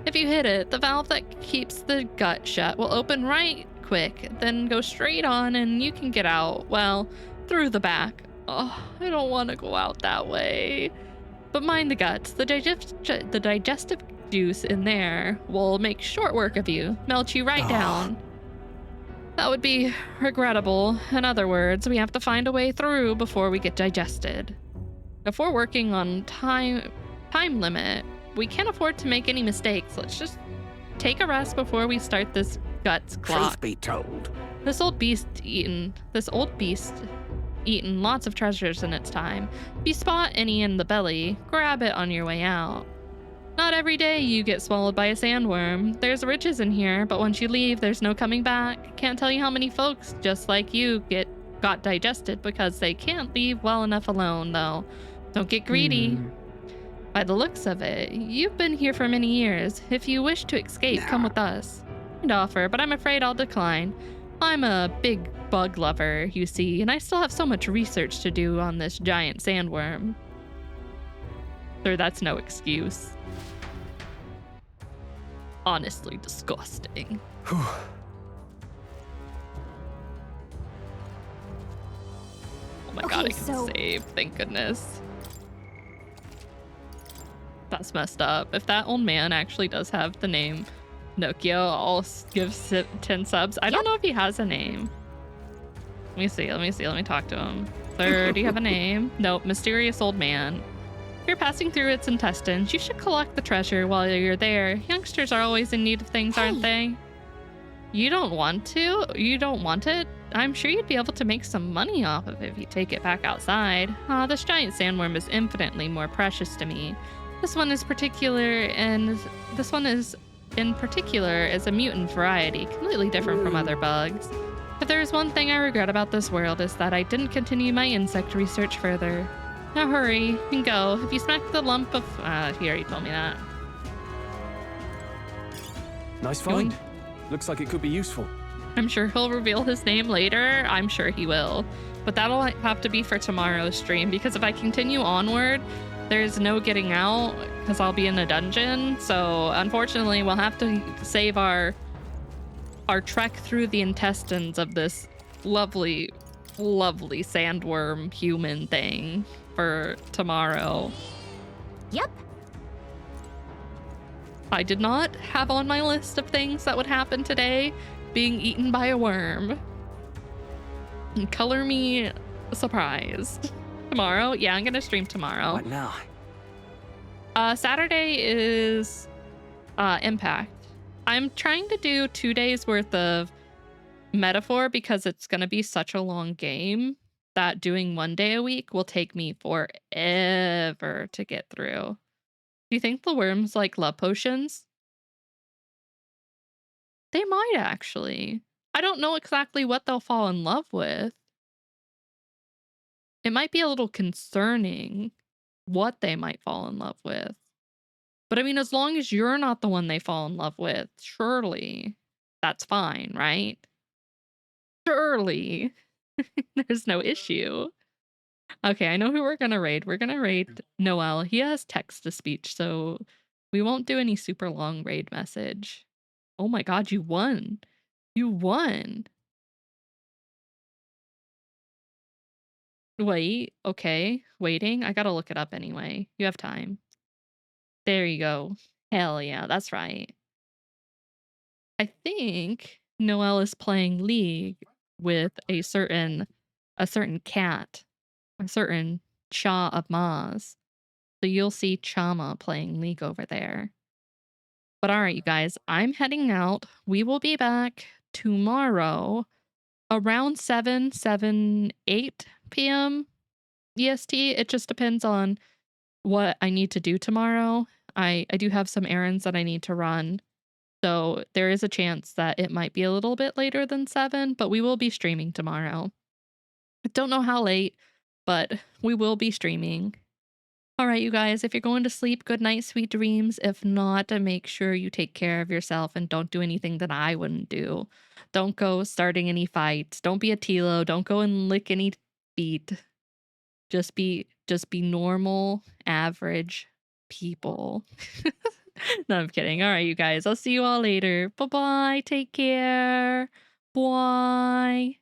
If you hit it, the valve that keeps the gut shut will open right quick, then go straight on and you can get out, well, through the back. Oh, I don't want to go out that way. But mind the guts, the digestive juice in there will make short work of you, melt you right down. That would be regrettable. In other words, we have to find a way through before we get digested. If we're working on time limit, we can't afford to make any mistakes. Let's just take a rest before we start this guts clock. Truth be told, This old beast eaten lots of treasures in its time. If you spot any in the belly, grab it on your way out. Not every day you get swallowed by a sandworm. There's riches in here, but once you leave, there's no coming back. Can't tell you how many folks just like you got digested because they can't leave well enough alone, though. Don't get greedy. By the looks of it, you've been here for many years. If you wish to escape, come with us. I'd offer, but I'm afraid I'll decline. I'm a big bug lover, you see, and I still have so much research to do on this giant sandworm. Sir, that's no excuse. Honestly disgusting. Oh my god, I can save, thank goodness. That's messed up. If that old man actually does have the name Nokia, I'll give 10 subs. I don't know if he has a name. Let me see. Let me talk to him. Sir, do you have a name? Nope, mysterious old man. If you're passing through its intestines, you should collect the treasure while you're there. Youngsters are always in need of things, aren't they? You don't want to? You don't want it? I'm sure you'd be able to make some money off of it if you take it back outside. This giant sandworm is infinitely more precious to me. This one is in particular is a mutant variety, completely different from other bugs. If there's one thing I regret about this world is that I didn't continue my insect research further. Now hurry and go. If you smack the lump of he already told me that. Nice find. Looks like it could be useful. I'm sure he'll reveal his name later. I'm sure he will. But that'll have to be for tomorrow's stream, because if I continue onward, there's no getting out because I'll be in a dungeon. So unfortunately, we'll have to save our trek through the intestines of this lovely, lovely sandworm human thing for tomorrow. Yep. I did not have on my list of things that would happen today being eaten by a worm. And color me surprised. Tomorrow? Yeah, I'm gonna stream tomorrow. What now? Saturday is Impact. I'm trying to do 2 days worth of Metaphor because it's gonna be such a long game that doing 1 day a week will take me forever to get through. Do you think the worms like love potions? They might actually. I don't know exactly what they'll fall in love with. It might be a little concerning what they might fall in love with. But I mean, as long as you're not the one they fall in love with, surely that's fine, right? Surely there's no issue. Okay, I know who we're gonna raid. We're gonna raid Noel. He has text to speech, so we won't do any super long raid message. Oh my god, you won. You won. Wait, okay. Waiting. I gotta look it up anyway. You have time. There you go. Hell yeah, that's right. I think Noelle is playing League with a certain cat, a certain Cha of Maz. So you'll see Chama playing League over there. But all right, you guys, I'm heading out. We will be back tomorrow around 8 p.m. EST. It just depends on what I need to do tomorrow. I do have some errands that I need to run. So there is a chance that it might be a little bit later than 7, but we will be streaming tomorrow. I don't know how late, but we will be streaming. All right, you guys, if you're going to sleep, good night, sweet dreams. If not, make sure you take care of yourself and don't do anything that I wouldn't do. Don't go starting any fights. Don't be a Tilo. Don't go and lick any feet. Just be normal, average people. No, I'm kidding. All right, you guys. I'll see you all later. Bye-bye. Take care. Bye.